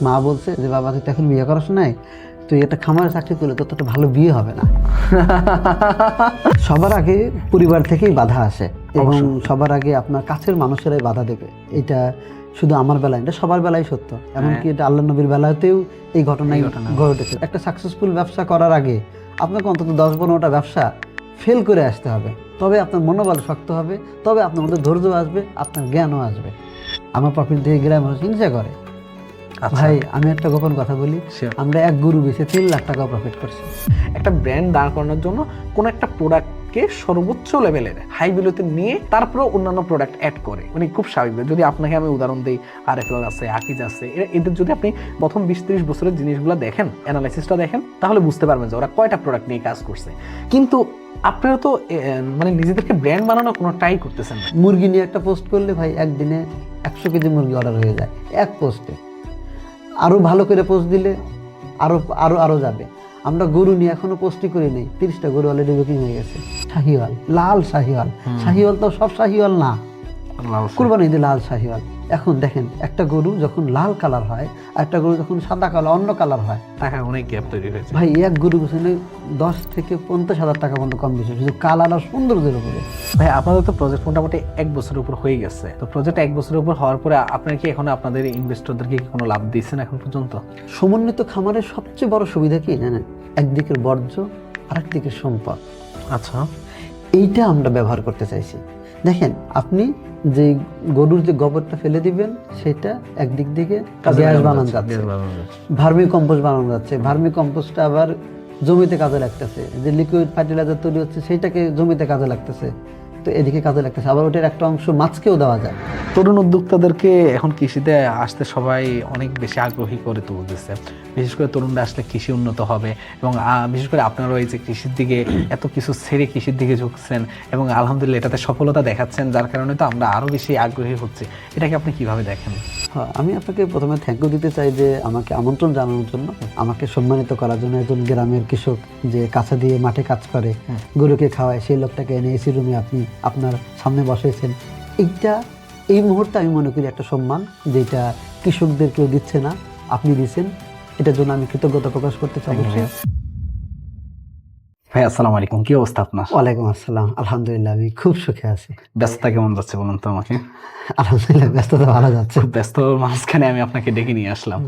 মা বলছে যে বাবা তুই তো এখন বিয়ে করাস নাই, তুই একটা খামারে চাকরি করলে তোর তো একটা ভালো বিয়ে হবে না। সবার আগে পরিবার থেকেই বাধা আসে এবং সবার আগে আপনার কাছের মানুষেরাই বাধা দেবে। এটা শুধু আমার বেলায়, এটা সবার বেলায় সত্য। এমনকি এটা আল্লাহ নবীর বেলাতেও এই ঘটনাই ঘটেছে। একটা সাকসেসফুল ব্যবসা করার আগে আপনাকে অন্তত 10-15টা ব্যবসা ফেল করে আসতে হবে, তবে আপনার মনোবল শক্ত হবে, তবে আপনার মধ্যে ধৈর্য আসবে, আপনার জ্ঞানও আসবে। আমার প্রফিট দিয়ে গ্রামের মানুষ হিংসা করে। ভাই আমি একটা গোপন কথা বলি, আমরা এক গরু বেচে 3 লাখ টাকা প্রফিট করছি। একটা ব্র্যান্ড দাঁড় করানোর জন্য কোন একটা প্রোডাক্টকে সর্বোচ্চ লেভেলের হাই ভ্যালুতে নিয়ে তারপরে অন্যান্য প্রোডাক্ট অ্যাড করে, মানে খুব স্বাভাবিক। যদি আপনাকে আমি উদাহরণ দিই, আরএফএল আছে, আকিজ আছে, এদের যদি আপনি প্রথম 20-30 বছরের জিনিসগুলো দেখেন, অ্যানালাইসিসটা দেখেন, তাহলে বুঝতে পারবেন যে ওরা কয়টা প্রোডাক্ট নিয়ে কাজ করছে। কিন্তু আপনারা তো মানে নিজেদেরকে ব্র্যান্ড বানানোর কোনো ট্রাই করতেছেন না। মুরগি নিয়ে একটা পোস্ট করলে ভাই একদিনে 100 কেজি মুরগি অর্ডার হয়ে যায় এক পোস্টে। আরও ভালো করে পোস্ট দিলে আরও আরও আরও যাবে। আমরা গরু নিয়ে এখনো পোস্টই করি নেই, 30টা গরু অলরেডি বুকিং হয়ে গেছে। শাহিওয়াল, লাল শাহিওয়াল। শাহিওয়াল তো সব শাহিওয়াল না, কুরবানি ঈদে লাল শাহিওয়াল। এখন দেখেন একটা গরু যখন লাল কালার হয় আর একটা গরু যখন সাদা কালার অন্য কালার হয়, টাকা অনেক গ্যাপ তৈরি হয়েছে ভাই। এক গরু পিছনে 10 থেকে 50,000 টাকা পর্যন্ত কম বেশি, শুধু কালার আর সৌন্দর্যের উপরে। ভাই আপনাদের তো প্রজেক্ট মোটামুটি 1 বছরের উপর হয়ে গেছে, তো প্রজেক্ট 1 বছরের উপর হওয়ার পরে আপনারা কি এখন আপনাদের ইনভেস্টরদেরকে কোনো লাভ দিচ্ছেন এখন পর্যন্ত? সমন্বিত খামারের সবচেয়ে বড় সুবিধা কি জানেন? একদিকের বর্জ্য আর একদিকের সম্পদ। আচ্ছা, এইটা আমরা ব্যবহার করতে চাইছি। দেখেন আপনি যে গরুর যে গোবরটা ফেলে দিবেন সেটা একদিক থেকে গ্যাস বানানো যাচ্ছে, ভার্মি কম্পোস্ট বানানো যাচ্ছে। ভার্মি কম্পোস্টটা আবার জমিতে কাজে লাগতেছে, যে লিকুইড ফার্টিলাইজার তৈরি হচ্ছে সেইটাকে জমিতে কাজে লাগতেছে, তো এদিকে কাজে লাগতেছে। আবার ওটার একটা অংশ মাছকেও দেওয়া যায়। তরুণ উদ্যোক্তাদেরকে এখন কৃষিতে আসতে সবাই অনেক বেশি আগ্রহী করে তুলতেছে। বিশেষ করে তরুণরা আসলে কৃষি উন্নত হবে এবং বিশেষ করে আপনারাও এই যে কৃষির দিকে এত কিছু ছেড়ে কৃষির দিকে ঝুঁকছেন এবং আলহামদুলিল্লাহ এটাতে সফলতা দেখাচ্ছেন, যার কারণে তো আমরা আরও বেশি আগ্রহী হচ্ছি। এটাকে আপনি কিভাবে দেখেন? হ্যাঁ, আমি আপনাকে প্রথমে থ্যাংক ইউ দিতে চাই যে আমাকে আমন্ত্রণ জানানোর জন্য, আমাকে সম্মানিত করার জন্য। একজন গ্রামের কৃষক যে কাছা দিয়ে মাঠে কাজ করে, গরুকে খাওয়ায়, সেই লোকটাকে এনে এসি রুমে আপনি আপনার সামনে বসাইছেন। এই মুহূর্তে আমি মনে করি একটা সম্মান, যেটা কৃষকদের কেউ দিচ্ছে না, আপনি দিচ্ছেন। এটার জন্য আমি কৃতজ্ঞতা প্রকাশ করতে চাই। ভাই আসসালামু আলাইকুম, কি অবস্থা আপনার? ওয়ালাইকুম আসসালাম, আলহামদুলিল্লাহ আমি খুব সুখে আছি। ব্যস্ততা কেমন যাচ্ছে বলুন তো আমাকে? আলহামদুলিল্লাহ ব্যস্ততা ভালো যাচ্ছে। ব্যস্ত মাঝখানে আমি আপনাকে ডেকে নিয়ে আসলাম,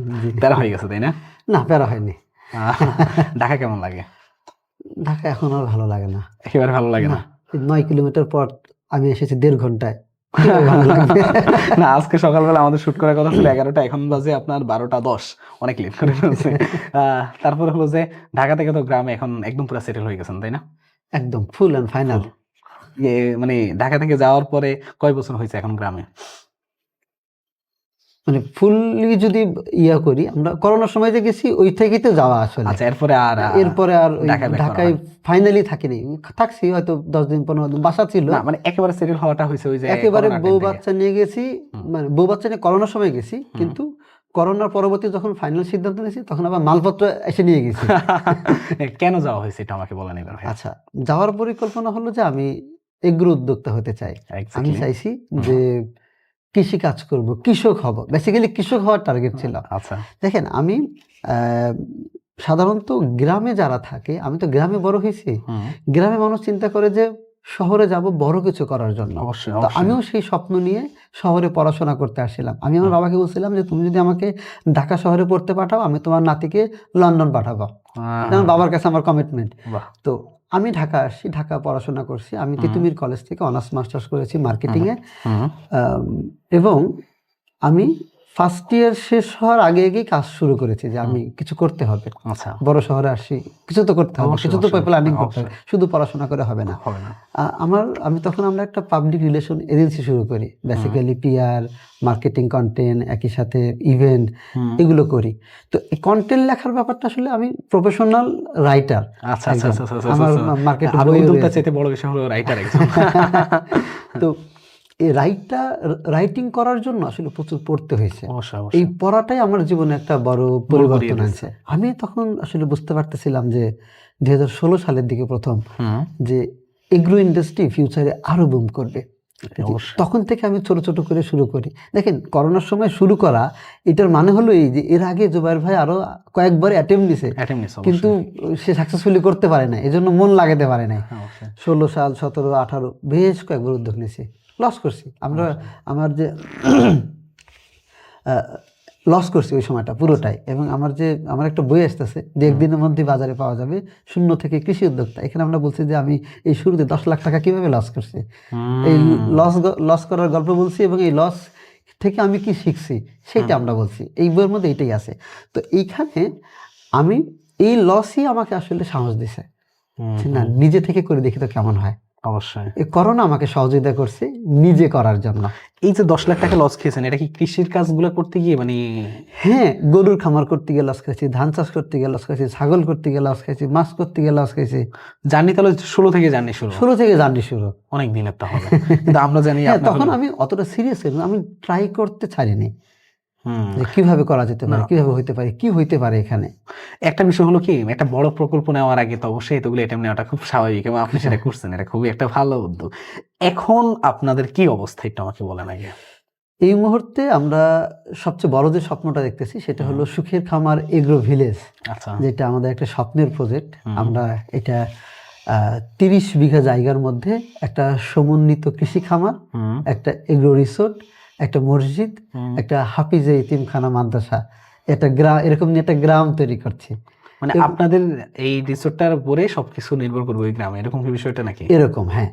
প্যারা হয়ে গেছে তাই না? না, প্যারা হয়নি। ঢাকা কেমন লাগে? ঢাকা এখন আর ভালো লাগে না, একেবারে ভালো লাগে না। 9 কিলোমিটার পর আমি এসেছি 1.5 ঘন্টায়। না, আজকে সকালবেলা আমাদের শুট করার কথা ছিল 11টা, এখন বাজে আপনার 12টা 10, অনেক লেট করে ফেলছে। তারপর হলো যে ঢাকা থেকে তো গ্রামে এখন একদম পুরো সেটেল হয়ে গেছেন তাই না? একদম ফুল অ্যান্ড ফাইনাল। মানে ঢাকা থেকে যাওয়ার পরে কয় বছর হয়েছে এখন গ্রামে? মানে ফুললি যদি ইয়া করি, আমরা করোনার সময় যে গেছি ওই থেকেই তো যাওয়া আসলে। আচ্ছা, এরপরে আর ওই ঢাকায় ফাইনালি থাকিনি, থাকছি হয়তো 10 দিন 15 দিন, বাসা ছিল না, মানে একেবারে সেটেল হওয়াটা হয়েছে ওই যে একেবারে বউ বাচ্চা নিয়ে গেছি। মানে বউ বাচ্চা নিয়ে করোনার সময় গেছি, কিন্তু করোনার পরবর্তী যখন ফাইনাল সিদ্ধান্ত নিয়েছি তখন আবার মালপত্র এসে নিয়ে গেছি। কেন যাওয়া হয়েছে এটা আমাকে বলেন এবার। আচ্ছা, যাওয়ার পরিকল্পনা হলো যে আমি এগ্রো উদ্যোক্তা হতে চাই। আমি চাইছি যে কৃষি কাজ করব, কৃষক হব, বেসিক্যালি কৃষক হওয়ার টার্গেট ছিল। আচ্ছা, দেখেন আমি সাধারণত গ্রামে যারা থাকে, আমি তো গ্রামে বড় হয়েছি, গ্রামে মানুষ চিন্তা করে যে শহরে যাব বড় কিছু করার জন্য। তো আমিও সেই স্বপ্ন নিয়ে শহরে পড়াশোনা করতে আসছিলাম। আমি আমার বাবাকে বলছিলাম যে তুমি যদি আমাকে ঢাকা শহরে পড়তে পাঠাও, আমি তোমার নাতিকে লন্ডন পাঠাবো। আমার বাবার কাছে আমার কমিটমেন্ট। তো আমি ঢাকা আসছি, ঢাকা পড়াশোনা করছি। আমি তিতুমির কলেজ থেকে অনার্স মাস্টার্স করেছি মার্কেটিংয়ে, এবং আমি ফার্স্ট ইয়ার শেষ হওয়ার আগে আগেই কাজ শুরু করেছি যে আমি কিছু করতে হবে। আচ্ছা, বড় শহরে আসছি, কিছু তো করতে হবে, কিছু তো প্ল্যানিং করতে হবে, শুধু পড়াশোনা করে হবে না। আমি তখন আমরা একটা পাবলিক রিলেশন এজেন্সি শুরু করি, বেসিক্যালি পিআর, মার্কেটিং, কন্টেন্ট, একই সাথে ইভেন্ট, এগুলো করি। তো এই কন্টেন্ট লেখার ব্যাপারটা আসলে আমি প্রফেশনাল রাইটার। আচ্ছা আচ্ছা আচ্ছা, আমার মার্কেটিং উদ্যোক্তা চাইতে বড় বিষয় হলো রাইটার একজন। তো এই রাইটিং করার জন্য আসলে প্রচুর পড়তে হয়েছে। এই পড়াটাই আমার জীবনে একটা বড় পরিবর্তন আনছে। আমি তখন আসলে বুঝতে পারতেছিলাম যে 2016 সালের দিকে প্রথম যে এগ্রো ইন্ডাস্ট্রি ফিউচারে আরো বুম করবে। তখন থেকে আমি ছোট ছোট করে শুরু করি। দেখেন করোনার সময় শুরু করা, এটার মানে হলো এই যে এর আগে জুবায়ের ভাই আরো কয়েকবার অ্যাটেম্প দিছে, কিন্তু সে সাকসেসফুলি করতে পারে না, এজন্য মন লাগাতে পারে নাই। 16 সাল 17, 18 বেশ কয়েকবার উদ্যোগ নিয়েছি, লস করছি আমরা। আমার যে লস করছি ওই সময়টা পুরোটাই। এবং আমার একটা বই আসতেছে যে একদিনের মধ্যে বাজারে পাওয়া যাবে, শূন্য থেকে কৃষি উদ্যোক্তা। এখানে আমরা বলছি যে আমি এই শুরুতে 10 লাখ টাকা কিভাবে লস করছি, এই লস করার গল্প বলছি, এবং এই লস থেকে আমি কি শিখছি সেটা আমরা বলছি। এই বইয়ের মধ্যে এইটাই আছে। তো এইখানে আমি এই লসই আমাকে আসলে সাহস দিছে না, নিজে থেকে করে দেখি তো কেমন হয়। অবশ্যই এই করোনা আমাকে সহযোগিতা করছে নিজে করার জন্য। এই যে 10 লাখ টাকা লস খেয়েছেন, এটা কি কৃষির কাজগুলো করতে গিয়ে মানে? হ্যাঁ, গরুর খামার করতে গিয়ে লস খাইছি, ধান চাষ করতে গিয়ে লস খাইছি, ছাগল করতে গিয়ে লস খাইছি, মাছ করতে গিয়ে লস খাইছি। জার্নি তাহলে 16 থেকে জার্নি শুরু? 16 থেকে জার্নি শুরু। অনেক দিনের তাহলে। কিন্তু আমরা জানি তখন আমি অতটা সিরিয়াস ছিলাম, আমি ট্রাই করতে ছাড়িনি যে কিভাবে করা যেতে পারে, কিভাবে হইতে পারে, কি হইতে পারে এখানে। একটা বিষয় হলো কি, একটা বড় প্রকল্প নেওয়ার আগে তো অবশ্যই এতগুলো অ্যাটেম্প নেওয়াটা খুব স্বাভাবিক, এবং আপনি সেটা করছেন, এটা খুবই একটা ভালো উদ্যোগ। এখন আপনাদের কি অবস্থা একটু আমাকে বলেন আগে। এই মুহূর্তে আমরা সবচেয়ে বড় যে স্বপ্নটা দেখতেছি সেটা হলো সুখের খামার এগ্রো ভিলেজ, যেটা আমাদের একটা স্বপ্নের প্রজেক্ট। আমরা এটা 30 বিঘা জায়গার মধ্যে একটা সমন্বিত কৃষি খামার, একটা এগ্রো রিসোর্ট, একটা মসজিদ, একটা হাফিজে ইতিমখানা মাদ্রাসা, একটা গ্রাম, এরকম নিয়ে একটা গ্রাম তৈরি করছি। মানে আপনাদের এই রিসোর্টটার উপরে সবকিছু নির্ভর করবে ওই গ্রামে, এরকম কি বিষয়টা নাকি? এরকম, হ্যাঁ।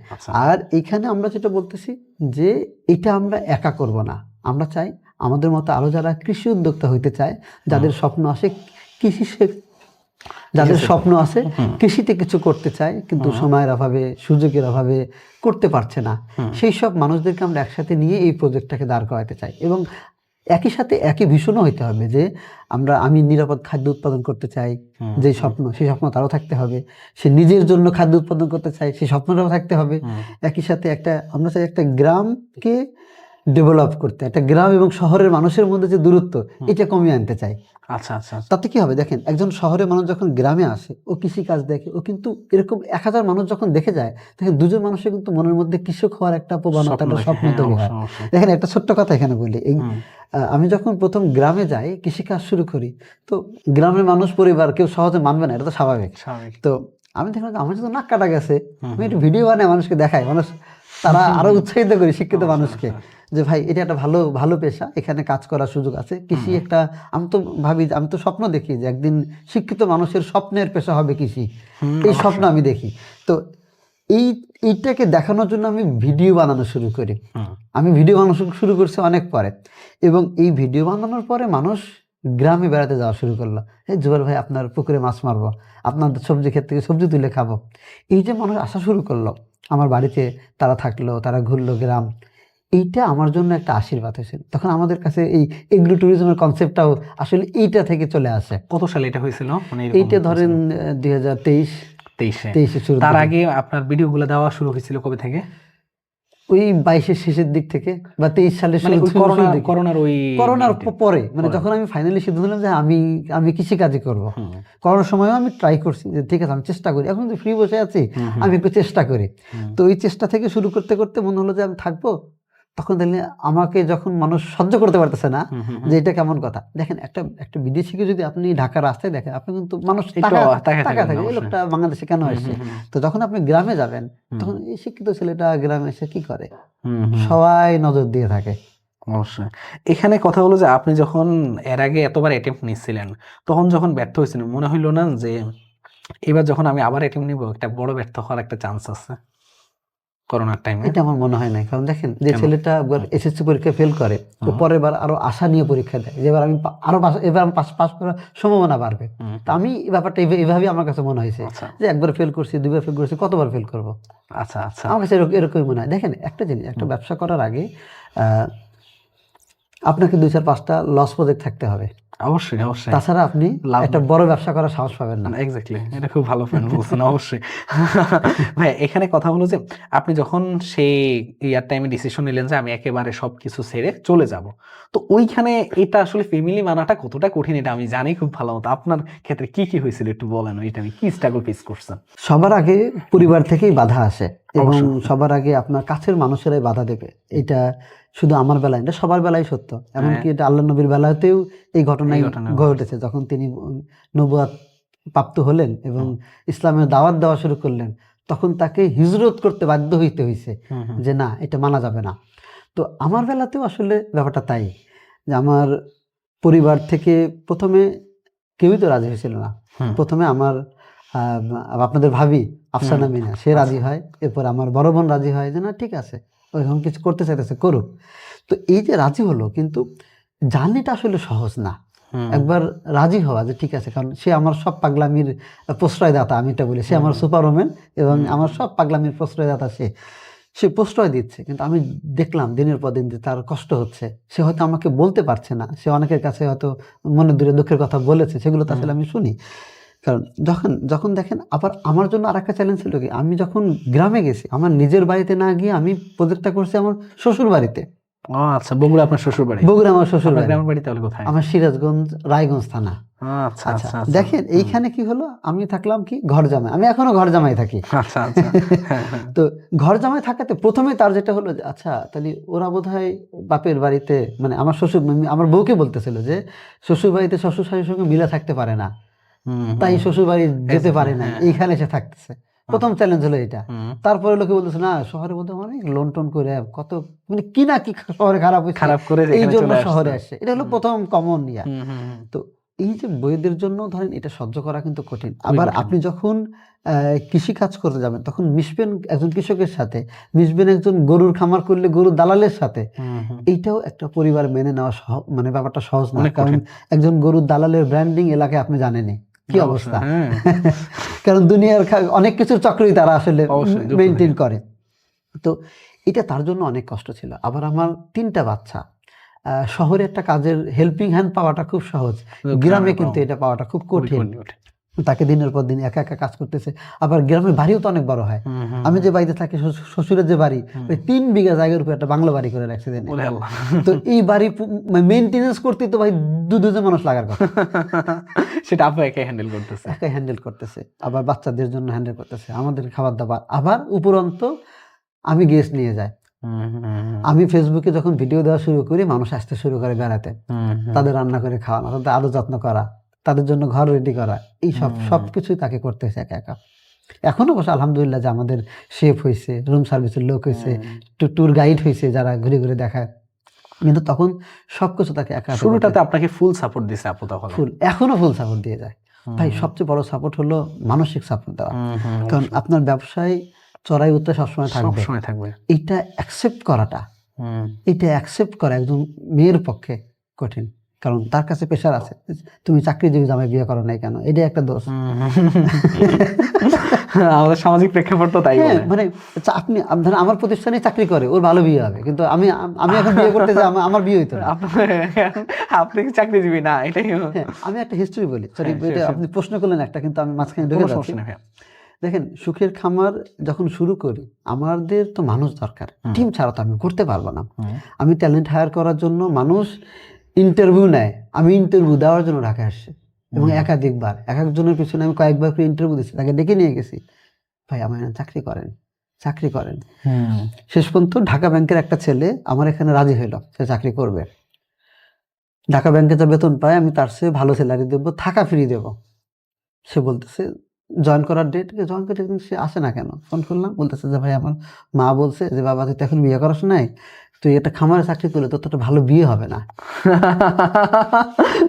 আর এখানে আমরা যেটা বলতেছি যে এটা আমরা একা করব না, আমরা চাই আমাদের মতো আরো যারা কৃষি উদ্যোক্তা হইতে চায়, যাদের স্বপ্ন আসে কৃষিতে কিছু করতে চায় কিন্তু সময়ের অভাবে, সুযোগের অভাবে করতে পারছে না, সেই সব মানুষদেরকে আমরা একসাথে নিয়ে এই প্রজেক্টটাকে দাঁড় করাতে চাই। এবং একই সাথে একই ভীষণও হইতে হবে যে আমি নিরাপদ খাদ্য উৎপাদন করতে চাই, যে স্বপ্ন, সেই স্বপ্ন তারও থাকতে হবে। সে নিজের জন্য খাদ্য উৎপাদন করতে চাই, সেই স্বপ্নটাও থাকতে হবে। একই সাথে আমরা চাই একটা গ্রামকে ডেভেলপ করতে, একটা গ্রাম এবং শহরের মানুষের মধ্যে যে দূরত্ব, এটা কমিয়ে আনতে চাই। আচ্ছা আচ্ছা। তাতে কি হবে দেখেন, একজন শহরের মানুষ যখন গ্রামে আসে, ও কৃষি কাজ দেখে, ও কিন্তু এরকম 1000 মানুষ যখন দেখে যায়, দেখেন 2জন মানুষের কিন্তু মনের মধ্যে কৃষক হওয়ার একটা প্রবণতা, একটা স্বপ্ন তৈরি হয়। দেখেন একটা ছোট্ট কথা এখানে বলি, আমি যখন প্রথম গ্রামে যাই, কৃষিকাজ শুরু করি, তো গ্রামের মানুষ, পরিবার কেউ সহজে মানবে না, এটা তো স্বাভাবিক। তো আমি দেখলাম আমার যখন নাক কাটা গেছে, আমি একটু ভিডিও বানাই মানুষকে দেখাই, মানুষ তারা আরো উৎসাহিত করি শিক্ষিত মানুষকে যে ভাই এটা একটা ভালো ভালো পেশা, এখানে কাজ করার সুযোগ আছে। কৃষি একটা, আমি তো স্বপ্ন দেখি যে একদিন শিক্ষিত মানুষের স্বপ্নের পেশা হবে কৃষি, এই স্বপ্ন আমি দেখি। তো এইটাকে দেখানোর জন্য আমি ভিডিও বানানো শুরু করি। আমি ভিডিও বানানো শুরু করছি অনেক পরে, এবং এই ভিডিও বানানোর পরে মানুষ গ্রামে বেড়াতে যাওয়া শুরু করলো। এই জুবায়ের ভাই আপনার পুকুরে মাছ মারবো, আপনার সবজি ক্ষেত থেকে সবজি তুলে খাবো। এই যে মানুষ আসা শুরু করলো আমার বাড়িতে, তারা থাকলো, তারা ঘুরলো গ্রাম, এইটা আমার জন্য একটা আশীর্বাদ হয়েছিল। তখন আমাদের কাছে এই এগ্রো ট্যুরিজমের কনসেপ্টটাও আসলে এইটা থেকে চলে আসে। কত সালে এটা হয়েছিল? এইটা ধরেন 2023 শুরু। তার আগে আপনার ভিডিওগুলো দেওয়া শুরু হয়েছিল কবে থেকে? ওই 22-এর শেষের দিক থেকে বা 23 সালের করোনার পরে, মানে যখন আমি ফাইনালি সিদ্ধান্ত নিলাম যে আমি কৃষিকাজই করবো। করোনার সময়ও আমি ট্রাই করছি যে ঠিক আছে আমি চেষ্টা করি, এখন তো ফ্রি বসে আছি, আমি একটু চেষ্টা করি। তো ওই চেষ্টা থেকে শুরু করতে করতে মনে হলো যে আমি থাকবো। তখন দেখলে আমাকে যখন মানুষ সহ্য করতে পারতেছে না যে এটা কেমন কথা। দেখেন একটা বিদেশিকে যদি আপনি ঢাকার রাস্তায় দেখেন, আপনি কিন্তু মানুষ টাকা থাকে, এই লোকটা বাংলাদেশে কেন আসছে। তো যখন আপনি গ্রামে যাবেন, তখন এই শিক্ষিত ছেলেটা গ্রামে এসে কি করে, সবাই নজর দিয়ে থাকে। অবশ্যই। এখানে কথা হলো যে আপনি যখন এর আগে এতবার অ্যাটেম্প্ট নিচ্ছিলেন, তখন যখন ব্যর্থ হয়েছিলেন, মনে হইলো না যে এবার যখন আমি আবার অ্যাটেম্প্ট নিব, একটা বড় ব্যর্থ হওয়ার একটা চান্স আছে করোনার টাইমে? এটা আমার মনে হয় না, কারণ দেখেন যে ছেলেটা এসএসসি পরীক্ষা ফেল করে, ও পরের বার আরো আশা নিয়ে পরীক্ষা দেয় যে এবার আমি পাস করার সম্ভাবনা বাড়বে। তো আমি ব্যাপারটা এভাবে আমার কাছে মনে হয়েছে যে একবার ফেল করছি, 2বার ফেল করছি, কতবার ফেল করবো। আচ্ছা আচ্ছা, আমার কাছে এরকমই মনে হয়। দেখেন একটা জিনিস, একটা ব্যবসা করার আগে আপনাকে 2-4-5টা লস প্রজেক্ট থাকতে হবে। অবশ্যই অবশ্যই। তাছাড়া আপনি লাভ একটা বড় ব্যবসা করার সাহস পাবেন না। এক্স্যাক্টলি, এটা খুব ভালো পয়েন্ট বলছেন অবশ্যই। ভাই এখানে কথা হলো যে আপনি যখন সেই ইয়ার টাইমে ডিসিশন নিলেন যে আমি একেবারে সবকিছু ছেড়ে চলে যাব, তো ওইখানে এটা আসলে ফ্যামিলি মানাটা কতটা কঠিন এটা আমি জানি খুব ভালো মতো। আপনার ক্ষেত্রে কি কি হয়েছিল একটু বলেন, ওইটা আমি কি স্ট্রাগল ফেস করছেন? সবার আগে পরিবার থেকেই বাধা আসে এবং অবশ্যই। সবার আগে আপনার কাছের মানুষেরাই বাধা দেবে। এটা শুধু আমার বেলায় না, সবার বেলায় সত্য। এমনকি এটা আল্লাহ নবীর বেলাতেও এই ঘটনাই ঘটনা ঘটেছে। যখন তিনি নবুয়াত প্রাপ্ত হলেন এবং ইসলামের দাওয়াত দেওয়া শুরু করলেন, তখন তাকে হিজরত করতে বাধ্য হইতে হয়েছে যে না, এটা মানা যাবে না। তো আমার বেলাতেও আসলে ব্যাপারটা তাই, যে আমার পরিবার থেকে প্রথমে কেউই তো রাজি হয়েছিল না। প্রথমে আমার আপনাদের ভাবি আফসানা মিনা, সে রাজি হয়। এরপর আমার বড় বোন রাজি হয় যে না ঠিক আছে, ওইরকম কিছু করতে চাইতেছে করুক। তো এই যে রাজি হলো, কিন্তু জার্নিটা আসলে সহজ না। একবার রাজি হওয়া যে ঠিক আছে, কারণ সে আমার সব পাগলামির প্রশ্রয়দাতা, আমি এটা বলি, সে আমার সুপারওম্যান এবং আমার সব পাগলামির প্রশ্রয়দাতা। সে প্রশ্রয় দিচ্ছে, কিন্তু আমি দেখলাম দিনের পর দিন যে তার কষ্ট হচ্ছে। সে হয়তো আমাকে বলতে পারছে না, সে অনেকের কাছে হয়তো মনের দূরে দুঃখের কথা বলেছে, সেগুলো তো আসলে আমি শুনি। কারণ যখন যখন দেখেন, আবার আমার জন্য আর একটা চ্যালেঞ্জ ছিল কি, আমি যখন গ্রামে গেছি, আমার নিজের বাড়িতে না গিয়ে আমি প্রজেক্টটা করছি আমার শ্বশুর বাড়িতে। ও আচ্ছা, বগুড়া আপনার শ্বশুর বাড়ি? বগুড়া আমার শ্বশুর বাড়ি। গ্রামের বাড়ি তাহলে কোথায়? আমার সিরাজগঞ্জ, রায়গঞ্জ থানা। আচ্ছা আচ্ছা, আচ্ছা। দেখেন এইখানে কি হলো, আমি থাকলাম কি ঘর জামাই, আমি এখনো ঘর জামাই থাকি। আচ্ছা আচ্ছা। তো ঘর জামাই থাকাতে প্রথমে তার যেটা হলো যে আচ্ছা তাহলে ওরা বোধহয় বাপের বাড়িতে, মানে আমার শ্বশুর, আমার বউকে বলতেছিল যে শ্বশুর বাড়িতে শ্বশুর শাশুড়ির সঙ্গে মিলে থাকতে পারে না, তাই শ্বশুর বাড়ি যেতে পারে না, এইখানে এসে থাকতেছে। প্রথম চ্যালেঞ্জ হলো এটা। তারপরে লোকে বলতেছে না, শহরের মধ্যে অনেক লোন টোন করে কত মানে কি না কি শহরে খারাপ করে এই জন্য শহরে আসছে। এটা হলো প্রথম কমন ইয়া। তো এই যে বইয়েদের জন্য ধরেন এটা সহ্য করা কিন্তু কঠিন। আবার আপনি যখন কৃষি কাজ করতে যাবেন, তখন মিশবেন একজন কৃষকের সাথে, মিশবেন একজন গরুর খামার করলে গরুর দালালের সাথে। এইটাও একটা পরিবার মেনে নেওয়া মানে ব্যাপারটা সহজ না, কারণ একজন গরুর দালালের ব্র্যান্ডিং এলাকায় আপনি জানেনই কি অবস্থা। কারণ দুনিয়ার অনেক কিছুর চক্রই তারা আসলে মেনটেন করে। তো এটা তার জন্য অনেক কষ্ট ছিল। আবার আমার 3টা বাচ্চা, শহরে একটা কাজের হেল্পিং হ্যান্ড পাওয়াটা খুব সহজ, গ্রামে কিন্তু এটা পাওয়াটা খুব কঠিন। তাকে দিনের পর দিন একা একা কাজ করতেছে। আবার গ্রামের বাড়িও তো অনেক বড় হয়। আমি যে বাড়িতে থাকি, শ্বশুরের যে বাড়ি, ওই 3 বিঘা জায়গার উপর একটা বাংলা বাড়ি করে রাখছে। তো এই বাড়ি মেনটেনেন্স করতে তো ভাই দুজন মানুষ লাগার কথা। সেটা আপনি একাই হ্যান্ডেল করতেছে? একাই হ্যান্ডেল করতেছে। আবার বাচ্চাদের জন্য হ্যান্ডেল করতেছে, আমাদের খাবার দাবার। আবার উপরন্ত আমি গেস্ট নিয়ে যাই। আমি ফেসবুকে যখন ভিডিও দেওয়া শুরু করি, মানুষ আসতে শুরু করে বেড়াতে, তাদের রান্না করে খাওয়ানো, তাদের আদর যত্ন করা, তাদের জন্য ঘর রেডি করা, এই সবকিছুই তাকে করতেছে একা একা। এখনো অবশ্য আলহামদুলিল্লাহ যে আমাদের শেফ হয়েছে, রুম সার্ভিসের লোক হয়েছে, ট্যুর গাইড হয়েছে যারা ঘুরে ঘুরে দেখায়, কিন্তু তখন সবকিছু তাকে একা। শুরুটাতে আপনাকে ফুল সাপোর্ট দিয়েছে আপু? তখন ফুল, এখনো ফুল সাপোর্ট দিয়ে যায় ভাই। সবচেয়ে বড় সাপোর্ট হলো মানসিক সাপোর্ট দেওয়া। কারণ আপনার ব্যবসায় চড়াই উত্তর সবসময় থাকবে। এটা অ্যাকসেপ্ট করাটা, এটা অ্যাকসেপ্ট করা একজন মেয়ের পক্ষে কঠিন, কারণ তার কাছে প্রেশার আছে, তুমি চাকরিজীবী জামাই বিয়ে করো নাই কেন, এটা একটা দোষ। আমাদের সামাজিক প্রেক্ষাপট তো তাই। মানে আপনি ধরেন আমার প্রতিষ্ঠানে চাকরি করে, ওর ভালো বিয়ে হবে, কিন্তু আমি এখন বিয়ে করতে যাই, আমার বিয়ে হইতো না। আপনি চাকরিজীবী না, এটাই। আমি একটা হিস্ট্রি বলি, সরি আপনি প্রশ্ন করলেন একটা, কিন্তু আমি মাঝখানে ঢুকে যাচ্ছি। দেখেন, সুখের খামার যখন শুরু করি, আমাদের তো মানুষ দরকার, টিম ছাড়া তো আমি করতে পারবো না। আমি ট্যালেন্ট হায়ার করার জন্য মানুষ ইন্টারভিউ নেয়, আমি ইন্টারভিউ দেওয়ার জন্য ঢাকায় আসছি এবং একাধিকবার, এক একজনের পিছনে আমি কয়েকবার করে ইন্টারভিউ দিচ্ছি, তাকে ডেকে নিয়ে গেছি, ভাই আমার চাকরি করেন। শেষ পর্যন্ত ঢাকা ব্যাংকের একটা ছেলে আমার এখানে রাজি হইল, সে চাকরি করবে। ঢাকা ব্যাংকে যা বেতন পায় আমি তার চেয়ে ভালো স্যালারি দেবো, থাকা ফ্রি দেবো। সে বলতেছে জয়েন করার ডেট, জয়েন করতে, কিন্তু সে আসে না কেন? ফোন করলাম, বলতেছে যে ভাই আমার মা বলছে যে বাবা তুই এখন বিয়ে করাস নাই, তুই একটা খামারে চাকরি করলে তোর তো একটা ভালো বিয়ে হবে না।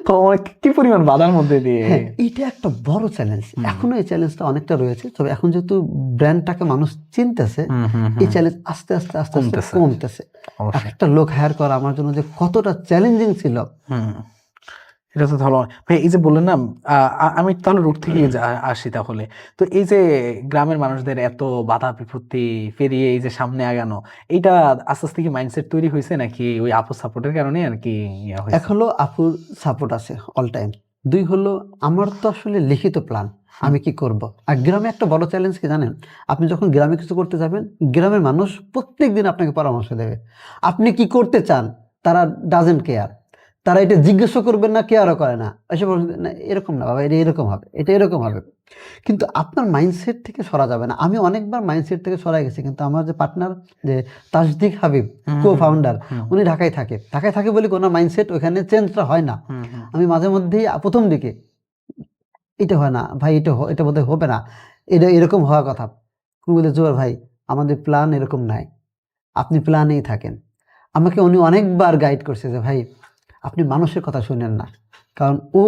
তো কি পরিমাণ বাধার মধ্যে দিয়ে। এটা একটা বড় চ্যালেঞ্জ, এখনো এই চ্যালেঞ্জটা অনেকটা রয়েছে। তবে এখন যেহেতু ব্র্যান্ডটাকে মানুষ চিনতেছে, এই চ্যালেঞ্জ আস্তে আস্তে কমতেছে। একটা লোক হায়ার করা আমার জন্য যে কতটা চ্যালেঞ্জিং ছিল, এটা তো ভালো। ভাই এই যে বললেন না, আমি তাহলে রুট থেকে আসি তাহলে। তো এই যে গ্রামের মানুষদের এত বাধা বিপত্তি পেরিয়ে এই যে সামনে আগানো, এইটা আস্তে আস্তে কি মাইন্ডসেট তৈরি হয়েছে নাকি ওই আপু সাপোর্টের কারণে আর কি ইয়া এক হয়েছে? হলো আপুর সাপোর্ট আছে অল টাইম, দুই হলো আমার তো আসলে লিখিত প্ল্যান আমি কি করব। আর গ্রামে একটা বড় চ্যালেঞ্জ কি জানেন, আপনি যখন গ্রামে কিছু করতে যাবেন, গ্রামের মানুষ প্রত্যেক দিন আপনাকে পরামর্শ দেবে আপনি কি করতে চান, তারা ডাজেন্ট কেয়ার, তারা এটা জিজ্ঞাসা করবেন না, কেয়ারও করে না, এসব বলবে, না এরকম না বাবা, এটা এরকম হবে, এটা এরকম হবে। কিন্তু আপনার মাইন্ডসেট থেকে সরা যাবে না। আমি অনেকবার মাইন্ডসেট থেকে সরাই গেছি, কিন্তু আমার যে পার্টনার, যে তাসদিক হাবিব, কো ফাউন্ডার, উনি ঢাকায় থাকে। ঢাকায় থাকে বলে কোনো মাইন্ডসেট ওখানে চেঞ্জটা হয় না। আমি মাঝে মধ্যেই প্রথম দিকে এটা হয় না ভাই, এটা বোধহয় হবে না, এটা এরকম হওয়ার কথা। উনি বলে, জোয়ার ভাই আমাদের প্ল্যান এরকম নাই, আপনি প্ল্যানেই থাকেন। আমাকে উনি অনেকবার গাইড করছে যে ভাই আপনি মানুষের কথা শুনেন না, কারণ ও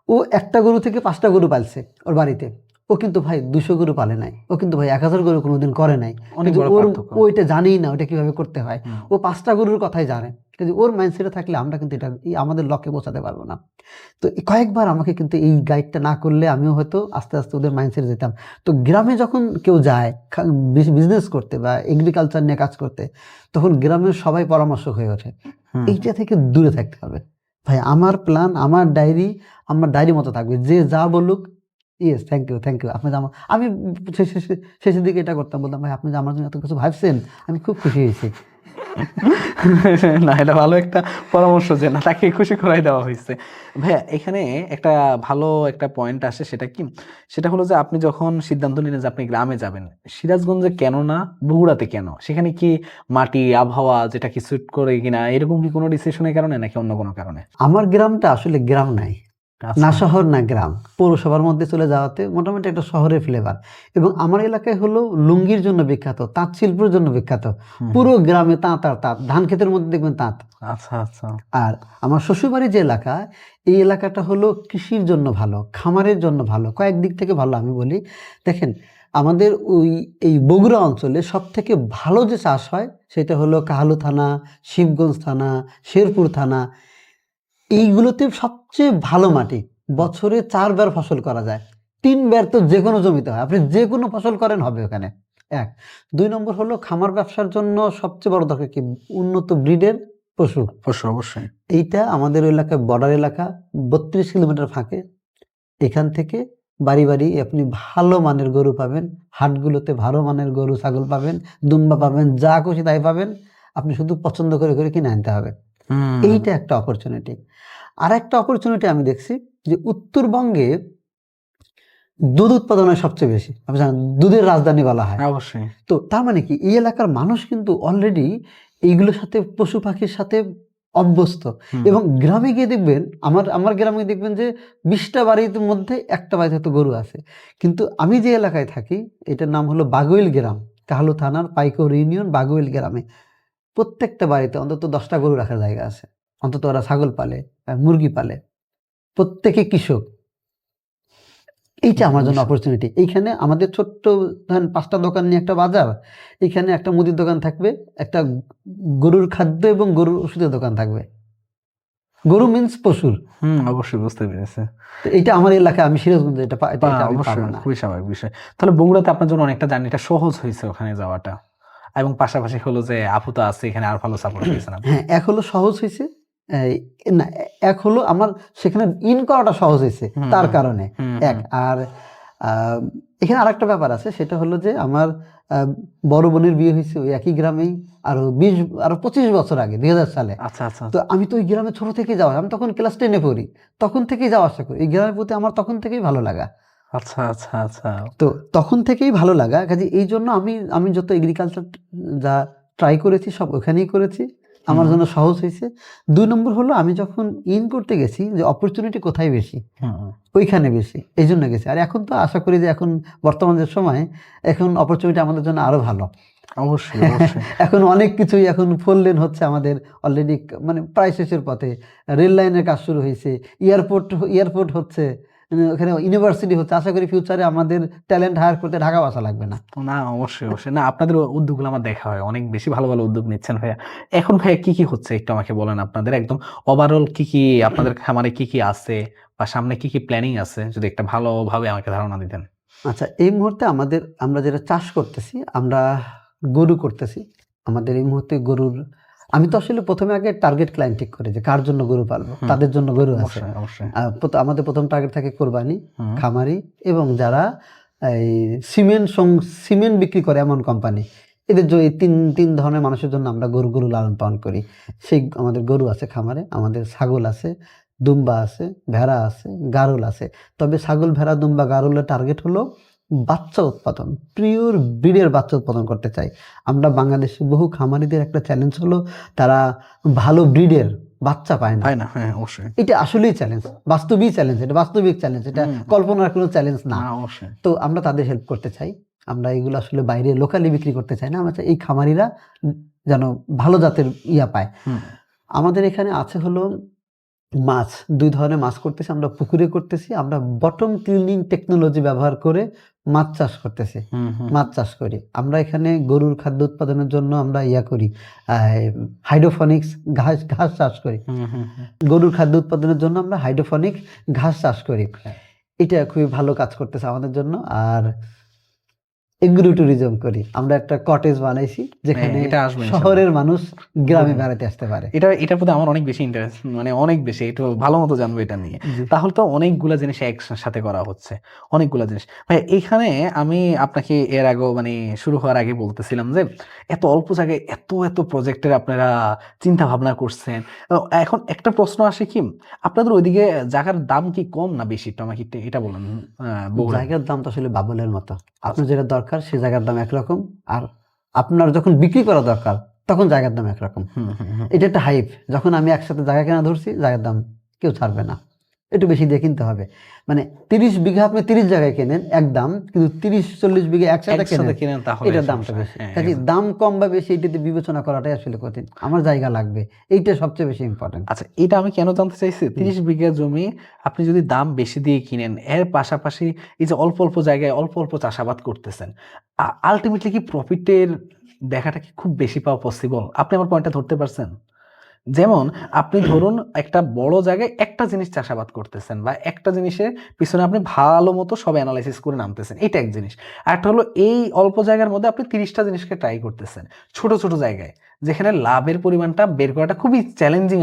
ও একটা গরু থেকে 5টা গরু পালছে ওর বাড়িতে। ও কিন্তু ভাই 200 গরু পালে নাই, ও কিন্তু ভাই 1000 গরু কোনোদিন করে নাই। অনেক কিন্তু বড় ওর পার্থক্য। ও এটা জানেই না ওটা কিভাবে করতে হয়। ও 5টা গরুর কথাই জানে, কিন্তু ওর মাইন্ডসেটে থাকলে আমরা কিন্তু এটা আমাদের লক্ষ্যে পৌঁছাতে পারবো না। তো কয়েকবার আমাকে কিন্তু এই গাইডটা না করলে আমিও হয়তো আস্তে আস্তে ওদের মাইন্ডসেটে যেতাম। তো গ্রামে যখন কেউ যায় বিজনেস করতে বা এগ্রিকালচার নিয়ে কাজ করতে, তখন গ্রামের সবাই পরামর্শ হয়ে ওঠে। এইটা থেকে দূরে থাকতে হবে ভাই। আমার প্ল্যান, আমার ডায়েরি মতো থাকবে, যে যা বলুক yes thank you thank you. আপনি আমি শেষের দিকে এটা করতাম, বলতাম ভাই আপনি যে আমার জন্য এত কিছু ভাবছেন, আমি খুব খুশি হয়েছি। না, এটা ভালো একটা পরামর্শ যে না, তাকে খুশি করাই দেওয়া হয়েছে। ভাইয়া এখানে একটা ভালো একটা পয়েন্ট আসে, সেটা কি, সেটা হলো যে আপনি যখন সিদ্ধান্ত নিলেন যে আপনি গ্রামে যাবেন, সিরাজগঞ্জে কেন না বগুড়াতে কেন? সেখানে কি মাটি আবহাওয়া যেটা কি স্যুট করে কিনা, এরকম কি কোনো ডিসিশনের কারণে নাকি অন্য কোনো কারণে? আমার গ্রামটা আসলে গ্রাম নাই, আচ্ছা। না শহর না গ্রাম, পৌরসভার মধ্যে চলে যাওয়াতে মোটামুটি একটা শহরের ফ্লেভার। এবং আমার এলাকায় হলো লুঙ্গির জন্য বিখ্যাত, তাঁত শিল্পের জন্য বিখ্যাত। পুরো গ্রামে তাঁত আর তাঁত, ধান ক্ষেতের মধ্যে দেখবেন তাঁত। আচ্ছা আচ্ছা। আর আমার শ্বশুরবাড়ির যে এলাকা, এই এলাকাটা হলো কৃষির জন্য ভালো, খামারের জন্য ভালো, কয়েক দিক থেকে ভালো। আমি বলি দেখেন, আমাদের এই বগুড়া অঞ্চলে সব থেকে ভালো যে চাষ হয় সেটা হলো কাহালু থানা, শিবগঞ্জ থানা, শেরপুর থানা। এইগুলোতে সবচেয়ে ভালো মাটি, বছরে 4 বার ফসল করা যায়, 3 বার তো যে কোনো জমিতে হয়, আপনি যে কোনো ফসল করেন হবে ওখানে। 1, 2 নম্বর হলো খামার ব্যবসার জন্য সবচেয়ে বড় দরকার কি, উন্নত ব্রিডের পশু। অবশ্যই। এইটা আমাদের এলাকায় বর্ডার এলাকা, 32 কিলোমিটার ফাঁকে। এখান থেকে বাড়ি বাড়ি আপনি ভালো মানের গরু পাবেন, হাটগুলোতে ভালো মানের গরু ছাগল পাবেন, দুম্বা পাবেন, যা খুশি তাই পাবেন। আপনি শুধু পছন্দ করে করে কিনে আনতে হবে। এইটা একটা অপরচুনিটি। আর একটা অপরচুনিটি আমি দেখছি যে উত্তরবঙ্গে দুধ উৎপাদন হয় সবচেয়ে বেশি। আপনি জানেন দুধের রাজধানী বলা হয়। অবশ্যই। তো তার মানে কি, এই এলাকার মানুষ কিন্তু অলরেডি এইগুলোর সাথে, পশু পাখির সাথে অভ্যস্ত। এবং গ্রামে গিয়ে দেখবেন, আমার গ্রামে দেখবেন যে 20টা বাড়ির মধ্যে একটা বাড়িতে হয়তো গরু আছে। কিন্তু আমি যে এলাকায় থাকি, এটার নাম হলো বাগুইল গ্রাম, কাহালু থানার পাইকর ইউনিয়ন বাগুইল গ্রামে প্রত্যেকটা বাড়িতে অন্তত 10টা গরু রাখার জায়গা আছে। অন্তত ওরা ছাগল পালে, মুরগি পালে, প্রত্যেকে কৃষক। এইটা আমার জন্য অপরচুনিটি। এইখানে আমাদের ছোট্ট ধরেন 5টা দোকান নিয়ে একটা বাজার, এখানে একটা মুদির দোকান থাকবে, একটা গরুর খাদ্য এবং গরুর ওষুধের দোকান থাকবে। গরু মিন্স পশুর। অবশ্যই বুঝতে পেরেছে। তো এইটা আমার এলাকায়, আমি সিরাজগঞ্জে এটা আমি পাবো না। খুবই স্বাভাবিক বিষয়। তাহলে বগুড়াতে আপনার জন্য অনেকটা জার্নিটা সহজ হয়েছে ওখানে যাওয়াটা, এবং পাশাপাশি হলো যে আপু তো আছে এখানে, আর ভালো সাপোর্ট দিয়েছেন আপনি। হ্যাঁ, এক হলো সহজ হয়েছে, না এক হলো আমার সেখানে ইন করাটা সহজ হয়েছে তার কারণে এক। আর এখানে আরেকটা ব্যাপার আছে, সেটা হলো যে আমার বড় বোনের বিয়ে হয়েছে ওই একই গ্রামেই, আরো 25 বছর আগে, 2000 সালে। আচ্ছা আচ্ছা। তো আমি তো ওই গ্রামে ছোট থেকেই যাওয়া, আমি তখন ক্লাস 10-এ পড়ি, তখন থেকেই যাওয়া আসা করি। এই গ্রামের প্রতি আমার তখন থেকেই ভালো লাগা। আচ্ছা আচ্ছা আচ্ছা। তো তখন থেকেই ভালো লাগা, কাজে এই জন্য আমি যত এগ্রিকালচার যা ট্রাই করেছি সব ওখানেই করেছি, আমার জন্য সহজ হয়েছে। 2 নম্বর হলো আমি যখন ইন করতে গেছি যে অপরচুনিটি কোথায় বেশি, ওইখানে বেশি, এই জন্য গেছি। আর এখন তো আশা করি যে এখন বর্তমান যে সময়, এখন অপরচুনিটি আমাদের জন্য আরো ভালো। অবশ্যই। এখন অনেক কিছুই, এখন 4 লেন হচ্ছে আমাদের অলরেডি, মানে প্রায় শেষের পথে। রেল লাইনের কাজ শুরু হয়েছে, এয়ারপোর্ট হচ্ছে, ওখানে ইউনিভার্সিটি হচ্ছে, আশা করি ফিউচারে আমাদের ট্যালেন্ট হায়ার করতে ঢাকা আসা লাগবে না। না, অবশ্যই অবশ্যই। না, আপনাদের উদ্যোগগুলো আমার দেখা হয়, অনেক বেশি ভালো ভালো উদ্যোগ নিচ্ছেন ভাইয়া। এখন ভাইয়া কি কি হচ্ছে একটু আমাকে বলেন, আপনাদের একদম ওভারঅল কি কি আপনাদের খামারে কি কি আছে বা সামনে কি কি প্ল্যানিং আছে, যদি একটা ভালোভাবে আমাকে ধারণা দিতেন। আচ্ছা, এই মুহূর্তে আমরা যেটা চাষ করতেছি, আমরা গরু করতেছি। আমাদের এই মুহূর্তে গরুর, আমি তো আসলে প্রথমে আগে টার্গেট ক্লায়েন্ট ঠিক করি যে কার জন্য গরু পালবো, তাদের জন্য গরু আছে। অবশ্যই অবশ্যই। আমাদের প্রথম টার্গেট থাকে কোরবানি, হুম। খামারি এবং যারা এই সিমেন্ট বিক্রি করে এমন কোম্পানি, এদের এই তিন ধরনের মানুষের জন্য আমরা গরু লালন পালন করি। সেই আমাদের গরু আছে খামারে, আমাদের ছাগল আছে, দুম্বা আছে, ভেড়া আছে, গারল আছে। তবে ছাগল, ভেড়া, দুম্বা, গারলের টার্গেট হলো বাচ্চা উৎপাদন, পিওর ব্রিডের বাচ্চা উৎপাদন করতে চাই আমরা। বাংলাদেশে বহু খামারিদের একটা চ্যালেঞ্জ হলো তারা ভালো ব্রিডের বাচ্চা পায় না। হ্যাঁ, অবশ্যই। এটা আসলেই চ্যালেঞ্জ, বাস্তবিক চ্যালেঞ্জ, এটা বাস্তবিক চ্যালেঞ্জ, এটা কল্পনার কোনো চ্যালেঞ্জ না। অবশ্যই। তো আমরা তাদের হেল্প করতে চাই। আমরা এগুলো আসলে বাইরে লোকালি বিক্রি করতে চাই না, আমরা চাই এই খামারিরা যেন ভালো জাতের পায়। আমাদের এখানে আছে হলো মাছ, 2 ধরনের মাছ করতেছি আমরা, পুকুরে করতেছি, আমরা বটম ক্লিনিং টেকনোলজি ব্যবহার করে মাছ চাষ করতেছি। মাছ চাষ করি আমরা এখানে। গরুর খাদ্য উৎপাদনের জন্য আমরা করি হাইড্রোফনিক্স, ঘাস চাষ করি। গরুর খাদ্য উৎপাদনের জন্য আমরা হাইড্রোফনিক ঘাস চাষ করি। এটা খুবই ভালো কাজ করতেছে আমাদের জন্য। আর এগ্রো ট্যুরিজম করি আমরা, একটা কটেজ বানাইছি যেখানে শহরের মানুষ গ্রামে বেড়াতে আসতে পারে। এটার প্রতি আমার অনেক বেশি ইন্টারেস্ট, মানে অনেক বেশি, একটু ভালো মতো জানবো এটা নিয়ে। তাহলে তো অনেকগুলা জিনিস একসাথে করা হচ্ছে, অনেকগুলা জিনিস। ভাই এখানে আমি আপনাকে এর আগে মানে শুরু হওয়ার আগে বলতেছিলাম যে এত অল্প জায়গায় এত এত প্রজেক্টের আপনারা চিন্তা ভাবনা করছেন। এখন একটা প্রশ্ন আসে কি, আপনাদের ওইদিকে জায়গার দাম কি কম না বেশি, একটু আমাকে এটা বলেন। জায়গার দাম তো আসলে বাবলের মতো, আপনার যেটা দরকার সে জায়গার দাম একরকম, আর আপনার যখন বিক্রি করা দরকার তখন জায়গার দাম একরকম। এটা একটা হাইপ, যখন আমি একসাথে জায়গা কেনা ধরছি, জায়গার দাম কেউ ছাড়বে না, একটু বেশি দিয়ে কিনতে হবে। মানে 30 বিঘা আপনি 30 জায়গায় কেনেন এক দাম, কিন্তু 30-40 বিঘা একসাথে কেনেন এটার দামটা বেশি। কাজে দাম কম বা বেশি এটাতে বিবেচনা করাটাই আসলে কঠিন, আমার জায়গা লাগবে, এইটা সবচেয়ে বেশি ইম্পর্টেন্ট। আচ্ছা, এটা আমি কেন জানতে চাইছি, 30 বিঘা জমি আপনি যদি দাম বেশি দিয়ে কিনেন, এর পাশাপাশি এই যে অল্প অল্প জায়গায় অল্প অল্প চাষাবাদ করতেছেন, আলটিমেটলি কি প্রফিটের দেখাটা কি খুব বেশি পাওয়া পসিবল? আপনি আমার পয়েন্টটা ধরতে পারছেন? যেমন আপনি ধরুন একটা বড় জায়গায় একটা জিনিস চাষাবাদ করতেছেন বা একটা জিনিসের পিছনে আপনি ভালো মতো সব অ্যানালাইসিস করে নামতেছেন, এটা এক জিনিস। আর একটা হলো এই অল্প জায়গার মধ্যে আপনি 30টা জিনিসকে ট্রাই করতেছেন ছোট ছোট জায়গায়, যেখানে লাভের পরিমাণটা বের করাটা খুবই চ্যালেঞ্জিং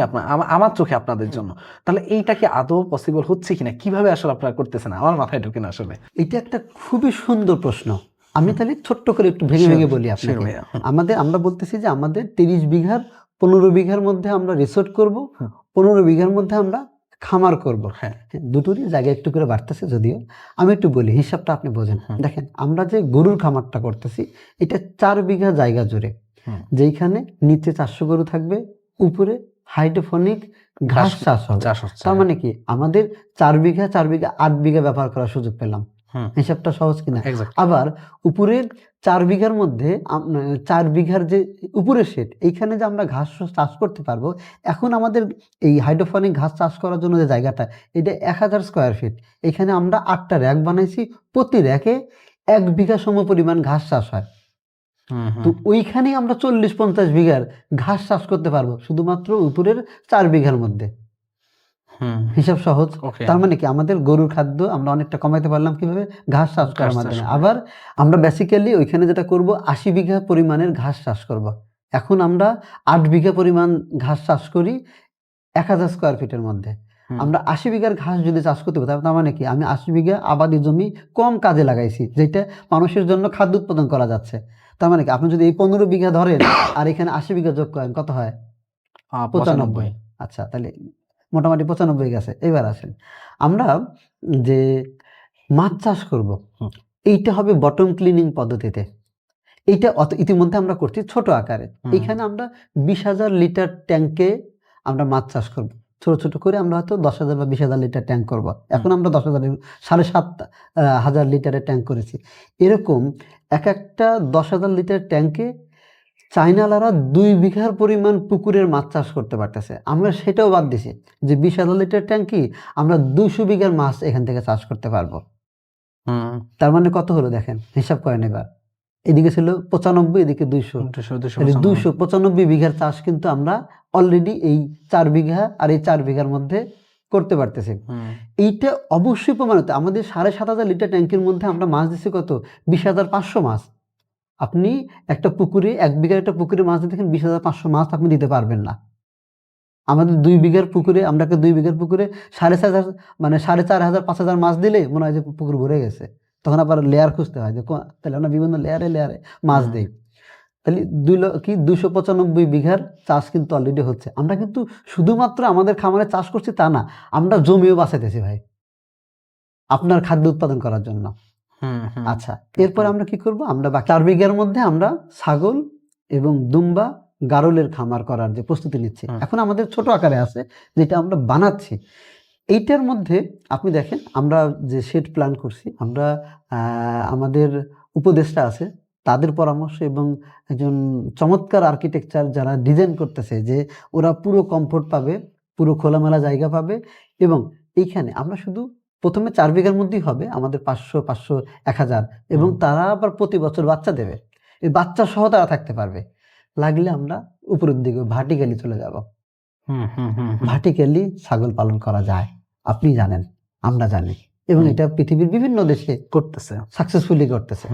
আমার চোখে আপনাদের জন্য। তাহলে এইটা কি আদৌ পসিবল হচ্ছে কিনা, কিভাবে আসলে আপনারা করতেছেন, আমার মাথায় ঢোকে না আসলে। এটা একটা খুবই সুন্দর প্রশ্ন। আমি তাহলে ছোট্ট করে একটু ভেঙে ভেঙে বলি আপনাকে। আমরা বলতেছি যে আমাদের 30 বিঘার 15 বিঘার মধ্যে আমরা রিসোর্ট করব, 15 বিঘার মধ্যে আমরা খামার করব। দুটোরই জায়গা একটু করে বাড়তেছে যদিও। আমি একটু বলি হিসাবটা আপনি বোঝেন। দেখেন, আমরা যে গরুর খামারটা করতেছি এটা 4 বিঘা জায়গা জুড়ে, যেখানে নিচে 400 গরু থাকবে, উপরে হাইড্রোফনিক ঘাস চাষ হবে। তার মানে কি আমাদের 4 বিঘা 8 বিঘা ব্যবহার করার সুযোগ পেলাম। হিসাবটা সহজ কিনা? আবার উপরের 4 বিঘার মধ্যে 4 বিঘার যে উপরের শেড, এইখানে যে আমরা ঘাস চাষ করতে পারবো। এখন আমাদের এই হাইড্রোফনিক ঘাস চাষ করার জন্য যে জায়গাটা, এটা 1000 স্কোয়ার ফিট। এখানে আমরা 8টা র্যাক বানাইছি, প্রতি র্যাকে 1 বিঘা সম পরিমাণ ঘাস চাষ হয়। তো ওইখানে আমরা 40-50 বিঘার ঘাস চাষ করতে পারবো শুধুমাত্র উপরের 4 বিঘার মধ্যে। হিসাব সহজ। তার মানে কি আমাদের গরুর খাদ্য আমরা অনেকটা কমাইতে পারলাম কিভাবে? ঘাস চাষ করার মাধ্যমে। আবার আমরা বেসিক্যালি ওইখানে যেটা করব, 80 বিঘা পরিমাণের ঘাস চাষ করব। এখন আমরা 8 বিঘা পরিমাণ ঘাস চাষ করি 1000 স্কোয়ার ফিটের মধ্যে। আমরা 80 বিঘার ঘাস যদি চাষ করতে পারি, তার মানে কি আমি 80 বিঘা আবাদি জমি কম কাজে লাগাইছি, যেটা মানুষের জন্য খাদ্য উৎপাদন করা যাচ্ছে। তার মানে কি আপনি যদি এই 15 বিঘা ধরেন আর এখানে 80 বিঘা যোগ করেন, কত হয়? 95। আচ্ছা, তাহলে মোটামুটি 95 গেছে। এবার আসেন, আমরা যে মাছ চাষ করব, এইটা হবে বটম ক্লিনিং পদ্ধতিতে। এইটা ইতিমধ্যে আমরা করছি ছোট আকারে। এইখানে আমরা 20,000 লিটার ট্যাঙ্কে আমরা মাছ চাষ করব। ছোট ছোট করে আমরা হয়তো 10,000 বা 20,000 লিটার ট্যাঙ্ক করব। এখন আমরা 7,500 লিটারের ট্যাঙ্ক করেছি। এরকম এক একটা 10,000 লিটার ট্যাঙ্কে চাইনালারা 2 বিঘার পরিমাণ পুকুরের মাছ চাষ করতে পারতেছে, আমরা সেটাও বাদ দিছি যে 20,000 লিটার ট্যাঙ্কি আমরা 200 বিঘার মাছ এখান থেকে চাষ করতে পারবো। তার মানে কত হলো দেখেন, হিসাব করেন এবার। এদিকে ছিল 95, এদিকে 200, 295 বিঘার চাষ কিন্তু আমরা অলরেডি এই 4 বিঘা আর এই 4 বিঘার মধ্যে করতে পারতেছি। এইটা অবশ্যই প্রমাণিত। আমাদের 7,500 লিটার ট্যাঙ্কির মধ্যে আমরা মাছ দিচ্ছি কত, 20,500 মাছ। আপনি একটা পুকুরে 1 বিঘার একটা পুকুরে মাছ দিয়ে দেখেন 20,500 মাছ আপনি দিতে পারবেন না। আমাদের 2 বিঘার পুকুরে, আমরাকে 2 বিঘার পুকুরে 4,500 মানে 4,500 5,000 মাছ দিলে মনে হয় যে পুকুর ভরে গেছে। তখন আবার লেয়ার খুঁজতে হয় যে তাহলে আমরা বিভিন্ন লেয়ারে লেয়ারে মাছ দিই। তাহলে 295 বিঘার চাষ কিন্তু অলরেডি হচ্ছে। আমরা কিন্তু শুধুমাত্র আমাদের খামারে চাষ করছি তা না, আমরা জমিও বাঁচাইতেছি ভাই আপনার খাদ্য উৎপাদন করার জন্য। আচ্ছা, এরপর আমরা কি করব, আমরা 4 বিঘার মধ্যে আমরা ছাগল এবং দুম্বা গারলের খামার করার যে প্রস্তুতি নিচ্ছি। এখন আমাদের ছোট আকারে আছে যেটা আমরা বানাচ্ছি। এইটার মধ্যে আপনি দেখেন আমরা যে শেড প্ল্যান করছি, আমরা আমাদের উপদেষ্টা আছে তাদের পরামর্শ এবং একজন চমৎকার আর্কিটেকচার যারা ডিজাইন করতেছে যে ওরা পুরো কমফোর্ট পাবে, পুরো খোলামেলা জায়গা পাবে। এবং এইখানে আমরা শুধু প্রথমে 4 বিঘার মধ্যেই হবে আমাদের 500 500 1000, এবং তারা আবার প্রতি বছর বাচ্চা দেবে, এই বাচ্চা সহ তারা থাকতে পারবে। লাগলে আমরা উপরের দিকে ভার্টিক্যালি চলে যাব। ভার্টিক্যালি ছাগল পালন করা যায়, আপনি জানেন, আমরা জানি, এবং এটা পৃথিবীর বিভিন্ন দেশে করতেছে, সাকসেসফুলি করতেছে।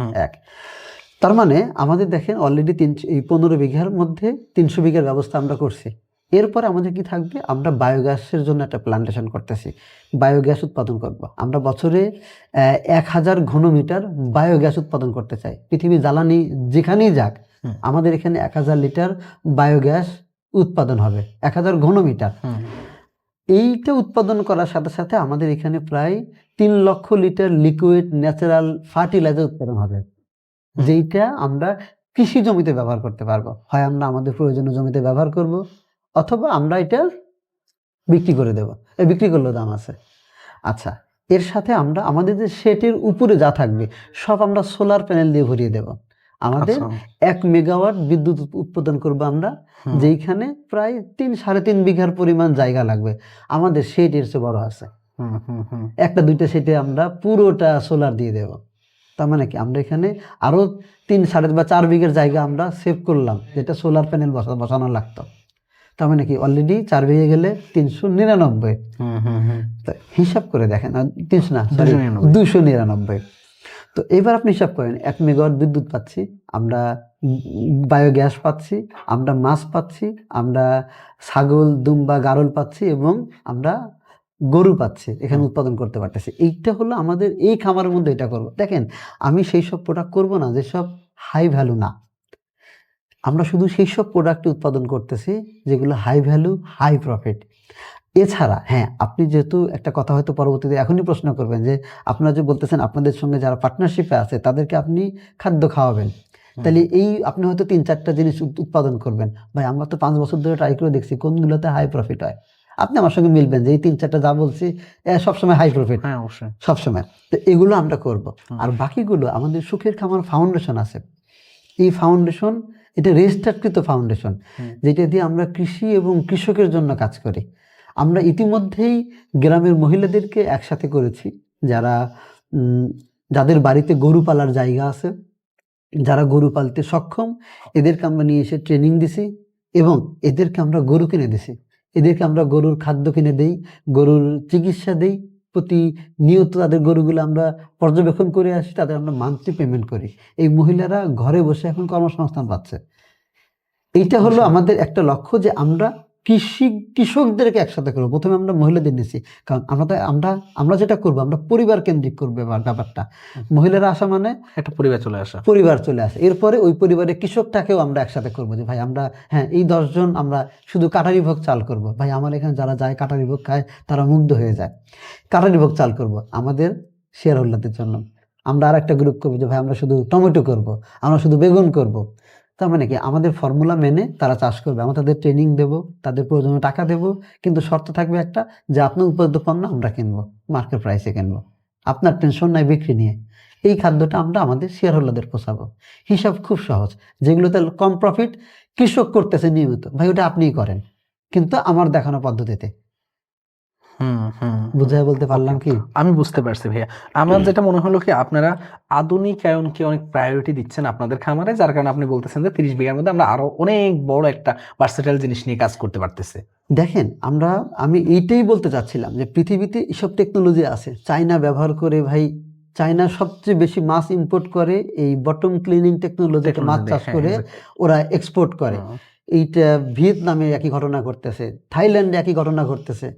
তার মানে আমাদের দেখেন অলরেডি 15 বিঘার মধ্যে 300 বিঘার ব্যবস্থা আমরা করছি। এরপরে আমাদের কি থাকবে, আমরা বায়োগ্যাসের জন্য একটা প্ল্যান্টেশন করতেছি, বায়োগ্যাস উৎপাদন করব। আমরা বছরে 1000 ঘনমিটার বায়োগ্যাস উৎপাদন করতে চাই। পৃথিবীর জ্বালানি যেখানেই যাক আমাদের এখানে 1000 লিটার বায়োগ্যাস উৎপাদন হবে, 1000 ঘনমিটার। এইটা উৎপাদন করার সাথে সাথে আমাদের এখানে প্রায় 3 লক্ষ লিটার লিকুইড ন্যাচারাল ফার্টিলাইজার উৎপাদন হবে, যেইটা আমরা কৃষি জমিতে ব্যবহার করতে পারবো। হয় আমরা আমাদের প্রয়োজনীয় জমিতে ব্যবহার করব, অথবা আমরা এটা বিক্রি করে দেব, বিক্রি করলেও দাম আছে। আচ্ছা, এর সাথে আমরা আমাদের যে শেটের উপরে যা থাকবে সব আমরা সোলার প্যানেল দিয়ে ভরিয়ে দেব। আমাদের 1 মেগাওয়াট বিদ্যুৎ উৎপাদন করব আমরা, যেইখানে প্রায় 3-3.5 বিঘার পরিমাণ জায়গা লাগবে। আমাদের শেড এর চেয়ে বড় আছে, একটা দুইটা শেডে আমরা পুরোটা সোলার দিয়ে দেব। তার মানে কি আমরা এখানে আরো 3-4.5 বিঘার জায়গা আমরা সেভ করলাম, যেটা সোলার প্যানেল বসানো লাগতো। তার মানে কি অলরেডি 4 বিঘে গেলে 399। হিসাব করে দেখেন, 300 না 299। তো এবার আপনি হিসাব করেন 1 মেগাওয়াট বিদ্যুৎ পাচ্ছি আমরা, বায়োগ্যাস পাচ্ছি আমরা, মাছ পাচ্ছি আমরা, ছাগল দুম্বা গারল পাচ্ছি, এবং আমরা গরু পাচ্ছি, এখানে উৎপাদন করতে পারতেছি। এইটা হলো আমাদের এই খামারের মধ্যে এটা করব। দেখেন আমি সেই সব প্রোডাক্ট করব না যেসব হাই ভ্যালু না, আমরা শুধু সেই সব প্রোডাক্ট উৎপাদন করতেছি যেগুলো হাই ভ্যালু হাই প্রফিট। এছাড়া হ্যাঁ, আপনি যেহেতু একটা কথা হয়তো পরবর্তীতে এখনই প্রশ্ন করবেন যে আপনারা যে বলতেছেন আপনাদের সঙ্গে যারা পার্টনারশিপে আছে তাদেরকে আপনি খাদ্য খাওয়াবেন, তাহলে এই আপনি হয়তো 3-4টা জিনিস উৎপাদন করবেন। ভাই আমরা তো 5 বছর ধরে ট্রাই করে দেখছি কোনগুলোতে হাই প্রফিট হয়। আপনি আমার সঙ্গে মিলবেন যে এই 3-4টা যা বলছি সবসময় হাই প্রফিট, হ্যাঁ অবশ্যই সবসময়। তো এগুলো আমরা করব। আর বাকিগুলো আমাদের সুখের খামার ফাউন্ডেশন আছে, এই ফাউন্ডেশন এটা রেজিস্টার্ডকৃত ফাউন্ডেশন, যেটা দিয়ে আমরা কৃষি এবং কৃষকের জন্য কাজ করি। আমরা ইতিমধ্যেই গ্রামের মহিলাদেরকে একসাথে করেছি, যাদের বাড়িতে গরু পালার জায়গা আছে, যারা গরু পালতে সক্ষম, এদেরকে আমরা নিয়ে এসে ট্রেনিং দিছি, এবং এদেরকে আমরা গরু কিনে দিছি। এদেরকে আমরা গরুর খাদ্য কিনে দেই, গরুর চিকিৎসা দেই, প্রতিনিয়ত তাদের গরুগুলো আমরা পর্যবেক্ষণ করে আসি, তাদের আমরা মান্থলি পেমেন্ট করি। এই মহিলারা ঘরে বসে এখন কর্মসংস্থান পাচ্ছে। এইটা হলো আমাদের একটা লক্ষ্য যে আমরা কৃষকদেরকে একসাথে করবো। প্রথমে আমরা মহিলাদের নিয়েছি, কারণ আমরা যেটা করবো আমরা পরিবার কেন্দ্রিক করবো ব্যাপারটা। মহিলারা আসা মানে একটা পরিবার চলে আসে। এরপরে ওই পরিবারের কৃষকটাকেও আমরা একসাথে করবো যে ভাই আমরা হ্যাঁ এই 10 জন আমরা শুধু কাটারি ভোগ চাল করব। ভাই আমার এখানে যারা যায় কাটারি ভোগ খায় তারা মুগ্ধ হয়ে যায়, কাটারি ভোগ চাল করব আমাদের শেয়ার হোল্ডারদের জন্য। আমরা আর একটা গ্রুপ করবো যে ভাই আমরা শুধু টমেটো করব, আমরা শুধু বেগুন করব। তার মানে কি আমাদের ফর্মুলা মেনে তারা চাষ করবে, আমরা তাদের ট্রেনিং দেবো, তাদের প্রয়োজনীয় টাকা দেবো, কিন্তু শর্ত থাকবে একটা যে আপনার উৎপাদিত পণ্য আমরা কিনবো, মার্কেট প্রাইসে কিনবো, আপনার টেনশন নাই বিক্রি নিয়ে। এই খাদ্যটা আমরা আমাদের শেয়ার হোল্ডারদের পোষাবো। হিসাব খুব সহজ, যেগুলোতে কম প্রফিট কৃষক করতেছে নিয়মিত, ভাই ওটা আপনিই করেন, কিন্তু আমার দেখানো পদ্ধতিতে। বুঝায় বলতে পারলাম কি? আমি বুঝতে পারছি ভাইয়া। আমার যেটা মনে হলো কি, আপনারা আধুনিকায়নকে অনেক প্রায়োরিটি দিচ্ছেন আপনাদের খামারে, যার কারণে আপনি বলতেছেন যে 30 বিঘার মধ্যে আমরা আরো অনেক বড় একটা ভার্সেটাইল জিনিস নিয়ে কাজ করতে পারতেছি। দেখেন, আমি এইটাই বলতে চাচ্ছিলাম যে পৃথিবীতে এসব টেকনোলজি আছে, চায়না ব্যবহার করে ভাই, চায়না সবচেয়ে বেশি মাছ ইম্পোর্ট করে এই বটম ক্লিনিং টেকনোলজিতে মাছ চাষ করে ওরা এক্সপোর্ট করে। এইটা ভিয়েতনামে একই ঘটনা ঘটতেছে, থাইল্যান্ডে একই ঘটনা ঘটতেছে।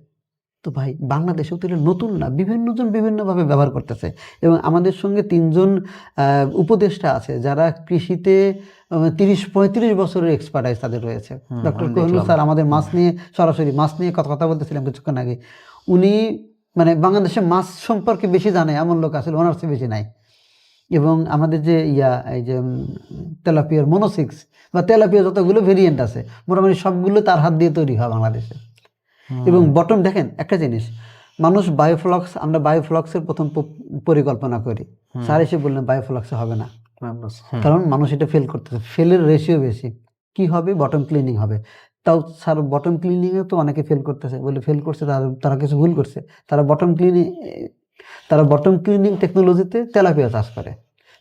তো ভাই বাংলাদেশেও তো এটা নতুন না, বিভিন্ন জন বিভিন্নভাবে ব্যবহার করতেছে। এবং আমাদের সঙ্গে 3 জন উপদেষ্টা আছে যারা কৃষিতে 30-35 বছরের এক্সপার্টাইজ তাদের রয়েছে। ডক্টর কোহিনুর স্যার আমাদের মাছ নিয়ে সরাসরি মাছ নিয়ে কথা বলতেছিলাম কিছুক্ষণ আগে। উনি মানে বাংলাদেশে মাছ সম্পর্কে বেশি জানে এমন লোক আসলে ওনার চেয়ে বেশি নাই। এবং আমাদের যে এই যে তেলাপিয়ার মনোসিক্স বা তেলাপিয়া যতগুলো ভেরিয়েন্ট আছে মোটামুটি সবগুলো তার হাত দিয়ে তৈরি হয় বাংলাদেশে। এবং বটম দেখেন একটা জিনিস, মানুষ বায়োফ্লক্স, আমরা বায়োফ্লক্সের প্রথম পরিকল্পনা করি, স্যার এসে বললেন বায়োফ্লক্সে হবে না, কারণ মানুষ এটা ফেল করতেছে, ফেলের রেশিও বেশি। কি হবে? বটম ক্লিনিং হবে। তাও স্যার বটম ক্লিনিংয়ে তো অনেকে ফেল করতেছে, বলে ফেল করছে তারা কিছু ভুল করছে। তারা বটম ক্লিনিং টেকনোলজিতে তেলাপিয়া চাষ করে।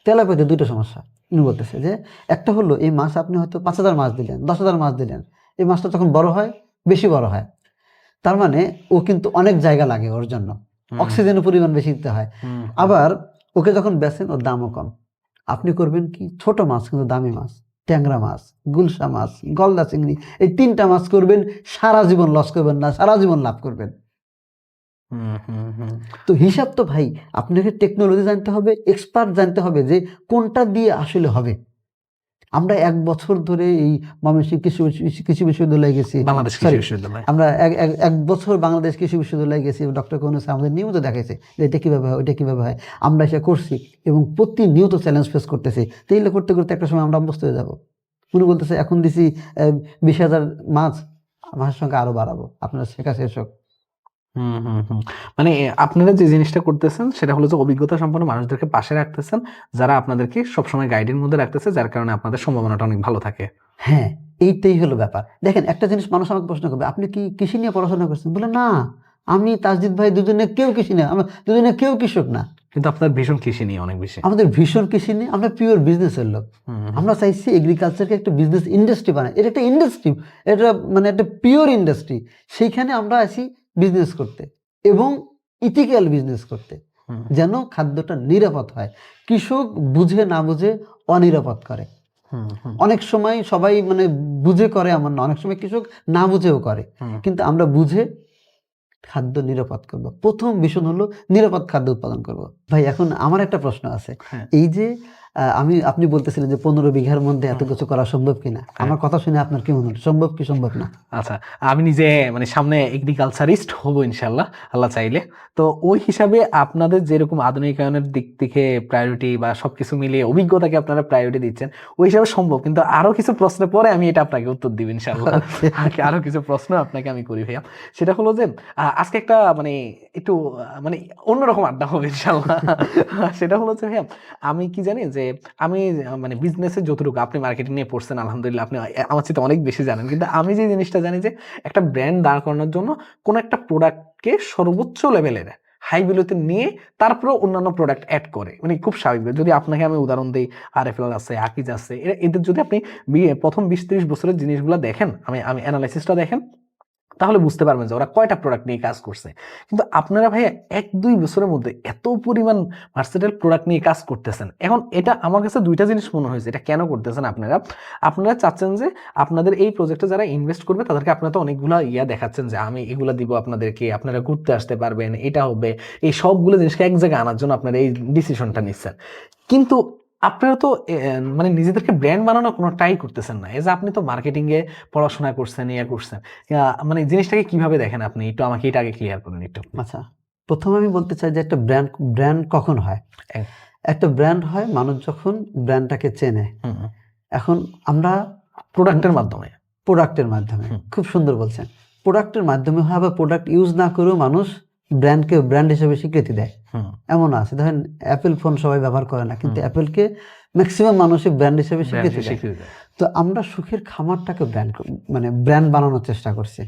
তেলাপিয়াতে 2টা সমস্যা উনি বলতেছে, যে একটা হলো এই মাছ আপনি হয়তো 5,000 মাছ দিলেন, 10,000 মাছ দিলেন, এই মাছটা যখন বড় হয় বেশি বড় হয়, তার মানে ও কিন্তু অনেক জায়গা লাগে, ওর জন্য অক্সিজেনের পরিমাণ বেশি দিতে হয়। আবার ওকে যখন বেচেন ওর দামও কম। আপনি করবেন কি, ছোট মাছ কিন্তু দামি মাছ, ট্যাংরা মাছ, গুলশা মাছ, গলদা চিংড়ি, এই 3টা মাছ করবেন, সারা জীবন লস করবেন না, সারা জীবন লাভ করবেন। তো হিসাব তো ভাই আপনাকে টেকনোলজি জানতে হবে, এক্সপার্ট জানতে হবে যে কোনটা দিয়ে আসলে হবে। আমরা 1 বছর ধরে এই ময়মনসিংহ কৃষি বিশ্ববিদ্যালয়ে গেছি, আমরা 1 বছর বাংলাদেশ কৃষি বিশ্ববিদ্যালয়ে গেছি, ডক্টর কোহিনুর স্যার আমাদের নিয়মিত দেখাইছে যে এটা কীভাবে হয়, ওইটা কীভাবে হয়। আমরা এসে করছি এবং প্রতিনিয়ত চ্যালেঞ্জ ফেস করতেছি। তেইলে করতে করতে একটা সময় আমরা অভ্যস্ত হয়ে যাবো। উনি বলতেছে এখন দিছি 20,000 মাছ, মাছের সংখ্যা আরো বাড়াবো, আপনারা শেখা শেষ হোক। মানে আপনারা যে জিনিসটা করতেছেন সেটা হলো যে অভিজ্ঞতা সম্পন্ন মানুষদেরকে পাশে রাখতেছেন, যারা আপনাদেরকে সবসময় গাইডের মধ্যে রাখতেছে, যার কারণে আপনাদের সম্ভাবনাটা অনেক ভালো থাকে। হ্যাঁ, এইটাই হলো ব্যাপার। দেখেন একটা জিনিস মানুষ আমাকে প্রশ্ন করবে, আপনি কি কৃষি নিয়ে পড়াশোনা করছেন? বলে না, আমি তাসজিদ ভাই দুজনে কেউ কৃষি না, আমরা দুজনে কেউ কৃষক না। কিন্তু আপনার ভীষণ কৃষি নিয়ে অনেক বেশি। আমাদের ভীষণ কৃষি নিয়ে, আমরা পিওর বিজনেসের লোক। আমরা চাইছি এগ্রিকালচারকে একটা বিজনেস ইন্ডাস্ট্রি বানাই। এটা একটা ইন্ডাস্ট্রি, এটা মানে একটা পিওর ইন্ডাস্ট্রি। সেইখানে আমরা আছি বিজনেস করতে এবং ইথিক্যাল বিজনেস করতে, যেন খাদ্যটা নিরাপদ হয়। কৃষক বুঝে না বুঝে অনিরাপদ করে। অনেক সময় সবাই মানে বুঝে করে এমন না, অনেক সময় কৃষক না বুঝেও করে, কিন্তু আমরা বুঝে খাদ্য নিরাপদ করব। প্রথম মিশন হলো নিরাপদ খাদ্য উৎপাদন করব। ভাই এখন আমার একটা প্রশ্ন আছে, এই যে আপনি বলতেছিলেন যে 15 বিঘার মধ্যে এত কিছু করা সম্ভব কিনা, আমার কথা শুনে আপনার কি মনে হলো, সম্ভব কি সম্ভব না? আচ্ছা, আমি নিজে মানে সামনে এগ্রিকালচারিস্ট হব ইনশাল্লাহ, আল্লাহ চাইলে। তো ওই হিসাবে আপনাদের যেরকম আধুনিকায়নের দিক থেকে প্রায়োরিটি বা সবকিছু মিলিয়ে অভিজ্ঞতাকে আপনারা প্রায়োরিটি দিচ্ছেন, ওই হিসাবে সম্ভব। কিন্তু আরো কিছু প্রশ্নের পরে আমি এটা আপনাকে উত্তর দিব ইনশাল্লাহ। আরো কিছু প্রশ্ন আপনাকে আমি করি ভাইয়া। সেটা হলো যে আজকে একটা মানে একটু মানে অন্যরকম আড্ডা হবে ইনশাল্লাহ। সেটা হলো যে ভাইয়া, আমি কি জানি যে আমি মানে বিজনেসের যতটুকু, আপনি মার্কেটিং নিয়ে পড়ছেন আলহামদুলিল্লাহ, আপনি আমার চেয়ে অনেক বেশি জানেন, কিন্তু আমি যে জিনিসটা জানি যে একটা ব্র্যান্ড দাঁড় করানোর জন্য কোন একটা প্রোডাক্টকে সর্বোচ্চ লেভেলের হাই ভ্যালুতে নিয়ে তারপরে অন্যান্য প্রোডাক্ট অ্যাড করে, মানে খুব স্বাভাবিক। যদি আপনাকে আমি উদাহরণ দিই, RFL আছে, আকিজ আছে, এদের যদি আপনি প্রথম 20-30 বছরের জিনিসগুলো দেখেন, আমি অ্যানালাইসিসটা দেখেন, তাহলে বুঝতে পারবেন যে ওরা কয়টা প্রোডাক্ট নিয়ে কাজ করছে। কিন্তু আপনারা ভাইয়া 1-2 বছরের মধ্যে এত পরিমাণ ভার্সেটাইল প্রোডাক্ট নিয়ে কাজ করতেছেন। এখন এটা আমার কাছে 2টা জিনিস মনে হয়েছে, এটা কেন করতেছেন আপনারা চাচ্ছেন যে আপনাদের এই প্রজেক্টে যারা ইনভেস্ট করবে তাদেরকে আপনারা তো অনেকগুলো দেখাচ্ছেন যে আমি এগুলা দিব আপনাদেরকে, আপনারা ঘুরতে আসতে পারবেন, এটা হবে, এই সবগুলো জিনিসকে এক জায়গায় আনার জন্য আপনারা এই ডিসিশনটা নিচ্ছেন। কিন্তু আপনারা তো মানে নিজেদেরকে ব্র্যান্ড বানানোর কোনো ট্রাই করতেছেন না। যে আপনি তো মার্কেটিং এ পড়াশোনা করছেন, করছেন, মানে জিনিসটাকে কিভাবে দেখেন আপনি একটু আমাকে এটা আগে ক্লিয়ার করুন একটু। আচ্ছা, প্রথমে আমি বলতে চাই যে একটা ব্র্যান্ড কখন হয়? একটা ব্র্যান্ড হয় মানুষ যখন ব্র্যান্ডটাকে চেনে। এখন আমরা প্রোডাক্টের মাধ্যমে, খুব সুন্দর বলছেন, প্রোডাক্টের মাধ্যমে হয়, আবার প্রোডাক্ট ইউজ না করেও মানুষ ব্র্যান্ডকে ব্র্যান্ড হিসেবে স্বীকৃতি দেয়। এমন আছে, ধরেন অ্যাপেল ফোন সবাই ব্যবহার করে না, কিন্তু অ্যাপেলকে ম্যাক্সিমাম মানুষই ব্র্যান্ড হিসেবে স্বীকৃতি দেয়। তো আমরা সুখের খামারটাকে মানে ব্র্যান্ড বানানোর চেষ্টা করছি।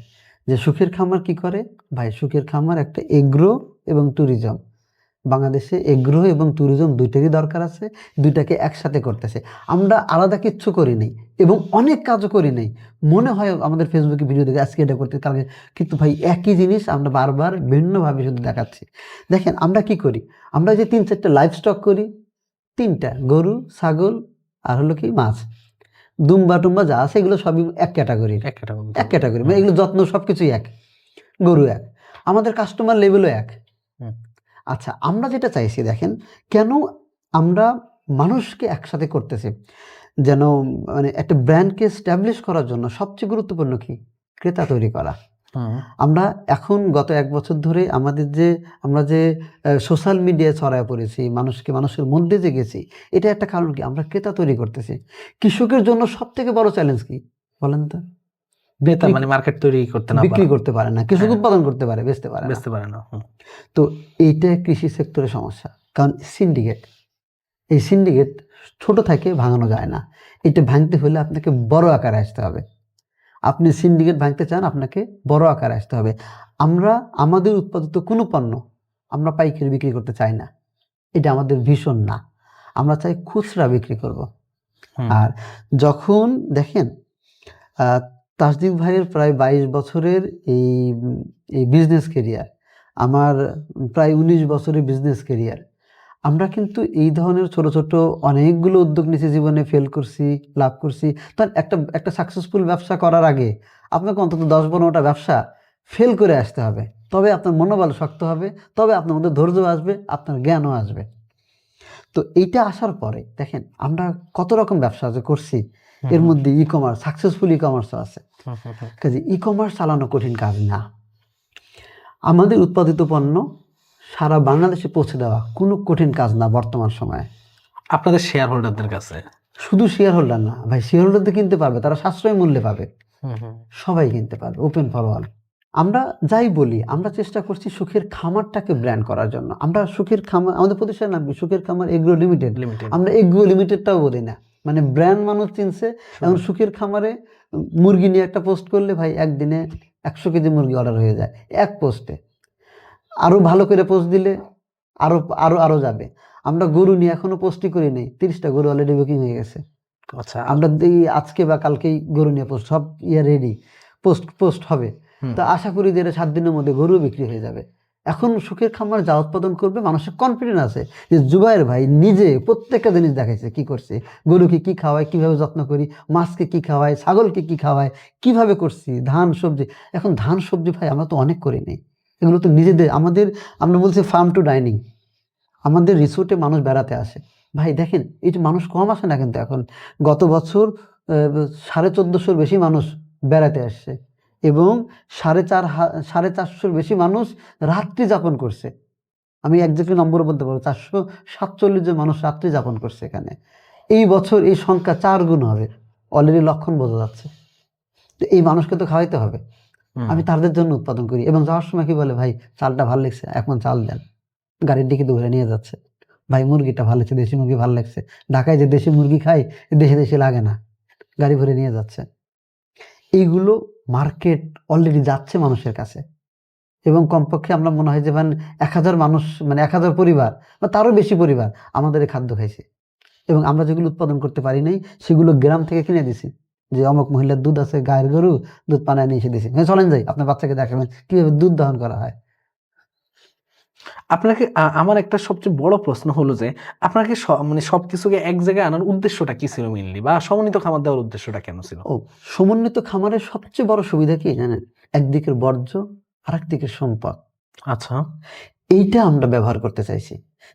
যে সুখের খামার কি করে ভাই, সুখের খামার একটা এগ্রো এবং ট্যুরিজম। বাংলাদেশে এগ্রো এবং ট্যুরিজম দুইটারই দরকার আছে, দুইটাকে একসাথে করতেছে। আমরা আলাদা কিচ্ছু করি নাই এবং অনেক কাজও করি নাই। মনে হয় আমাদের ফেসবুকে ভিডিও দেখে আজকে এটা করতে কালকে, কিন্তু ভাই একই জিনিস আমরা বারবার ভিন্নভাবে শুধু দেখাচ্ছি। দেখেন আমরা কি করি, আমরা যে 3-4টা লাইভ স্টক করি, 3টা গরু, ছাগল আর হলো কি মাছ, দুম্বা টুম্বা যা আছে এগুলো সবই এক ক্যাটাগরি, এক ক্যাটাগরি, মানে এগুলো যত্ন সবকিছুই এক, গরু এক, আমাদের কাস্টমার লেভেলও এক। আচ্ছা, আমরা যেটা চাইছি দেখেন, কেন আমরা মানুষকে একসাথে করতেছি, যেন মানে একটা ব্র্যান্ডকে স্ট্যাবলিশ করার জন্য সবচেয়ে গুরুত্বপূর্ণ কি, ক্রেতা তৈরি করা। আমরা এখন গত 1 বছর ধরে আমরা যে সোশ্যাল মিডিয়ায় ছড়ায় পড়েছি, মানুষের মধ্যে যে গেছি, এটা একটা কারণ কি, আমরা ক্রেতা তৈরি করতেছি। কৃষকের জন্য সব থেকে বড় চ্যালেঞ্জ কি বলেন তো, মানে মার্কেট তৈরি করতে না, বিক্রি করতে পারে না, কৃষক উৎপাদন করতে পারে, বেচতে পারে না। তো এইটা কৃষি সেক্টরের সমস্যা, কারণ এই সিন্ডিকেট ছোট থেকে ভাঙানো যায় না। এটা ভাঙতে হলে আপনাকে বড় আকারে আসতে হবে। আপনি সিন্ডিকেট ভাঙতে চান, আপনাকে বড় আকারে আসতে হবে। আমরা আমাদের উৎপাদিত কোনো পণ্য আমরা পাইকারি বিক্রি করতে চাই না, এটা আমাদের ভীষণ না। আমরা চাই খুচরা বিক্রি করব। আর যখন দেখেন তাসদিক ভাইয়ের প্রায় 22 বছরের এই বিজনেস ক্যারিয়ার, আমার প্রায় 19 বছরের বিজনেস ক্যারিয়ার, আমরা কিন্তু এই ধরনের ছোট ছোট অনেকগুলো উদ্যোগ নিয়েছি, জীবনে ফেল করছি, লাভ করছি। তার একটা সাকসেসফুল ব্যবসা করার আগে আপনাকে অন্তত 10-15টা ব্যবসা ফেল করে আসতে হবে, তবে আপনার মনোবল শক্ত হবে, তবে আপনার মধ্যে ধৈর্য আসবে, আপনার জ্ঞানও আসবে। তো এইটা আসার পরে দেখেন আমরা কত রকম ব্যবসা যে করছি, এর মধ্যে ই-কমার্স, সাকসেসফুল ই-কমার্সও আছে। কাজে ই-কমার্স চালানো কঠিন কাজ না। আমাদের উৎপাদিত পণ্য সারা বাংলাদেশে পৌঁছে দেওয়া কোনো কঠিন কাজ না বর্তমান সময়ে। আপনাদের শেয়ার হোল্ডারদের কাছে, শুধু শেয়ার হোল্ডার না ভাই, শেয়ার হোল্ডারদের কিনতে পারবে, তারা সাশ্রয় মূল্যে পাবে, সবাই কিনতে পারবে, ওপেন ফর অল। আমরা যাই বলি, আমরা চেষ্টা করছি সুখের খামারটাকে ব্র্যান্ড করার জন্য। আমরা সুখের খামার, আমাদের প্রতিষ্ঠানের নাম সুখের খামার এগ্রো লিমিটেড। আমরা এগ্রো লিমিটেডটাও বলি না, মানে ব্র্যান্ড মানুষ চিনছে। এখন সুখের খামারে মুরগি নিয়ে একটা পোস্ট করলে ভাই একদিনে 100 কেজি মুরগি অর্ডার হয়ে যায় এক পোস্টে। আরো ভালো করে পোস্ট দিলে আরো আরো আরো যাবে। আমরা গরু নিয়ে এখনো পোস্টই করি নাই, 30টা গরু অলরেডি বুকিং হয়ে গেছে। আচ্ছা, আমরা আজকে বা কালকেই গরু নিয়ে পোস্ট, সব রেডি, পোস্ট হবে। তো আশা করি যে 7 দিনের মধ্যে গরু বিক্রি হয়ে যাবে। এখন সুখের খামার যা উৎপাদন করবে, মানুষের কনফিডেন্স আছে যে জুবায়ের ভাই নিজে প্রত্যেকটা জিনিস দেখাইছে, কি করছে, গরুকে কি খাওয়ায়, কিভাবে যত্ন করি, মাছকে কি খাওয়ায়, ছাগলকে কি খাওয়ায়, কিভাবে করছি, ধান সবজি। এখন ধান সবজি ভাই আমরা তো অনেক করি নেই, এগুলো তো নিজেদের, আমরা বলছি ফার্ম টু ডাইনিং। আমাদের রিসোর্টে মানুষ বেড়াতে আসে ভাই, দেখেন এটা মানুষ কম আসে না, কিন্তু এখন গত বছর 1450 বেশি মানুষ বেড়াতে আসছে এবং 450 বেশি মানুষ রাত্রি যাপন করছে। আমি একজাক্টলি নম্বর বলতে পারবো, 447 জন মানুষ রাত্রি যাপন করছে এখানে। এই বছর এই সংখ্যা 4 গুণ হবে, অলরেডি লক্ষণ বোঝা যাচ্ছে। তো এই মানুষকে তো খাওয়াইতে হবে, আমি তাদের জন্য উৎপাদন করি। এবং যাওয়ার সময় কি বলে, ভাই চালটা ভালো লাগছে, এখন চাল দেন, গাড়ির দিকে ধরে নিয়ে যাচ্ছে। ভাই মুরগিটা ভালো লাগছে, দেশি মুরগি ভালো লাগছে, ঢাকায় যে দেশি মুরগি খাই, দেশি লাগে না, গাড়ি ভরে নিয়ে যাচ্ছে। এইগুলো মার্কেট অলরেডি যাচ্ছে মানুষের কাছে। এবং কমপক্ষে আমরা মনে হয় যে 1000 মানুষ, 1000 পরিবার বা তারও বেশি পরিবার আমাদের এই খাদ্য খাইছে। এবং আমরা যেগুলো উৎপাদন করতে পারি নাই সেগুলো গ্রাম থেকে কিনে দিছি, যে অমুক মহিলার দুধ আছে, গায়ের গরু, দুধ পানায় নিয়ে এসে দিছি, চলেন যাই আপনার বাচ্চাকে দেখাবেন কিভাবে দুধ দহন করা হয়। আপনাকে আমার একটা সবচেয়ে বড় প্রশ্ন হলো যে আপনাকে সবকিছুকে এক জায়গায় আনার উদ্দেশ্যটা কি ছিল মেইনলি, বা সমন্বিত খামার দেওয়ার উদ্দেশ্যটা কেন ছিল? সমন্বিত খামারের সবচেয়ে বড় সুবিধা কি জানেন, একদিকের বর্জ্য আর একদিকের সম্পদ। আচ্ছা, এইটা আমরা ব্যবহার করতে চাইছি।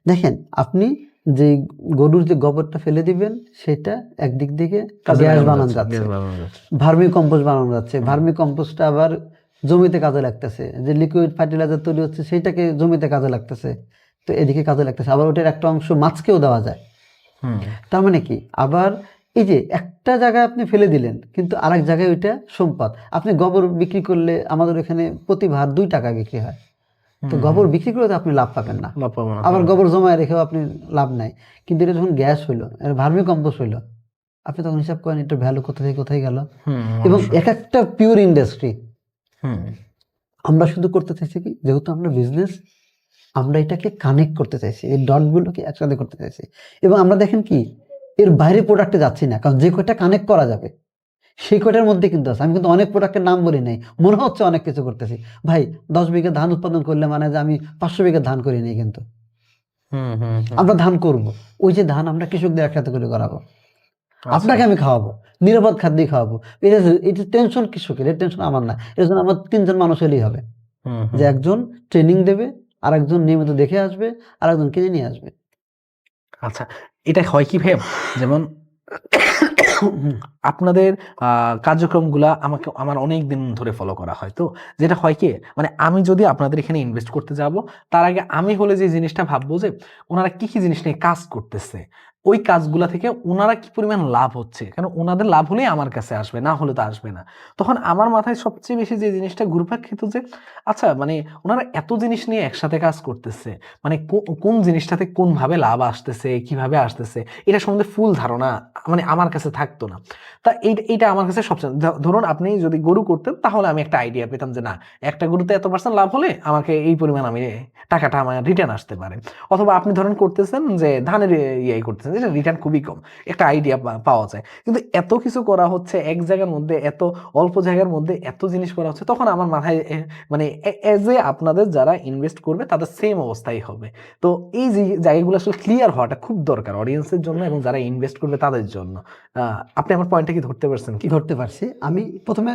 দেখেন আপনি যে গরুর যে গোবরটা ফেলে দিবেন, সেটা একদিক থেকে গ্যাস বানানো যাচ্ছে, ভার্মি কম্পোস্ট বানানো যাচ্ছে, ভার্মি কম্পোস্টটা আবার জমিতে কাজে লাগতেছে, যে লিকুইড ফার্টিলাইজার তৈরি হচ্ছে সেইটাকে জমিতে কাজে লাগতেছে, তো এদিকে কাজে লাগতেছে। আবার ওটার একটা অংশ মাছকেও দেওয়া যায়। তার মানে কি, আবার এই যে একটা জায়গায় আপনি ফেলে দিলেন, কিন্তু আরেক জায়গায় ওইটা সম্পদ। আপনি গোবর বিক্রি করলে আমাদের এখানে প্রতি ভার 2 টাকা বিক্রি হয়, তো গোবর বিক্রি করে তো আপনি লাভ পাবেন না, লাভ পাবো না। আবার গোবর জমায় রেখেও আপনি লাভ নাই। কিন্তু এটা যখন গ্যাস হইলো, ভার্মি কম্পোস্ট হইলো, আপনি তখন হিসাব করেন এটার ভ্যালু কোথা থেকে কোথায় গেল। এবং এক একটা পিওর ইন্ডাস্ট্রি আমরা শুধু করতে চাইছি কি, যেহেতু আমরা বিজনেস, আমরা এটাকে কানেক্ট করতে চাইছি, এই ডটগুলোকে একসাথে করতে চাইছি। এবং আমরা দেখেন কি, এর বাইরে প্রোডাক্টে যাচ্ছি না, কারণ যে কয়টা কানেক্ট করা যাবে সেই কয়টার মধ্যে কিন্তু আছে। আমি কিন্তু অনেক প্রোডাক্টের নাম বলি নাই, মনে হচ্ছে অনেক কিছু করতেছি। ভাই 10 বিঘা ধান উৎপাদন করলে মানে যে আমি 500 বিঘা ধান করি নাই, কিন্তু আমরা ধান করব, ওই যে ধান আমরা কৃষকদের একসাথে করে করাবো, আপনাকে আমি খাওয়াবো, নিরাপদ খাদ্যই খাওয়াবো। এটা টেনশন কৃষকের, এর টেনশন আমার না। এর জন্য আমার 3 জন মানুষ হলেই হবে, যে একজন ট্রেনিং দেবে, আর একজন নিয়মিত দেখে আসবে, আর একজন কিনে নিয়ে আসবে। আচ্ছা, এটা হয় কি ভাই, যেমন আপনাদের কার্যক্রমগুলা আমার অনেক দিন ধরে ফলো করা হয়, তো যেটা হয় কি, মানে আমি যদি আপনাদের এখানে ইনভেস্ট করতে যাব, তার আগে আমি হলে যে জিনিসটা ভাববো যে ওনারা কি কি জিনিস নিয়ে কাজ করতেছে, ওই কাজগুলা থেকে ওনারা কি পরিমাণ লাভ হচ্ছে, কারণ ওনাদের লাভ হলেই আমার কাছে আসবে, না হলে তো আসবে না। তখন আমার মাথায় সবচেয়ে বেশি যে জিনিসটা ঘুরপাক যে আচ্ছা, মানে ওনারা এত জিনিস নিয়ে একসাথে কাজ করতেছে, মানে কোন জিনিসটাতে কোন ভাবে লাভ আসতেছে, কিভাবে আসতেছে, এটা সম্বন্ধে ফুল ধারণা মানে আমার কাছে থাকতো না। তা এইটা আমার কাছে সবচেয়ে, ধরুন আপনি যদি গরু করতেন, তাহলে আমি একটা আইডিয়া পেতাম যে না, একটা গরুতে এত % লাভ হলে আমাকে এই পরিমাণ আমি টাকাটা আমার রিটার্ন আসতে পারে। অথবা আপনি ধরেন করতেছেন যে ধানের ইয়ে করতেছেন, যেটা রিটার্ন খুবই কম, একটা আইডিয়া পাওয়া যায়। কিন্তু এত কিছু করা হচ্ছে এক জায়গার মধ্যে, এত অল্প জায়গার মধ্যে এত জিনিস করা হচ্ছে, তখন আমার মাথায় মানে এজ এ আপনাদের যারা ইনভেস্ট করবে তাদের সেম অবস্থাই হবে। তো এই যে জায়গাগুলো আসলে ক্লিয়ার হওয়াটা খুব দরকার অডিয়েন্সের জন্য এবং যারা ইনভেস্ট করবে তাদের জন্য। আপনি আমার পয়েন্টটা কি ধরতে পারছেন? কি ধরতে পারছি আমি প্রথমে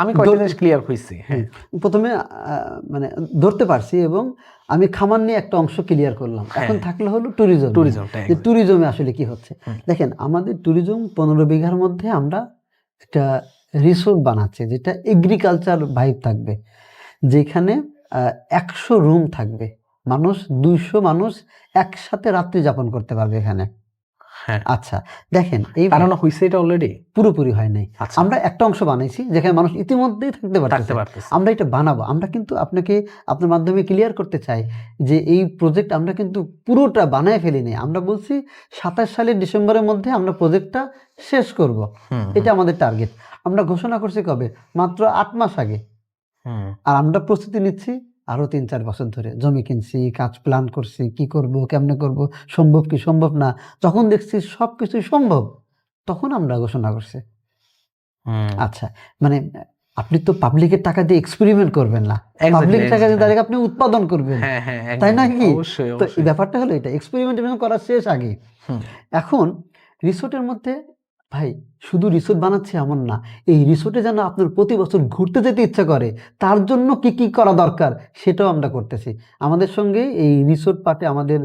আমি কয়েকটা জিনিস ক্লিয়ার হইছি। হ্যাঁ, প্রথমে মানে ধরতে পারছি, এবং আমি খামার নিয়ে একটা অংশ ক্লিয়ার করলাম। এখন থাকলে হলো ট্যুরিজমটা, যে ট্যুরিজমে আসলে কি হচ্ছে। দেখেন, আমাদের ট্যুরিজম 15 বিঘার মধ্যে আমরা একটা রিসোর্ট বানাচ্ছি, যেটা এগ্রিকালচার ভাইব থাকবে, যেখানে 100 রুম থাকবে, 200 মানুষ একসাথে রাত্রি যাপন করতে পারবে এখানে। আচ্ছা, দেখেন, এই বানানো হইছে, এটা অলরেডি পুরোপুরি হয় নাই। আমরা একটা অংশ বানাইছি যেখানে মানুষ ইতিমধ্যেই থাকতে পারতেছে। আমরা এটা বানাবো। আমরা কিন্তু আপনাকে আপনার মাধ্যমে ক্লিয়ার করতে চাই যে এই প্রজেক্ট আমরা কিন্তু পুরোটা বানায় ফেলিনি। আমরা বলছি 27 সালের ডিসেম্বরের মধ্যে আমরা প্রজেক্টটা শেষ করব, এটা আমাদের টার্গেট। আমরা ঘোষণা করছি কবে? মাত্র 8 মাস আগে। আর আমরা প্রস্তুতি নিচ্ছি আরো 3-4 বছর ধরে। জমি কিনছি, কাজ প্ল্যান করছি, কি করব, কেমনে করব, সম্ভব কি সম্ভব না। যখন দেখছি সবকিছুই সম্ভব, তখন আমরা ঘোষণা করছি। আচ্ছা, মানে আপনি তো পাবলিকের টাকা দিয়ে এক্সপেরিমেন্ট করবেন না, পাবলিক টাকা দিয়ে ডাইরেক্ট আপনি উৎপাদন করবেন, তাই না কি? তো এই ব্যাপারটা হলো এটা, এক্সপেরিমেন্ট করা শেষ আগে। এখন রিসোর্টের মধ্যে ভাই শুধু রিসোর্ট বানাচ্ছে এমন না, এই রিসোর্টে যেন আপনার প্রতি বছর ঘুরতে যেতে ইচ্ছা করে, তার জন্য কি কি করা দরকার সেটাও আমরা করতেছি। আমাদের সঙ্গে এই রিসোর্ট পার্টে আমাদের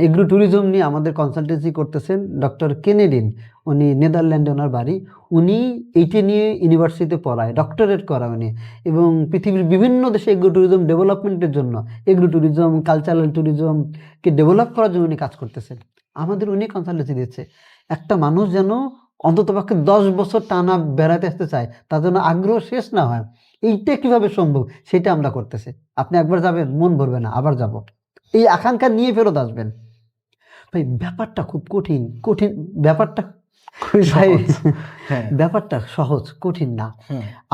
এগ্রো ট্যুরিজম নিয়ে আমাদের কনসালটেন্সি করতেছেন ডক্টর কেনেডিন, উনি নেদারল্যান্ডে ওনার বাড়ি। উনি এইটা নিয়ে ইউনিভার্সিটিতে পড়ায়, ডক্টরেট করা উনি, এবং পৃথিবীর বিভিন্ন দেশে এগ্রো ট্যুরিজম ডেভেলপমেন্টের জন্য, এগ্রো ট্যুরিজম, কালচারাল ট্যুরিজমকে ডেভেলপ করার জন্য উনি কাজ করতেছেন। আমাদের উনি কনসালটেন্সি দিচ্ছে। একটা মানুষ যেন অন্ততপক্ষে 10 বছর টানা বেড়াতে আসতে চায়, তার জন্য আগ্রহ শেষ না হয়, এইটা কিভাবে সম্ভব সেটা আমরা করতেছি। আপনি একবার যাবেন, মন ভরবে না, আবার যাব, এই আকাঙ্ক্ষা নিয়ে ফেরত আসবেন। ভাই ব্যাপারটা খুব কঠিন, ব্যাপারটা ব্যাপারটা সহজ, কঠিন না।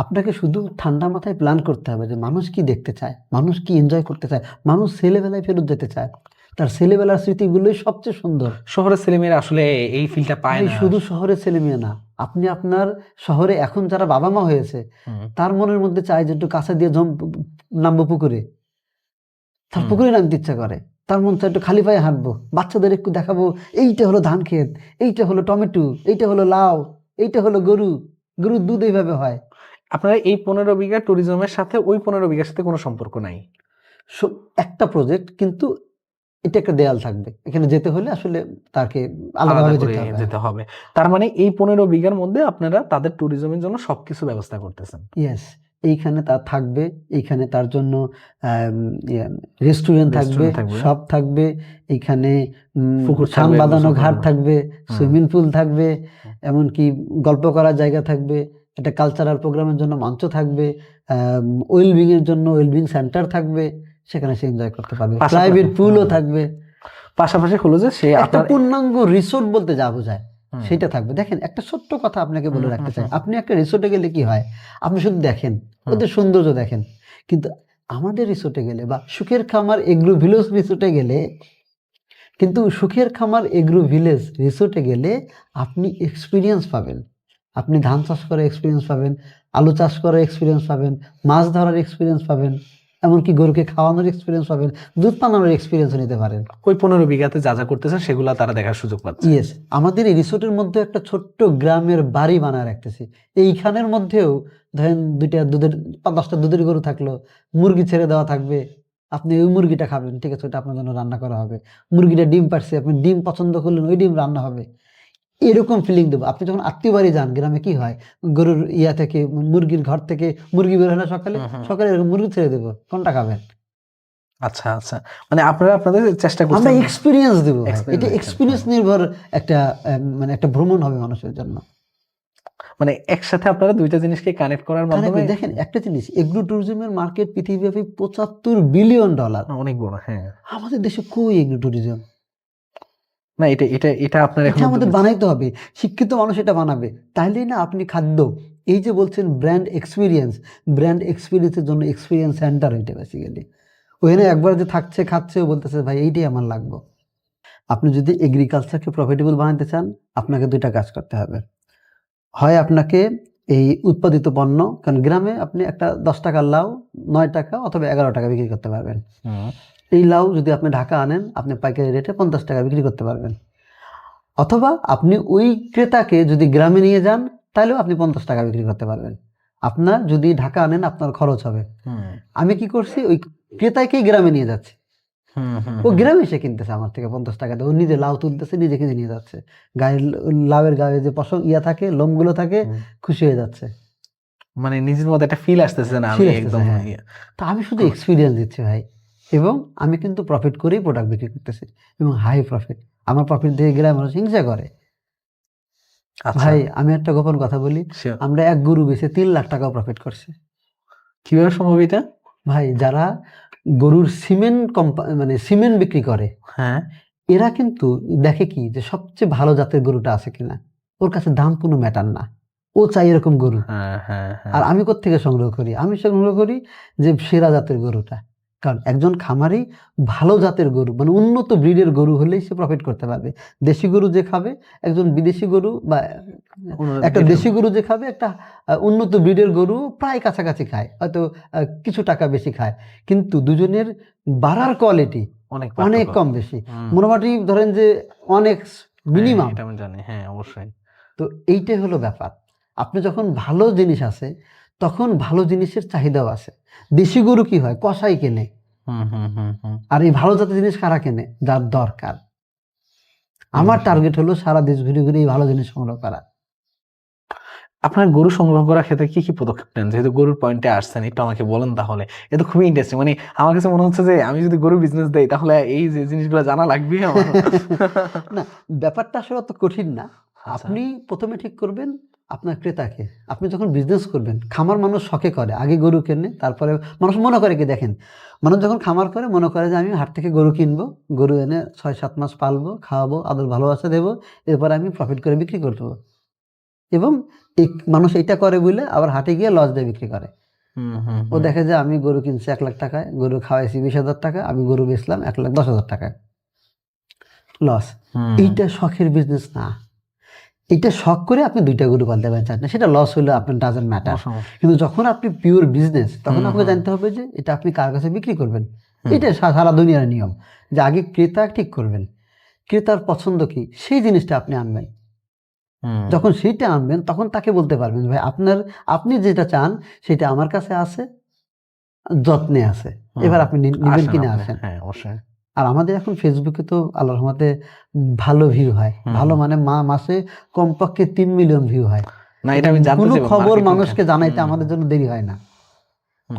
আপনাকে শুধু ঠান্ডা মাথায় প্ল্যান করতে হবে যে মানুষ কি দেখতে চায়, মানুষ কি এনজয় করতে চায়, মানুষ ছেলেবেলায় ফেরত যেতে চায়, তার ছেলেবেলার স্মৃতিগুলোই সবচেয়ে সুন্দর। শহরের ছেলেমেয়েরা আসলে এই ফিলটা পায় না। শুধু শহরের ছেলেমেয়ে না, আপনি আপনার শহরে এখন যারা বাবা মা হয়েছে, তার মনের মধ্যে চায় যে একটু কাছে দিয়ে নামবো পুকুরে, তার পুকুরে নামতে ইচ্ছা করে, তার মন চায় একটু খালি পায়ে হাঁটবো, বাচ্চাদের একটু দেখাবো এইটা হলো ধান ক্ষেত, এইটা হলো টমেটো, এইটা হলো লাউ, এইটা হলো গরুর দুধ এইভাবে হয়। আপনারা এই 15 বিঘা ট্যুরিজমের সাথে ওই 15 বিঘার সাথে কোনো সম্পর্ক নাই? একটা প্রজেক্ট, কিন্তু এটা একটা দেয়াল থাকবে, এখানে যেতে হলে আসলে তাকে আলাদাভাবে যেতে হবে। তার মানে এই 15 বিঘার মধ্যে আপনারা তাদের ট্যুরিজমের জন্য সবকিছু ব্যবস্থা করতেছেন? ইয়েস, এইখানে তার থাকবে, এইখানে তার জন্য রেস্টুরেন্ট থাকবে, সব থাকবে এইখানে, ছান বাঁধানো ঘাট থাকবে, সুইমিং পুল থাকবে, এমনকি গল্প করার জায়গা থাকবে, একটা কালচারাল প্রোগ্রামের জন্য মঞ্চ থাকবে, ওয়েলবিং এর জন্য ওয়েলবিং সেন্টার থাকবে, সেখানে সে এনজয় করতে পারবে, প্রাইভেট পুলও থাকবে, পাশাপাশি হলো যে সে একটা আপনার পূর্ণাঙ্গ রিসোর্ট বলতে যা বোঝায় সেটা থাকবে। দেখেন একটা ছোট্ট কথা আপনাকে বলে রাখতে চাই, আপনি একটা রিসোর্টে গেলে কি হয়, আপনি শুধু দেখেন ওদের সৌন্দর্য দেখেন, কিন্তু আমাদের রিসোর্টে গেলে বা সুখের খামার এগ্রো ভিলেজ রিসোর্টে গেলে, কিন্তু সুখের খামার এগ্রো ভিলেজ রিসোর্টে গেলে আপনি এক্সপিরিয়েন্স পাবেন, আপনি ধান চাষ করার এক্সপিরিয়েন্স পাবেন, আলু চাষ করার এক্সপিরিয়েন্স পাবেন, মাছ ধরার এক্সপিরিয়েন্স পাবেন, এমনকি গরুকে খাওয়ানোর এক্সপিরিয়েন্স পাবেন, দুধ পানানোর এক্সপিরিয়েন্স নিতে পারেন। ওই 15 বিঘাতে যা যা করতেছেন সেগুলো তারা দেখার সুযোগ পাচ্ছে। ইয়েস, আমাদের এই রিসোর্টের মধ্যে একটা ছোট্ট গ্রামের বাড়ি বানায় রাখতেছি। এইখানের মধ্যেও ধরেন 10টা দুধের গরু থাকলো, মুরগি ছেড়ে দেওয়া থাকবে, আপনি ওই মুরগিটা খাবেন, ঠিক আছে, ওটা আপনার জন্য রান্না করা হবে। মুরগিটা ডিম পারছে, আপনি ডিম পছন্দ করলেন, ওই ডিম রান্না হবে। এরকম ফিলিং দেবো। আপনি যখন আত্মীয় বাড়ি যান, গ্রামে কি হয়, গরুর ইয়া থেকে, মুরগির ঘর থেকে মুরগি বের হয় না সকালে, সকালে এরকম মুরগি ছেড়ে দেবো, কোনটা খাবেন? আচ্ছা আচ্ছা, মানে আপনারা আপনাদের চেষ্টা আমরা করছেন এক্সপিরিয়েন্স দেবো, Experience এটা দিচ্ছেন, এক্সপিরিয়েন্স নির্ভর একটা মানে একটা ভ্রমণ হবে মানুষের জন্য। মানে একসাথে আপনারা দুইটা জিনিসকে কানেক্ট করার মাধ্যমে। দেখেন একটা জিনিস, এগ্রো ট্যুরিজমের মার্কেট পৃথিবীব্যাপী $75 বিলিয়ন। অনেক বড়, হ্যাঁ। আমাদের দেশে কই এগ্রো ট্যুরিজম? না, এটা এটা এটা আপনার এখন এটা আমাদের বানাইতে হবে, শিক্ষিত মানুষ এটা বানাবে, তাইলেই না আপনি খাদ্য, এই যে বলছেন ব্র্যান্ড এক্সপিরিয়েন্সের জন্য এক্সপিরিয়েন্স সেন্টার, এটা বেসিক্যালি ওখানে একবার যে থাকছে খাচ্ছে ও বলতেছে ভাই এইটাই আমার লাগবে। আপনি যদি এগ্রিকালচারকে প্রফিটেবল বানাতে চান, আপনাকে দুইটা কাজ করতে হবে। হয় আপনাকে এই উৎপাদিত পণ্য, কারণ গ্রামে আপনি একটা 10 টাকার লাউ 9 টাকা অথবা 11 টাকা বিক্রি করতে পারবেন। এই লাউ যদি আপনি ঢাকা আনেন, আপনি পাইকারি রেটে 50 টাকা বিক্রি করতে পারবেন। অথবা আপনি ওই ক্রেতাকে যদি গ্রামে নিয়ে যান, তাহলেও আপনি 50 টাকা বিক্রি করতে পারবেন। আপনার যদি ঢাকা আনেন, আপনার খরচ হবে। আমি কি করছি, ওই ক্রেতাকেই গ্রামে নিয়ে যাচ্ছি, ও গ্রামে এসে কিনতেছে আমার থেকে 50 টাকা দিয়ে, ও নিজে লাউ তুলতেছে, নিজে কিনে নিয়ে যাচ্ছে, গায়ের লাউয়ের গায়ে যে পশম থাকে, লোমগুলো থাকে, খুশি হয়ে যাচ্ছে, মানে নিজের মধ্যে একটা ফিল আসতেছে না আমি একদম। তো আমি শুধু এক্সপিরিয়েন্স দিচ্ছি ভাই, এবং আমি কিন্তু প্রফিট করেই প্রোডাক্ট বিক্রি করতেছি, এবং হাই প্রফিট। আমার প্রফিট দিয়ে গ্রামের মানুষ হিংসা করে। ভাই আমি একটা গোপন কথা বলি, আমরা এক গরু বেচে 3 লাখ টাকা প্রফিট করছি। কিভাবে সম্ভব এটা? ভাই যারা গরুর মানে সিমেন্ট বিক্রি করে, হ্যাঁ, এরা কিন্তু দেখে কি যে সবচেয়ে ভালো জাতের গরুটা আছে কিনা, ওর কাছে দাম কোনো ম্যাটার না, ও চাই এরকম গরু। আর আমি কোত্থেকে সংগ্রহ করি? আমি সংগ্রহ করি যে সেরা জাতের গরুটা, কারণ একজন খামারি ভালো জাতের গরু মানে উন্নত ব্রিডের গরু হলেই সে প্রফিট করতে পারবে। দেশি গরু যে খাবে, একজন বিদেশি গরু বা একটা দেশি গরু যে খাবে, একটা উন্নত ব্রিডের গরু প্রায় কাছাকাছি খায়, হয়তো কিছু টাকা বেশি খায়, কিন্তু দুজনের বাড়ার কোয়ালিটি অনেক কম বেশি, মোটামুটি ধরেন যে অনেক মিনিমাম। আমি জানি, হ্যাঁ অবশ্যই। তো এইটাই হলো ব্যাপার, আপনি যখন ভালো জিনিস আছে, তখন ভালো জিনিসের চাহিদাও আছে। দেশি গরু কি হয়, কসাই কেনে, আর এই ভালো জাতের জিনিস কারা কেনে, যার দরকার। আমার টার্গেট হলো সারা দেশ ঘুরে ঘুরে এই ভালো জিনিস সংগ্রহ করা। আপনার গরু সংগ্রহ করার ক্ষেত্রে কি কি পদক্ষেপ নেন? যেহেতু গরুর পয়েন্টে আসছেন, একটু আমাকে বলেন তাহলে। এটা খুবই ইন্টারেস্টিং, মানে আমার কাছে মনে হচ্ছে যে আমি যদি গরু বিজনেস দেই তাহলে এই যে জিনিসগুলো জানা লাগবে আমার। না, ব্যাপারটা আসলে অত কঠিন না। আপনি প্রথমে ঠিক করবেন আপনার ক্রেতাকে। আপনি যখন বিজনেস করবেন, খামার মানুষ শখে করে, আগে গরু কেনে, তারপরে মানুষ মনে করে কি দেখেন, মানুষ যখন খামার করে মনে করে যে আমি হাট থেকে গরু কিনবো, গরু এনে 6-7 মাস পালবো, খাওয়াবো, আদর ভালোবাসা দেবো, এরপরে আমি প্রফিট করে বিক্রি করবো। এবং এই মানুষ এইটা করে বলে আবার হাটে গিয়ে লস দিয়ে বিক্রি করে। ও দেখে যে আমি গরু কিনছি 1 লাখ টাকায়, গরু খাওয়াইছি 20,000 টাকা, আমি গরু বেচলাম 1,10,000 টাকায়, লস। এইটা শখের বিজনেস না। এটা শখ করে আপনি 2টা গরু পালতে পারেন, চান না, সেটা লস হলে আপনার ডাজন্ট ম্যাটার। কিন্তু যখন আপনি পিওর বিজনেস, তখন আপনাকে জানতে হবে যে এটা আপনি কার কাছে বিক্রি করবেন। এটা সারা দুনিয়ার নিয়ম, যে আগে ক্রেতা ঠিক করবেন, ক্রেতার পছন্দ কি, সেই জিনিসটা আপনি আনবেন। যখন সেইটা আনবেন, তখন তাকে বলতে পারবেন ভাই আপনি যেটা চান সেটা আমার কাছে আছে, যত্নে আছে, এবার আপনি নিবেন কিনা আসেন। আর আমাদের এখন ফেসবুকে তো আল্লাহর রহমতে ভালো ভিউ হয়, ভালো মানে মাসে কমপক্ষে 3 মিলিয়ন ভিউ হয়। না, এটা আমি জানতে চাই, কোনো খবর মানুষকে জানাইতে আমাদের জন্য দেরি হয় না।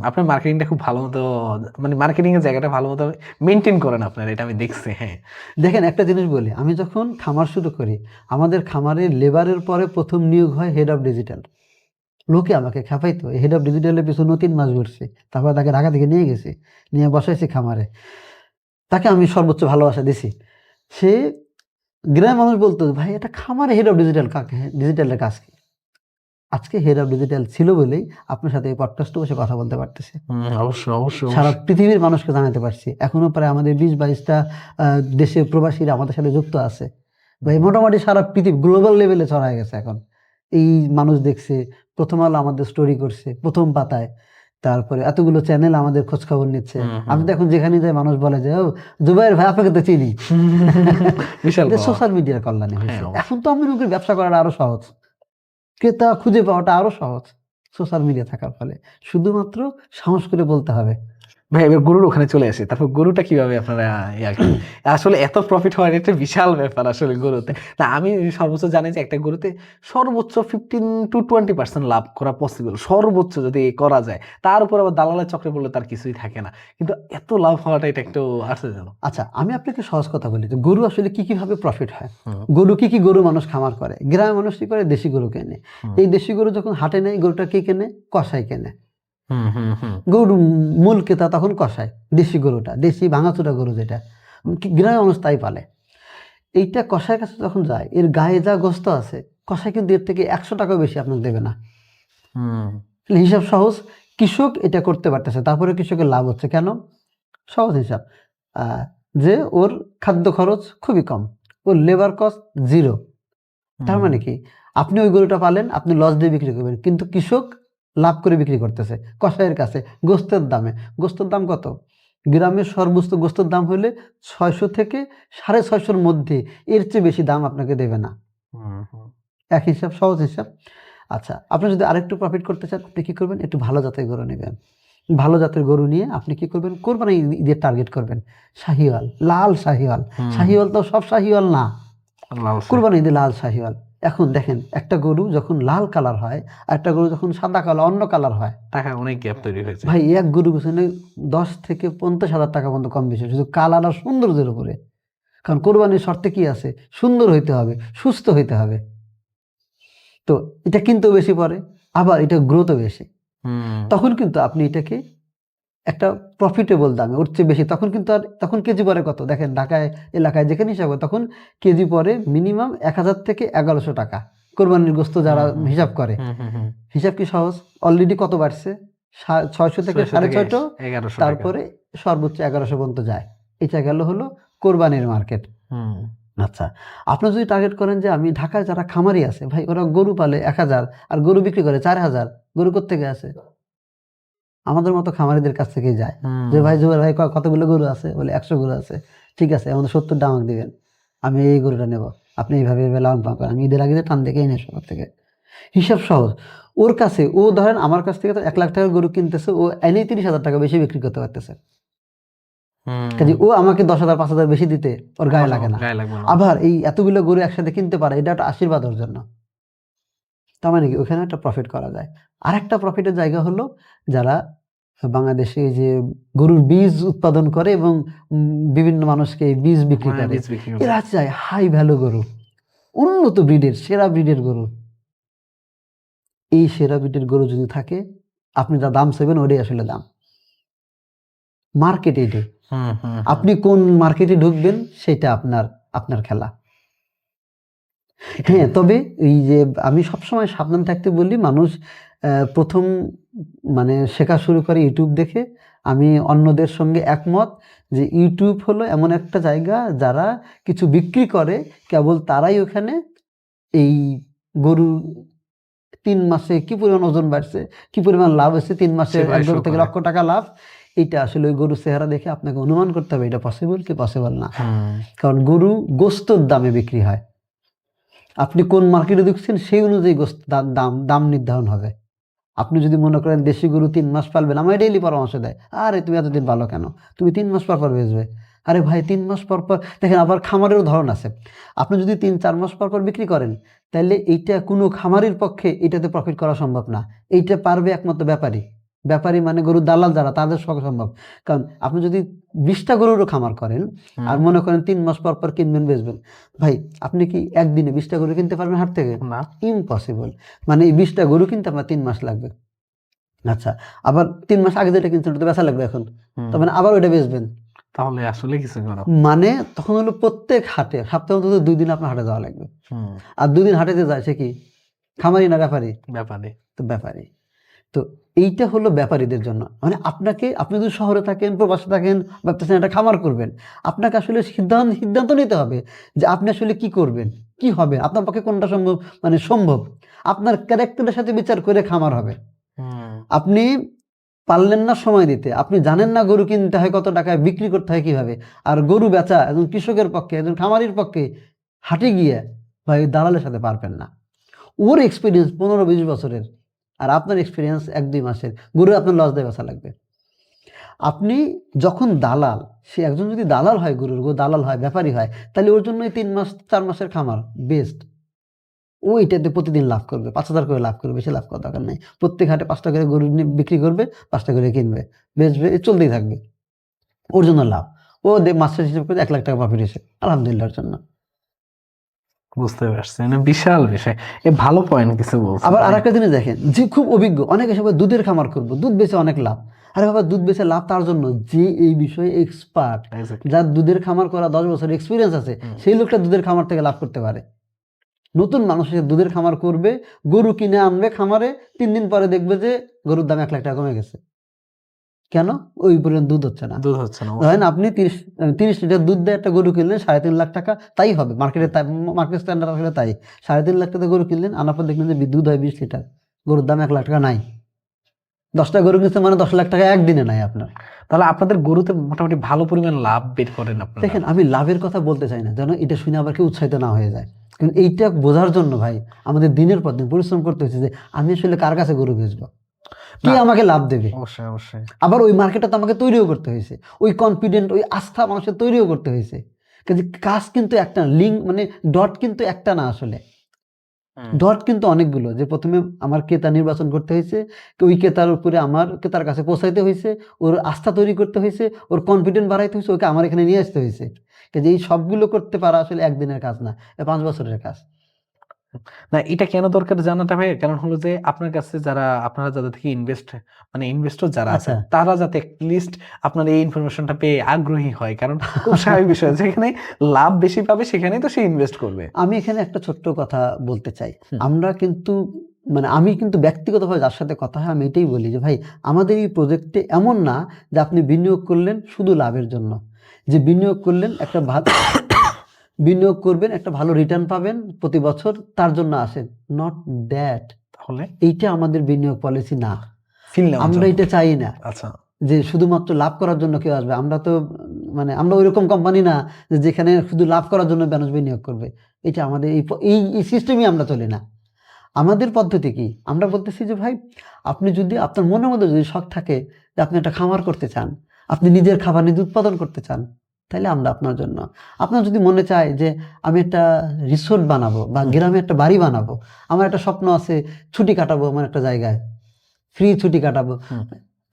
আপনার মার্কেটিংটা খুব ভালো মতো, মানে মার্কেটিং এর জায়গাটা ভালো মতো মেনটেন করেন আপনারা, এটা আমি দেখছি। হ্যাঁ, দেখেন একটা জিনিস বলি, আমি যখন খামার শুরু করি, আমাদের খামারের লেবারের পরে প্রথম নিয়োগ হয় হেড অফ ডিজিটাল। লোকে আমাকে খেপাইতো, হেড অফ ডিজিটালের পিছনে 3 মাস ঘুরছি, তারপর তাকে ঢাকা থেকে নিয়ে গেছি, নিয়ে বসাইছি খামারে, তাকে আমি সর্বোচ্চ ভালোবাসা দিছি। সে গ্রামের মানুষ বলতো, ভাই এটা খামারে হেড অফ ডিজিটাল কাকে, ডিজিটালের কাজ কি? আজকে হেড অফ ডিজিটাল ছিল বলেই আপনার সাথে এই পডকাস্টে বসে কথা বলতে পারতেছি, অবশ্যই অবশ্যই সারা পৃথিবীর মানুষকে জানাতে পারছি। এখনো প্রায় আমাদের 20-22টা দেশে প্রবাসীরা আমাদের সাথে যুক্ত আছে ভাই, মোটামুটি সারা পৃথিবী গ্লোবাল লেভেলে ছড়ায় গেছে এখন। এই মানুষ দেখছে, প্রথম আলো আমাদের স্টোরি করছে প্রথম পাতায়, তারপরে এতগুলো চ্যানেল আমাদের খোঁজ খবর নিচ্ছে। আমি তো এখন যেখানে যাই মানুষ বলে যে, ও জুবাইর ভাই আপনাকে তো চিনি। বিশাল সোশ্যাল মিডিয়ার কল্যাণে হয়েছে। এখন তো আমি ব্যবসা করাটা আরো সহজ, ক্রেতা খুঁজে পাওয়াটা আরো সহজ সোশ্যাল মিডিয়া থাকার ফলে। শুধুমাত্র সাহস করে বলতে হবে। ভাই এবার গরুর ওখানে চলে আসে, তারপর গরুটা কিভাবে আপনারা আসলে এত প্রফিট হয় এটা বিশাল ব্যাপার আসলে গরুতে। না আমি সর্বোচ্চ জানি যে একটা গরুতে সর্বোচ্চ 15-20% লাভ করা পসিবল, সর্বোচ্চ যদি করা যায়। তার উপর আবার দালালের চক্রে পড়লে তার কিছুই থাকে না, কিন্তু এত লাভ হওয়াটা এটা একটু আশ্চর্যজনক। আচ্ছা আমি আপনাকে সহজ কথা বলি, গরু আসলে কি কিভাবে প্রফিট হয়। গরু কি গরু মানুষ খামার করে, গ্রামের মানুষ কি করে, দেশি গরু কেনে। এই দেশি গরু যখন হাটে নেয়, গরুটা কি কেনে, কসাই কেনে। গরু মূল ক্রেতা তখন কসাই, দেশি গরুটা, দেশি ভাঙাচোরা গরু যেটা গ্রামের মানুষ তাই পালে। এইটা কসাইয়ের কাছে যখন যায়, এর গায়ে যা গোস্ত আছে, কসাই কিন্তু এর থেকে 100 টাকাও বেশি আপনাকে দেবে না। হিসাব সহজ, কৃষক এটা করতে পারতেছে, তারপরে কৃষকের লাভ হচ্ছে কেন? সহজ হিসাব, যে ওর খাদ্য খরচ খুবই কম, ওর লেবার কস্ট 0। তার মানে কি, আপনি ওই গরুটা পালেন, আপনি লস দিয়ে বিক্রি করবেন, কিন্তু কৃষক লাভ করে বিক্রি করতেছে কসাইয়ের কাছে গোস্তের দামে। গোস্তের দাম কত? গ্রামের সর্বোচ্চ গোস্তের দাম হলে 600 থেকে 650-র মধ্যে, এর চেয়ে বেশি দাম আপনাকে দেবে না। এক হিসাব, সহজ হিসাব। আচ্ছা আপনি যদি আরেকটু প্রফিট করতে চান, আপনি কি করবেন, একটু ভালো জাতের গরু নেবেন। ভালো জাতের গরু নিয়ে আপনি কি করবেন, কোরবানি ঈদের টার্গেট করবেন। শাহিওয়াল, লাল শাহিওয়াল। শাহিওয়াল তো সব শাহিওয়াল না, কোরবানি ঈদে লাল শাহিওয়াল। এখন দেখেন, একটা গরু যখন লাল কালার হয়, আর একটা গরু যখন সাদা কালার অন্য কালার হয়, টাকা অনেক গ্যাপ তৈরি হয়েছে ভাই। এক গরু পিছনে 10 থেকে 50,000 টাকা পর্যন্ত কম বেশি, শুধু কালার আর সৌন্দর্যের উপরে। কারণ কোরবানির শর্তে কি আছে, সুন্দর হইতে হবে, সুস্থ হইতে হবে। তো এটা কিনতেও বেশি পড়ে, আবার এটা গ্রোথও বেশি। তখন কিন্তু আপনি এটাকে একটা প্রফিটেবল দামে, ওর চেয়ে বেশি, তখন কিন্তু আর তখন কেজি পরে কত দেখেন, ঢাকায় এলাকায় যেখানে হিসাব হয়, তখন কেজি পরে মিনিমাম 1000 থেকে 1100 টাকা। কোরবানির গোস্ত যারা হিসাব করে, হিসাব কি সহজ, অলরেডি কত বাড়ছে, 600 থেকে 650, তারপরে সর্বোচ্চ 1100 পর্যন্ত যায়। এটা গেল হলো কোরবানির মার্কেট। আচ্ছা আপনি যদি টার্গেট করেন যে আমি ঢাকায় যারা খামারি আছে, ভাই ওরা গরু পালে 1000 আর গরু বিক্রি করে 4000, গরু কোত্থেকে আসে? আমাদের মতো খামারিদের কাছ থেকেই যায়। যে ভাই জুবাইর ভাই কতগুলো গরু আছে, বলে 100 গরু আছে। ঠিক আছে, আমাদের 70 আমাকে দিবেন, আমি এই গরুটা নেব, আপনি এইভাবে লালন পালন করেন, আমি ঈদের আগে টান দেখে এনে সবার থেকে। হিসাব সহজ। ওর কাছে, ও ধরেন আমার কাছ থেকে তো 1 লাখ টাকার গরু কিনতেছে, ও এনেই 30,000 টাকা বেশি বিক্রি করতে পারতেছে। কাজে ও আমাকে 10,000 5,000 বেশি দিতে ওর গায়ে লাগে না। আবার এই এতগুলো গরু একসাথে কিনতে পারে, এটা একটা আশীর্বাদ ওর জন্য। তার মানে কি, ওখানে একটা প্রফিট করা যায়। আর একটা প্রফিটের জায়গা হলো, যারা বাংলাদেশে এই যে গরুর বীজ উৎপাদন করে এবং বিভিন্ন মানুষকে এই বীজ বিক্রি করে, এরা চায় হাই ভ্যালু গরু, উন্নত ব্রিডের, সেরা ব্রিডের গরু। এই সেরা ব্রিডের গরু যদি থাকে, আপনি যা দাম চাইবেন ওটাই আসলে দাম মার্কেটে। এটাই আপনি কোন মার্কেটে ঢুকবেন সেটা আপনার খেলা। হ্যাঁ, তবে এই যে আমি সবসময় সাবধান থাকতে বলি, মানুষ প্রথম মানে শেখা শুরু করে ইউটিউব দেখে। আমি অন্যদের সঙ্গে একমত যে ইউটিউব হলো এমন একটা জায়গা, যারা কিছু বিক্রি করে কেবল তারাই ওখানে এই গরু 3 মাসে কি পরিমাণ ওজন বাড়ছে, কি পরিমাণ লাভ হয়েছে, 3 মাসে 1 গরু থেকে লক্ষ টাকা লাভ, এইটা আসলে ওই গরুর চেহারা দেখে আপনাকে অনুমান করতে হবে এটা পসিবল কি পসিবল না। কারণ গরু গোস্তর দামে বিক্রি হয়, আপনি কোন মার্কেটে ঢুকছেন সেই অনুযায়ী দাম নির্ধারণ হবে। আপনি যদি মনে করেন দেশি গরু 3 মাস পালবেন, আমার ডেইলি পরামর্শ দেয়, আরে তুমি এতদিন ভালো কেন, তুমি 3 মাস পর পর বেচবে। আরে ভাই 3 মাস পর পর দেখেন, আবার খামারেরও ধরন আছে। আপনি যদি 3-4 মাস পর পর বিক্রি করেন, তাহলে এইটা কোনো খামারির পক্ষে এটাতে প্রফিট করা সম্ভব না, এইটা পারবে একমাত্র ব্যাপারী। ব্যাপারী মানে গরুর দালাল যারা, তাদের সঙ্গে সম্ভব। কারণ আপনি যদি 20টা গরুরও খামার করেন আর মনে করেন 3 মাস পর পর কিনবেন বেচবেন, ভাই আপনি কি একদিনে 20টা গরু কিনতে পারবেন হাট থেকে? না। ইম্পসিবল। মানে এই 20টা গরু কিনতে আপনার 3 মাস লাগবে। আচ্ছা, আবার 3 মাস আগে যেটা কিনছেন ওটা বেচা লাগবে এখন, তার মানে আবার ওইটা বেচবেন। তাহলে আসলে কিছু করো। মানে তখন হলো প্রত্যেক হাটে সপ্তাহে অন্তত 2 দিন আপনার হাটে যাওয়া লাগবে। আর 2 দিন হাটে যে যায় সে কি খামারি না ব্যাপারী? ব্যাপারে তো ব্যাপারী। তো এইটা হলো ব্যাপারীদের জন্য। মানে আপনি যদি শহরে থাকেন, প্রবাসে থাকেন, ভাবতেছেন একটা খামার করবেন, আপনাকে আসলে সিদ্ধান্ত নিতে হবে যে আপনি আসলে কি করবেন, কি হবে, আপনার পক্ষে কোনটা সম্ভব, মানে সম্ভব। আপনার ক্যারেক্টারের সাথে বিচার করে খামার হবে। আপনি পারলেন না সময় দিতে, আপনি জানেন না গরু কিনতে হয় কত টাকায়, বিক্রি করতে হয় কিভাবে, আর গরু বেচা একজন কৃষকের পক্ষে, একজন খামারির পক্ষে হাটে গিয়ে ভাই দালালের সাথে পারবেন না। ওর এক্সপিরিয়েন্স 15-20 বছরের, আর আপনার এক্সপিরিয়েন্স 1-2 মাসের, গরু আপনার লস দিয়ে বেচা লাগবে। আপনি যখন দালাল, সে একজন যদি দালাল হয়, গরুর দালাল হয়, ব্যাপারী হয়, তাহলে ওর জন্য 3 মাস 4 মাসের খামার বেস্ট। ও এটাতে প্রতিদিন লাভ করবে, 5,000 করে লাভ করবে, বেশি লাভ করার দরকার নেই। প্রত্যেক হাটে 5টা করে গরু বিক্রি করবে, 5টা করে কিনবে, বেচবে, চলতেই থাকবে। ওর জন্য লাভ। ও মাসের হিসেব করে 1 লাখ টাকা প্রফিট এসে আলহামদুলিল্লাহর জন্য। বুঝতে পারছি, মানে বিশাল বিষয়। এ ভালো পয়েন্ট কিছু বলছেন। আবার আরেকটা জিনিস দেখেন, যে খুব অভিজ্ঞ, অনেকে সবাই দুধের খামার করবো, দুধ বেচে অনেক লাভ। আরে বাবা, দুধ বেচে লাভ তার জন্য যে এই বিষয়ে এক্সপার্ট, যার দুধের খামার করা 10 বছর এক্সপিরিয়েন্স আছে, সেই লোকটা দুধের খামার থেকে লাভ করতে পারে। নতুন মানুষ এসে দুধের খামার করবে, গরু কিনে আনবে খামারে, 3 দিন পরে দেখবে যে গরুর দাম 1 লাখ টাকা কমে গেছে। কেন? ওই পরিমাণ দুধ হচ্ছে না। ধরেন আপনি 30 লিটার দুধ দিয়ে একটা গরু কিনলেন, 3.5 লাখ টাকা, তাই হবে মার্কেটে, মার্কেট স্ট্যান্ডার্ড আসলে তাই। 3.5 লাখ টাকা গরু কিনলেন, আনার পর দেখলেন যে দুধ হয় 20 লিটার, গরুর দাম 1 লাখ টাকা নাই। 10টা গরু কিনছে মানে 10 লাখ টাকা একদিনে নাই আপনার। তাহলে আপনাদের গরুতে মোটামুটি ভালো পরিমাণ লাভ বের করেন আপনারা। দেখেন, আমি লাভের কথা বলতে চাই না, যেন এটা শুনে আবার কেউ উৎসাহিত না হয়ে যায়। কিন্তু এইটা বোঝার জন্য ভাই আমাদের দিনের পর দিন পরিশ্রম করতে হচ্ছে যে আমি আসলে কার কাছে গরু বেচবো, কি আমাকে লাভ দেবে। অবশ্যই অবশ্যই। আবার ওই মার্কেটটা তো আমাকে তৈরিও করতে হয়েছে, ওই কনফিডেন্ট, ওই আস্থা মানুষের তৈরিও করতে হয়েছে। কাজে কাজ কিন্তু একটা না, লিঙ্ক মানে ডট কিন্তু একটা না, আসলে ডট কিন্তু অনেকগুলো। যে প্রথমে আমার ক্রেতা নির্বাচন করতে হয়েছে, ওই ক্রেতার উপরে আমার ক্রেতার কাছে পৌঁছাইতে হয়েছে, ওর আস্থা তৈরি করতে হয়েছে, ওর কনফিডেন্ট বাড়াইতে হয়েছে, ওকে আমার এখানে নিয়ে আসতে হয়েছে। কাজে এই সবগুলো করতে পারা আসলে একদিনের কাজ না, 5 বছরের কাজ। না, এটা কেন দরকার জানাটা ভাই, কারণ হলো যে আপনার কাছে যারা, আপনারা যাদের থেকে মানে ইনভেস্টর যারা আছে, তারা যাতে লিস্ট আপনার এই ইনফরমেশনটা পেয়ে আগ্রহী হয়। কারণ খুব স্বাভাবিক বিষয়, যেখানে লাভ বেশি পাবে সেখানেই তো সে ইনভেস্ট করবে। আমি এখানে একটা ছোট্ট কথা বলতে চাই। আমরা কিন্তু মানে আমি কিন্তু ব্যক্তিগতভাবে যার সাথে কথা হয় আমি এটাই বলি যে ভাই, আমাদের এই প্রজেক্টে এমন না যে আপনি বিনিয়োগ করলেন শুধু লাভের জন্য, যে বিনিয়োগ করলেন একটা বিনিয়োগ করবেন, একটা ভালো রিটার্ন পাবেন প্রতি বছর, তার জন্য আসেন। Not that. তাহলে এইটা আমাদের বিনিয়োগ পলিসি না, আমরা জন্য। এটা চাই না। আচ্ছা, যে শুধুমাত্র লাভ করার জন্য কেউ আসবে। আমরা তো মানে আমরা ওইরকম কোম্পানি না যে যেখানে শুধু লাভ করার জন্য মানুষ বিনিয়োগ করবে। এটা আমাদের এই সিস্টেমই আমরা চলি না। আমাদের পদ্ধতি কি? আমরা বলতেছি যে ভাই, আপনি যদি আপনার মনের মধ্যে যদি শখ থাকে যে আপনি একটা খামার করতে চান, আপনি নিজের খাবার নিজে উৎপাদন করতে চান, তাহলে আমরা আপনার জন্য। আপনার যদি মনে চায় যে আমি একটা রিসোর্ট বানাবো বা গ্রামে একটা বাড়ি বানাবো, আমার একটা স্বপ্ন আছে ছুটি কাটাবো আমার একটা জায়গায়, ফ্রি ছুটি কাটাবো,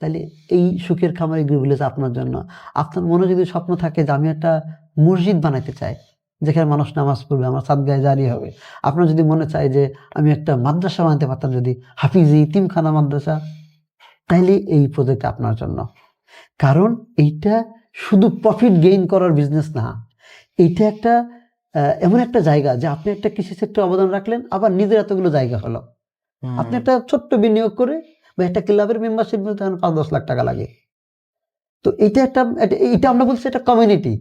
তাহলে এই সুখের খামার এগ্রি ভিলেজ আপনার জন্য। আপনার মনে যদি স্বপ্ন থাকে যে আমি একটা মসজিদ বানাইতে চাই, যেখানে মানুষ নামাজ পড়বে, আমার সাদগায়ে জারি হবে। আপনার যদি মনে চায় যে আমি একটা মাদ্রাসা বানাতে পারতাম, যদি হাফিজি ইতিমখানা মাদ্রাসা, তাইলে এই প্রজেক্ট আপনার জন্য। কারণ এইটা শুধু প্রফিট গেইন করার বিজনেস না, এইটা একটা এমন একটা জায়গা যে আপনি একটা কৃষি সেক্টরে অবদান রাখলেন, আবার নিজের এতগুলো জায়গা হলো। আপনি একটা ছোট্ট বিনিয়োগ করে বা একটা ক্লাবের মেম্বারশিপ নিতে 5-10 লাখ টাকা লাগে। তো এটা আমরা বলছি এটা কমিউনিটি,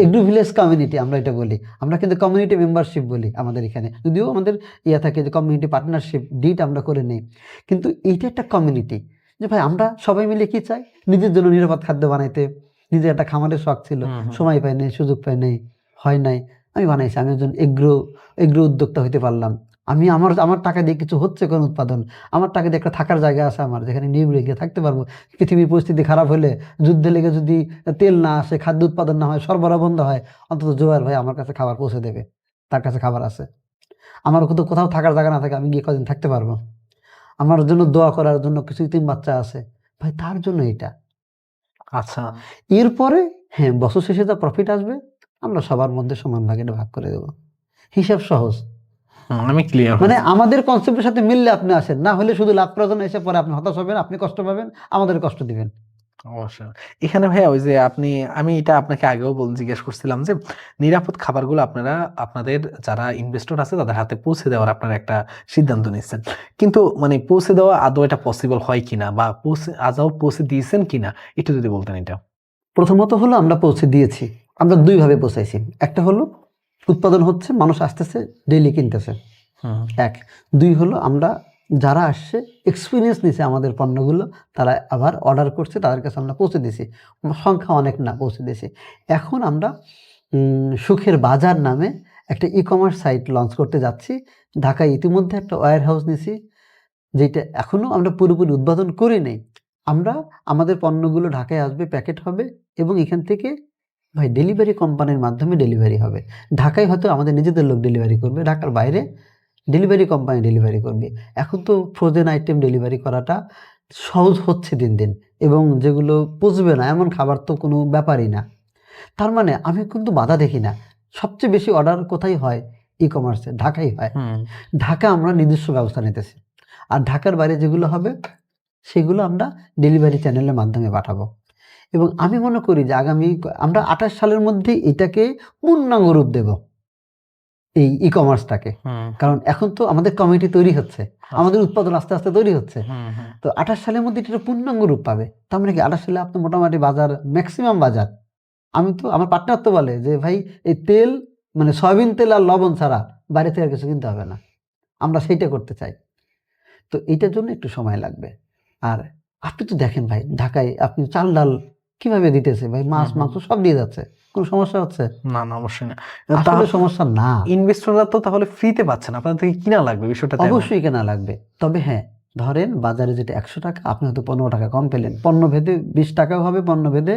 এগ্রি ভিলেজ কমিউনিটি আমরা এটা বলি। আমরা কিন্তু কমিউনিটি মেম্বারশিপ বলি আমাদের এখানে, যদিও আমাদের থাকে যে কমিউনিটি পার্টনারশিপ ডিট আমরা করে নেই, কিন্তু এইটা একটা কমিউনিটি। যে ভাই আমরা সবাই মিলে কি চাই, নিজের জন্য নিরাপদ খাদ্য বানাইতে। নিজের একটা খামারের শখ ছিল, সময় পাই নাই, সুযোগ পাই নাই, হয় নাই, আমি বানাইছি। আমি একজন এগ্রো উদ্যোক্তা হইতে পারলাম। আমি আমার টাকা দিয়ে কিছু হচ্ছে কোন উৎপাদন, আমার টাকা দিয়ে একটা থাকার জায়গা আছে আমার, যেখানে নিয়ে গিয়ে থাকতে পারবো। পৃথিবীর পরিস্থিতি খারাপ হলে, যুদ্ধে লেগে যদি তেল না আসে, খাদ্য উৎপাদন না হয়, সরবরাহ বন্ধ হয়, অন্তত জোয়ার ভাই আমার কাছে খাবার পৌঁছে দেবে, তার কাছে খাবার আছে। আমার কোথাও থাকার জায়গা না থাকে, আমি গিয়ে কদিন থাকতে পারবো। আমার জন্য দোয়া করার জন্য কিছু ইতিম বাচ্চা আছে, ভাই তার জন্য এটা। আচ্ছা, এরপরে হ্যাঁ বছর শেষে যা প্রফিট আসবে আমরা সবার মধ্যে সমান ভাগে এটা ভাগ করে দেবো। হিসাব সহজ। আমি ক্লিয়ার মানে আমাদের কনসেপ্টের সাথে মিললে আপনি আসেন, না হলে শুধু লাভ করার জন্য এসে পরে আপনি হতাশ হবেন, আপনি কষ্ট পাবেন, আমাদের কষ্ট দিবেন। অবশ্যই। এখানে ভাইয়া ওই যে আমি এটা আপনাকে আগেও জিজ্ঞেস করছিলাম যে নিরাপদ খাবারগুলো আপনারা আপনাদের যারা ইনভেস্টর আছে তাদের হাতে পৌঁছে দেওয়ার আপনারা একটা সিদ্ধান্ত নিচ্ছেন, কিন্তু মানে পৌঁছে দেওয়া আদৌ এটা পসিবল হয় কিনা বা আদৌ পৌঁছে দিয়েছেন কিনা একটু যদি বলতেন এটা। প্রথমত হলো আমরা পৌঁছে দিয়েছি, আমরা দুইভাবে পৌঁছাইছি। একটা হলো উৎপাদন হচ্ছে, মানুষ আসতেছে, ডেইলি কিনতেছে, এক। দুই হলো আমরা যারা আসছে এক্সপিরিয়েন্স নিছে আমাদের পণ্যগুলো, তারা আবার অর্ডার করছে, তাদের কাছে আমরা পৌঁছে দিছি, সংখ্যা অনেক না, পৌঁছে দিছি। এখন আমরা সুখের বাজার নামে একটা ই কমার্স সাইট লঞ্চ করতে যাচ্ছি। ঢাকায় ইতিমধ্যে একটা ওয়্যার হাউস নিছি, যেটা এখনও আমরা পুরোপুরি উদ্বোধন করি নাই। আমরা আমাদের পণ্যগুলো ঢাকায় আসবে, প্যাকেট হবে, এবং এখান থেকে ভাই ডেলিভারি কোম্পানির মাধ্যমে ডেলিভারি হবে। ঢাকায় হয়তো আমাদের নিজেদের লোক ডেলিভারি করবে, ঢাকার বাইরে ডেলিভারি কোম্পানি ডেলিভারি করবে। এখন তো ফ্রোজেন আইটেম ডেলিভারি করাটা সহজ হচ্ছে দিন দিন, এবং যেগুলো পচবে না এমন খাবার তো কোনো ব্যাপারই না। তার মানে আমি কিন্তু বাধা দেখি না। সবচেয়ে বেশি অর্ডার কোথায় হয়? ই কমার্সে, ঢাকাই হয়। ঢাকা আমরা নিজস্ব ব্যবস্থা নিতেছি, আর ঢাকার বাইরে যেগুলো হবে সেগুলো আমরা ডেলিভারি চ্যানেলের মাধ্যমে পাঠাবো। এবং আমি মনে করি যে আগামী আমরা 28 সালের মধ্যে এটাকে পূর্ণাঙ্গ রূপ দেব, এই ই কমার্সটাকে। কারণ এখন তো আমাদের কমিটি তৈরি হচ্ছে, আমাদের উৎপাদন আস্তে আস্তে তৈরি হচ্ছে। তো 28 সালের মধ্যে এটা পূর্ণাঙ্গ রূপ পাবে। তার মানে কি 28 সালে আপনার মোটামুটি বাজার, ম্যাক্সিমাম বাজার, আমি তো আমার পার্টনার তো বলে যে ভাই এই তেল মানে সয়াবিন তেল আর লবণ ছাড়া বাইরে থেকে আর কিছু কিনতে হবে না, আমরা সেইটা করতে চাই। তো এইটার জন্য একটু সময় লাগবে। আর আপনি তো দেখেন ভাই, ঢাকায় আপনি চাল ডাল কিভাবে দিতেছে ভাই, মাছ মাংস সব দিয়ে যাচ্ছে, কোনো সমস্যা হচ্ছে? না না, অবশ্যই না। আসলে সমস্যা না। ইনভেস্টররা তো তাহলে ফ্রিতে পাচ্ছেন, আপনাদের থেকে কিনা লাগবে, বিষয়টা অবশ্যই কেনা লাগবে। তবে হ্যাঁ, ধরেন বাজারে যেটা 100 টাকা, আপনি হয়তো 15 টাকা কম পেলেন, পণ্য ভেদে 20 টাকাও হবে, পণ্য ভেদে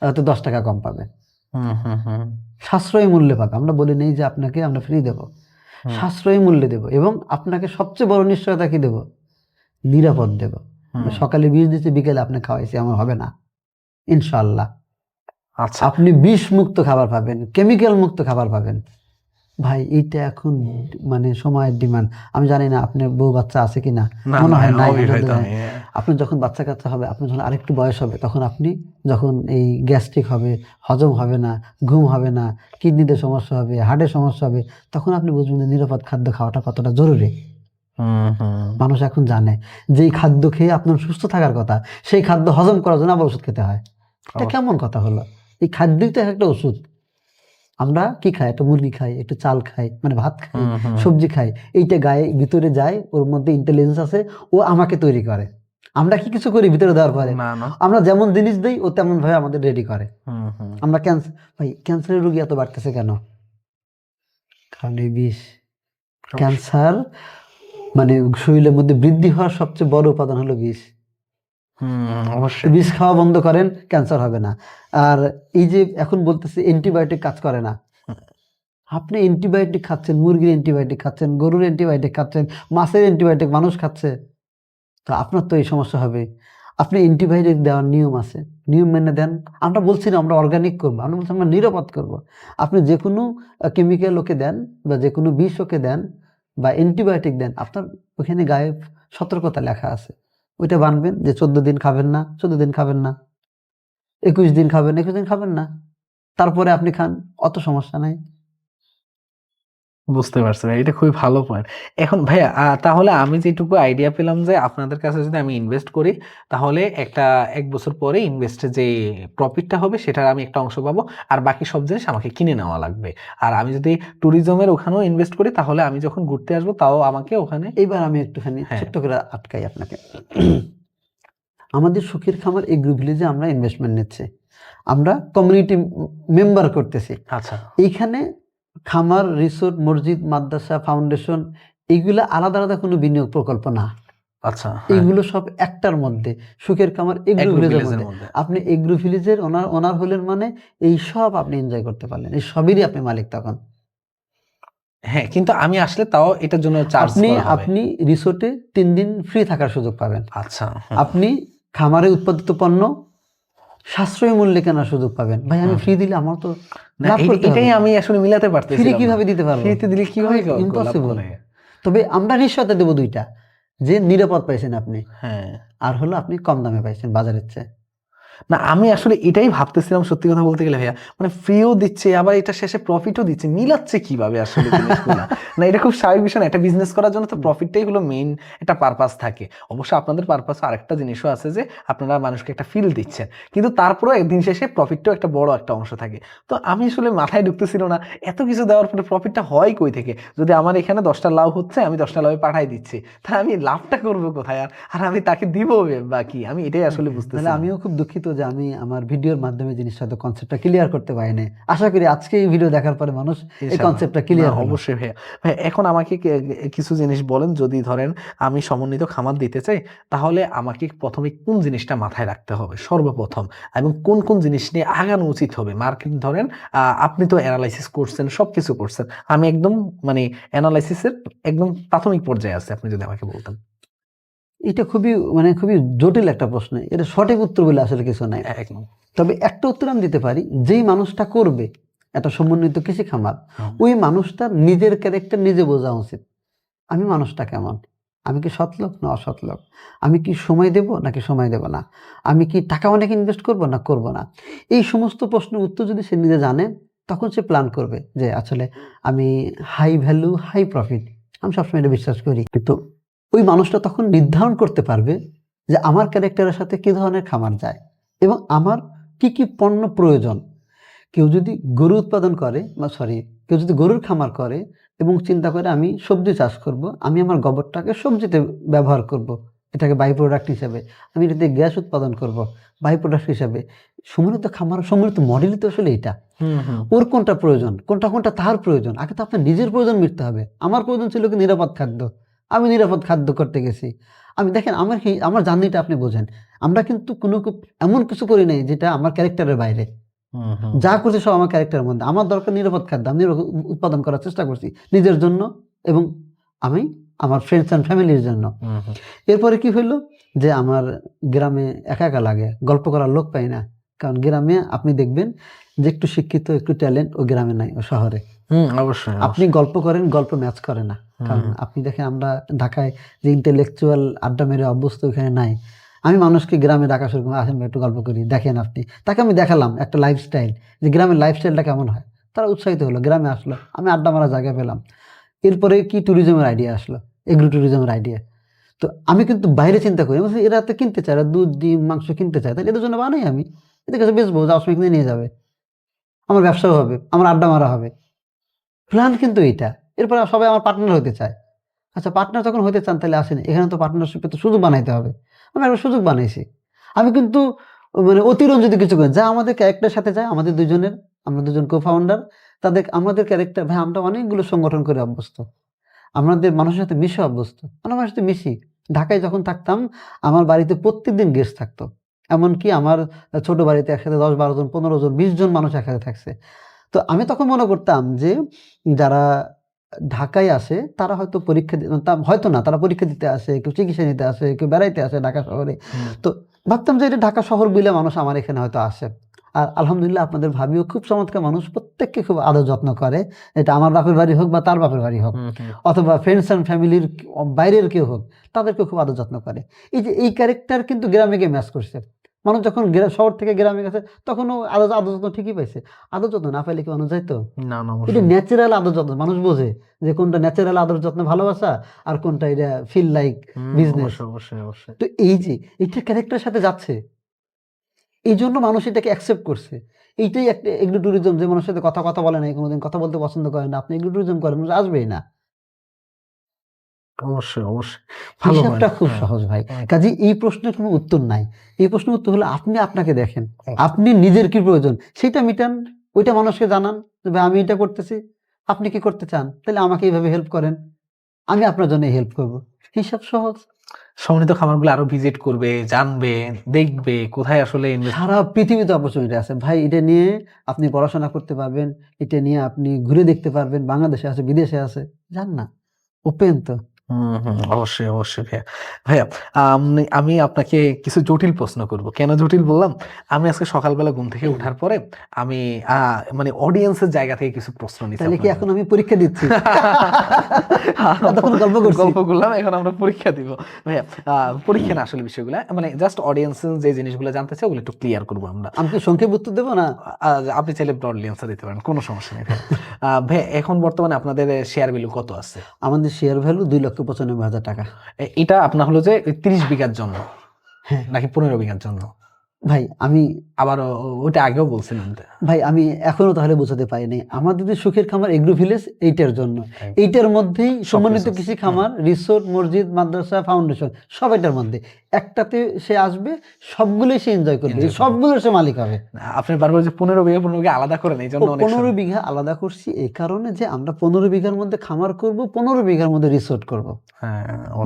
হয়তো 10 টাকা কম পাবে, সাশ্রয়ী মূল্যে পাবে। আমরা বলি নেই যে আপনাকে আমরা ফ্রি দেব, সাশ্রয়ী মূল্যে দেব, এবং আপনাকে সবচেয়ে বড় নিশ্চয়তা কি দেব? নিরাপদ দেব। সকালে বিষ দিচ্ছি, বিকেলে আপনি খাওয়াইছি, আমার হবে না ইনশাআল্লাহ। আচ্ছা, আপনি বিষ মুক্ত খাবার পাবেন, কেমিক্যাল মুক্ত খাবার পাবেন। ভাই এইটা এখন মানে সময়ের ডিমান্ড। আমি জানি না আপনার বউ বাচ্চা আছে কিনা, মনে হয় নাই। আপনার যখন বাচ্চা কাচ্চা হবে, আপনার যখন আরেকটু বয়স হবে, তখন আপনি যখন এই গ্যাস্ট্রিক হবে, হজম হবে না, ঘুম হবে না, কিডনিতে সমস্যা হবে, হার্টের সমস্যা হবে, তখন আপনি বুঝবেন যে নিরাপদ খাদ্য খাওয়াটা কতটা জরুরি। মানুষ এখন জানে যে এই খাদ্য খেয়ে আপনার সুস্থ থাকার কথা, সেই খাদ্য হজম করার জন্য আবার ওষুধ খেতে হয়। এটা কেমন কথা হলো? এই খাদ্যই তো একটা ওষুধ। আমরা কি খাই? একটা মুরগি খাই, একটু চাল খাই, মানে ভাত খাই, সবজি খাই, এইটা গায়ে ভিতরে যায়, ওর মধ্যে ইন্টেলিজেন্স আছে, ও আমাকে তৈরি করে। আমরা কি কিছু করি ভিতরে দেওয়ার পরে? আমরা যেমন জিনিস দিই ও তেমন ভাবে আমাদের রেডি করে। আমরা ক্যান্সারের রোগী এত বাড়তেছে কেন? কারণ এই বিষ। ক্যান্সার মানে শরীরের মধ্যে বৃদ্ধি হওয়ার সবচেয়ে বড় উপাদান হলো বিষ। অবশ্যই বিষ খাওয়া বন্ধ করেন, ক্যান্সার হবে না। আর এই যে এখন বলতেছে অ্যান্টিবায়োটিক কাজ করে না, আপনি অ্যান্টিবায়োটিক খাচ্ছেন, মুরগির অ্যান্টিবায়োটিক খাচ্ছেন, গরুর অ্যান্টিবায়োটিক খাচ্ছেন, মাছের অ্যান্টিবায়োটিক মানুষ খাচ্ছে, তো আপনার তো এই সমস্যা হবে। আপনি অ্যান্টিবায়োটিক দেওয়ার নিয়ম আছে, নিয়ম মেনে দেন। আমরা বলছি না আমরা অর্গানিক করবো, আমরা বলছি আমরা নিরাপদ করবো। আপনি যে কোনো কেমিক্যাল ওকে দেন, বা যে কোনো বিষ ওকে দেন, বা অ্যান্টিবায়োটিক দেন, আপনার ওখানে গায়ে সতর্কতা লেখা আছে, ওইটা বানবেন যে 14 দিন খাবেন না, 14 দিন খাবেন না, 21 দিন খাবেন, 21 দিন খাবেন না, তারপরে আপনি খান, অত সমস্যা নাই। বুঝতে পারছি ভাই, এটা খুবই ভালো পয়েন্ট। এখন ভাইয়া তাহলে আমি যেটুকু আইডিয়া পেলাম যে আপনাদের কাছে যদি আমি ইনভেস্ট করি, তাহলে এক বছর পরে ইনভেস্টে যে প্রফিটটা হবে সেটার আমি একটা অংশ পাবো, আর বাকি সব জিনিস আমাকে কিনে নেওয়া লাগবে। আর আমি যদি ট্যুরিজমের ওখানেও ইনভেস্ট করি, তাহলে আমি যখন ঘুরতে আসবো তাও আমাকে ওখানে। এইবার আমি একটুখানি ছোট্ট করে আটকাই আপনাকে। আমাদের সুখের খামার এগ্রো ভিলেজে আমরা ইনভেস্টমেন্ট নিচ্ছি, আমরা কমিউনিটি মেম্বার করতেছি। আচ্ছা, এইখানে খামার, রিসোর্ট, মসজিদ, মাদ্রাসা, ফাউন্ডেশন, এইগুলা আলাদা আলাদা কোনো বিনিয়োগ প্রকল্প না। আচ্ছা, এইগুলো সব একটার মধ্যে, সুখের খামার এগ্রো ভিলেজের মধ্যে। আপনি এগ্রো ভিলেজের ওনার হলেন, মানে এই সব আপনি এনজয় করতে পারলেন, এই সবেরই আপনি মালিক তখন। হ্যাঁ, কিন্তু আমি আসলে তাও এটার জন্য চার্জ আপনি করা হবে। আপনি রিসোর্টে 3 দিন ফ্রি থাকার সুযোগ পাবেন। আচ্ছা। আপনি খামারে উৎপাদিত পণ্য সাশ্রয়ী মূল্যে কেনার সুযোগ পাবেন। ভাই আমি ফ্রি দিলে আমার তো না, লাভ করতে হবে। এটাই আমি আসলে মিলাতে ফ্রি পারতেছিলাম না। কিভাবে দিতে পারবো? ফ্রিতে দিলে কিভাবে লাভ ইম্পসিবল। করে? তবে আমরা নিশ্চয়তা দেব 2 টা, যে নিরাপদ পাইছেন আপনি, হ্যাঁ। আর হলো আপনি কম দামে পাইছেন বাজারের চেয়ে। না, আমি আসলে এটাই ভাবতেছিলাম সত্যি কথা বলতে গেলে ভাইয়া, মানে ফ্রিও দিচ্ছে আবার এটা শেষে প্রফিটও দিচ্ছে, মিলাচ্ছে কিভাবে আসলে জিনিসগুলা? না, এটা খুব স্বাভাবিক বিষয় না। একটা বিজনেস করার জন্য তো প্রফিটটাই হলো মেইন একটা পারপাস থাকে। অবশ্য আপনাদের পারপাস আরেকটা জিনিসও আছে যে আপনারা মানুষকে একটা ফিল দিচ্ছেন, কিন্তু তারপরেও একদিন শেষে প্রফিটটাও একটা বড় একটা অংশ থাকে। তো আমি আসলে মাথায় ঢুকতেছিল না এত কিছু দেওয়ার পরে প্রফিটটা হয় কই থেকে? যদি আমার এখানে 10টা লাভ হচ্ছে, আমি 10টা লাভে পাঠাই দিচ্ছি, তাহলে আমি লাভটা করবো কোথায়? আর আমি তাকে দিব বা কি? আমি এটাই আসলে তাহলে বুঝতেছি না। আমিও খুব দুঃখিত যে আমি আমার ভিডিওর মাধ্যমে জিনিসটা হয়তো কনসেপ্টটা ক্লিয়ার করতে পারিনি। আশা করি আজকে এই ভিডিও দেখার পরে মানুষ এই ইনশাআল্লাহ। কনসেপ্টটা ক্লিয়ার না, হলো। অবশ্যই ভাইয়া। ভাই এখন আমাকে কিছু জিনিস বলেন, যদি ধরেন আমি সমন্বিত খামার দিতে চাই, তাহলে আমাকে ১ম এ কোন জিনিসটা মাথায় রাখতে হবে সর্বপ্রথম? এবং কোন, কোন জিনিস নিয়ে আগানো উচিত হবে? মার্কেট ধরেন আপনি তো এনালাইসিস করছেন, সবকিছু করছেন। আমি একদম মানে এনালাইসিস এর একদম প্রাথমিক পর্যায়ে আছি। আপনি যদি আমাকে বলতেন। এটা খুবই জটিল একটা প্রশ্ন। এটা সঠিক উত্তর বলে আসলে কিছু নাই। একদম। তবে একটা উত্তর আমি দিতে পারি, যেই মানুষটা করবে একটা সমন্বিত কৃষি খামার, ওই মানুষটার নিজের ক্যারেক্টার নিজে বোঝা উচিত। আমি মানুষটা কেমন? আমি কি সৎলোক না অসৎ লোক? আমি কি সময় দেব নাকি সময় দেব না? আমি কি টাকা অনেক ইনভেস্ট করব না করব না? এই সমস্ত প্রশ্নের উত্তর যদি সে নিজে জানে, তখন সে প্ল্যান করবে যে আসলে আমি হাই ভ্যালু, হাই প্রফিট। আমি সবসময় এটা বিশ্বাস করি। কিন্তু ওই মানুষটা তখন নির্ধারণ করতে পারবে যে আমার ক্যারেক্টারের সাথে কি ধরনের খামার যায় এবং আমার কি, কি পণ্য প্রয়োজন। কেউ যদি গরু উৎপাদন করে কেউ যদি গরুর খামার করে এবং চিন্তা করে আমি সবজি চাষ করব, আমি আমার গোবরটাকে সবজিতে ব্যবহার করব, এটাকে বাই প্রোডাক্ট হিসাবে, আমি এটা দিয়ে গ্যাস উৎপাদন করব বাই প্রোডাক্ট হিসাবে। সমন্বিত খামার, সমন্বিত মডেলই তো আসলে এটা। ওর কোনটা প্রয়োজন, কোনটা তার প্রয়োজন, আগে তো আপনার নিজের প্রয়োজন মিটতে হবে। আমার প্রয়োজন ছিল কি নিরাপদ খাদ্য, আমি নিরাপদ খাদ্য করতে গেছি। আমি দেখেন আমার জার্নিটা আপনি বোঝেন। আমরা কিন্তু এমন কিছু করি নাই যেটা আমার ক্যারেক্টারের বাইরে। যা করছি সব আমার ক্যারেক্টারের মধ্যে। আমার দরকার নিরাপদ খাদ্য, আমি উৎপাদন করার চেষ্টা করছি নিজের জন্য এবং আমি আমার ফ্রেন্ডস অ্যান্ড ফ্যামিলির জন্য। এরপরে কি হইলো যে আমার গ্রামে একা একা লাগে, গল্প করার লোক পাই না। কারণ গ্রামে আপনি দেখবেন যে একটু শিক্ষিত, একটু ট্যালেন্ট ও গ্রামে নাই, ও শহরে। অবশ্যই। আপনি গল্প করেন, গল্প ম্যাচ করে না। কারণ আপনি দেখেন আমরা ঢাকায় যে ইন্টেলেকচুয়াল আড্ডা মেরে অভ্যস্ত, ওখানে নাই। আমি মানুষকে গ্রামে ডাকা শুরু করি, আসেন ভাই একটু গল্প করি, দেখেন আপনি। তাকে আমি দেখালাম একটা লাইফস্টাইল, যে গ্রামের লাইফস্টাইলটা কেমন হয়। তারা উৎসাহিত হলো, গ্রামে আসলো, আমি আড্ডা মারা জায়গা পেলাম। এরপরে কি ট্যুরিজমের আইডিয়া আসলো, এগ্রো ট্যুরিজমের আইডিয়া। তো আমি কিন্তু বাইরে চিন্তা করি, এরা তো কিনতে চায়, এরা দুধ, ডিম, মাংস কিনতে চায়, তাহলে এদের জন্য বানাই আমি, এদের কাছে বেচবো, যাওয়ার সময় কিনে নিয়ে যাবে, আমার ব্যবসাও হবে, আমার আড্ডা মারা হবে। প্ল্যান কিন্তু এইটা। এরপরে সবাই আমার পার্টনার হতে চায়। আচ্ছা, পার্টনার যখন হতে চান তাহলে আসেন, এখানে তো পার্টনারশিপে তো সুযোগ বানাইতে হবে। আমি একটা সুযোগ বানাইছি। আমি কিন্তু অতিরঞ্জিত কিছু করি, যা আমাদের ক্যারেক্টারের সাথে যায়, আমাদের দুজনের, আমরা দুজন কো-ফাউন্ডার, আমাদের ক্যারেক্টার, ভাই আমরা অনেকগুলো সংগঠন করে অভ্যস্ত। আমাদের মানুষের সাথে মিশে অভ্যস্ত। আমরা মানুষের সাথে মিশি। ঢাকায় যখন থাকতাম, আমার বাড়িতে প্রত্যেকদিন গেস্ট থাকতো। এমনকি আমার ছোট বাড়িতে একসাথে ১০-১২ জন, ১৫ জন, ২০ জন মানুষ একসাথে থাকছে। তো আমি তখন মনে করতাম যে যারা ঢাকায় আসে তারা হয়তো হয়তো না, তারা পরীক্ষা দিতে আসে, কেউ চিকিৎসা নিতে আসে, কেউ বেড়াইতে আসে ঢাকা শহরে। তো ভাবতাম যে এটা ঢাকা শহর বলে মানুষ আমার এখানে হয়তো আসে। আর আলহামদুলিল্লাহ আপনাদের ভাবিও খুব চমৎকার মানুষ, প্রত্যেককে খুব আদর যত্ন করে। এটা আমার বাপের বাড়ি হোক বা তার বাপের বাড়ি হোক, অথবা ফ্রেন্ডস অ্যান্ড ফ্যামিলির বাইরের কেউ হোক, তাদেরকে খুব আদর যত্ন করে। এই ক্যারেক্টার কিন্তু গ্রামে গিয়ে ম্যাচ করছে। মানুষ যখন শহর থেকে গ্রামে গেছে, তখনও আদর যত্ন ঠিকই পাইছে। আদর যত্ন না পাইলে কি মানুষ যাইতো? না, এটা ন্যাচারাল আদর যত্ন, মানুষ বোঝে যে কোনটা ন্যাচারাল আদর যত্ন ভালোবাসা, আর কোনটা এটা ফিল লাইক বিজনেস। অবশ্যই। তো এই যে এটা ক্যারেক্টারের সাথে যাচ্ছে, এই জন্য মানুষ এটাকে অ্যাকসেপ্ট করছে। এইটাই একটা এগ্রো ট্যুরিজম, যে মানুষের সাথে কথা বলে নাই কোনোদিন, কথা বলতে পছন্দ করে না, আপনি এগ্রো ট্যুরিজম করেন, মানুষ আসবেই না। অবশ্যই। ভালো হয়। হিসাবটা খুব সহজ ভাই। কাজেই এই প্রশ্নের কোনো উত্তর নাই। এই প্রশ্নের উত্তর হলো আপনি আপনাকে দেখেন। আপনি নিজের কি প্রয়োজন সেটা মিটান, ওইটা মানুষকে জানান যে ভাই আমি এটা করতেছি, আপনি কি করতে চান? তাহলে আমাকে এইভাবে হেল্প করেন, আমি আপনার জন্য হেল্প করব। হিসাব সহজ। সমন্বিত খামারগুলো আরো ভিজিট করবে, জানবে, দেখবে কোথায় আসলে সারা পৃথিবীতে অপরচুনিটি আছে ভাই। এটা নিয়ে আপনি পড়াশোনা করতে পারবেন, এটা নিয়ে আপনি ঘুরে দেখতে পারবেন। বাংলাদেশে আছে, বিদেশে আছে, জান না, ওপেন তো। অবশ্যই, অবশ্যই ভাইয়া। ভাইয়া, আমি আপনাকে কিছু জটিল প্রশ্ন করব। কেন জটিল বললাম? আমি আজকে সকালবেলা ঘুম থেকে উঠার পরে আমি মানে অডিয়েন্সের জায়গা থেকে কিছু প্রশ্ন নিচ্ছি তাহলে কি আপনার এখন আমি পরীক্ষা দিচ্ছি? এতক্ষণ গল্প করছি। গল্প করলাম, এখন আমরা পরীক্ষা দিব। ভাইয়া, পরীক্ষা না আসলে বিষয়গুলো, মানে জাস্ট অডিয়েন্স যে জিনিসগুলো জানতে চাই ওগুলো একটু ক্লিয়ার করবো আমরা। আমি কি সংক্ষেপ উত্তর দেবো না? আপনি চাইলে ব্রডলি অ্যান্সার দিতে পারেন, কোনো সমস্যা নেই ভাইয়া। ভাইয়া, এখন বর্তমানে আপনাদের শেয়ার ভ্যালু কত আছে? আমাদের শেয়ার ভ্যালু 2,95,000 টাকা। এটা আপনার হলো যে 30 বিঘার জন্য হ্যাঁ নাকি 15 বিঘার জন্য? ভাই আমি আবার ওইটা আগেও বলছিলেন। ভাই আমি এখনো তাহলে বোঝাতে পারিনি। আমাদের যে সুখের খামার এগ্রো ভিলেজ এইটার জন্য, এইটার মধ্যেই সমন্বিত কৃষি খামার, রিসোর্ট, মসজিদ, মাদ্রাসা, ফাউন্ডেশন সব এটার মধ্যে। একটাতে সে আসবে, সবগুলোই সে এনজয় করবে, সবগুলোর সে মালিক হবে। আপনি বারবার যে 15 বিঘা আলাদা করেন, এই জন্য 15 বিঘা আলাদা করছি এই কারণে যে আমরা 15 বিঘার মধ্যে খামার করব, 15 বিঘার মধ্যে রিসোর্ট করব,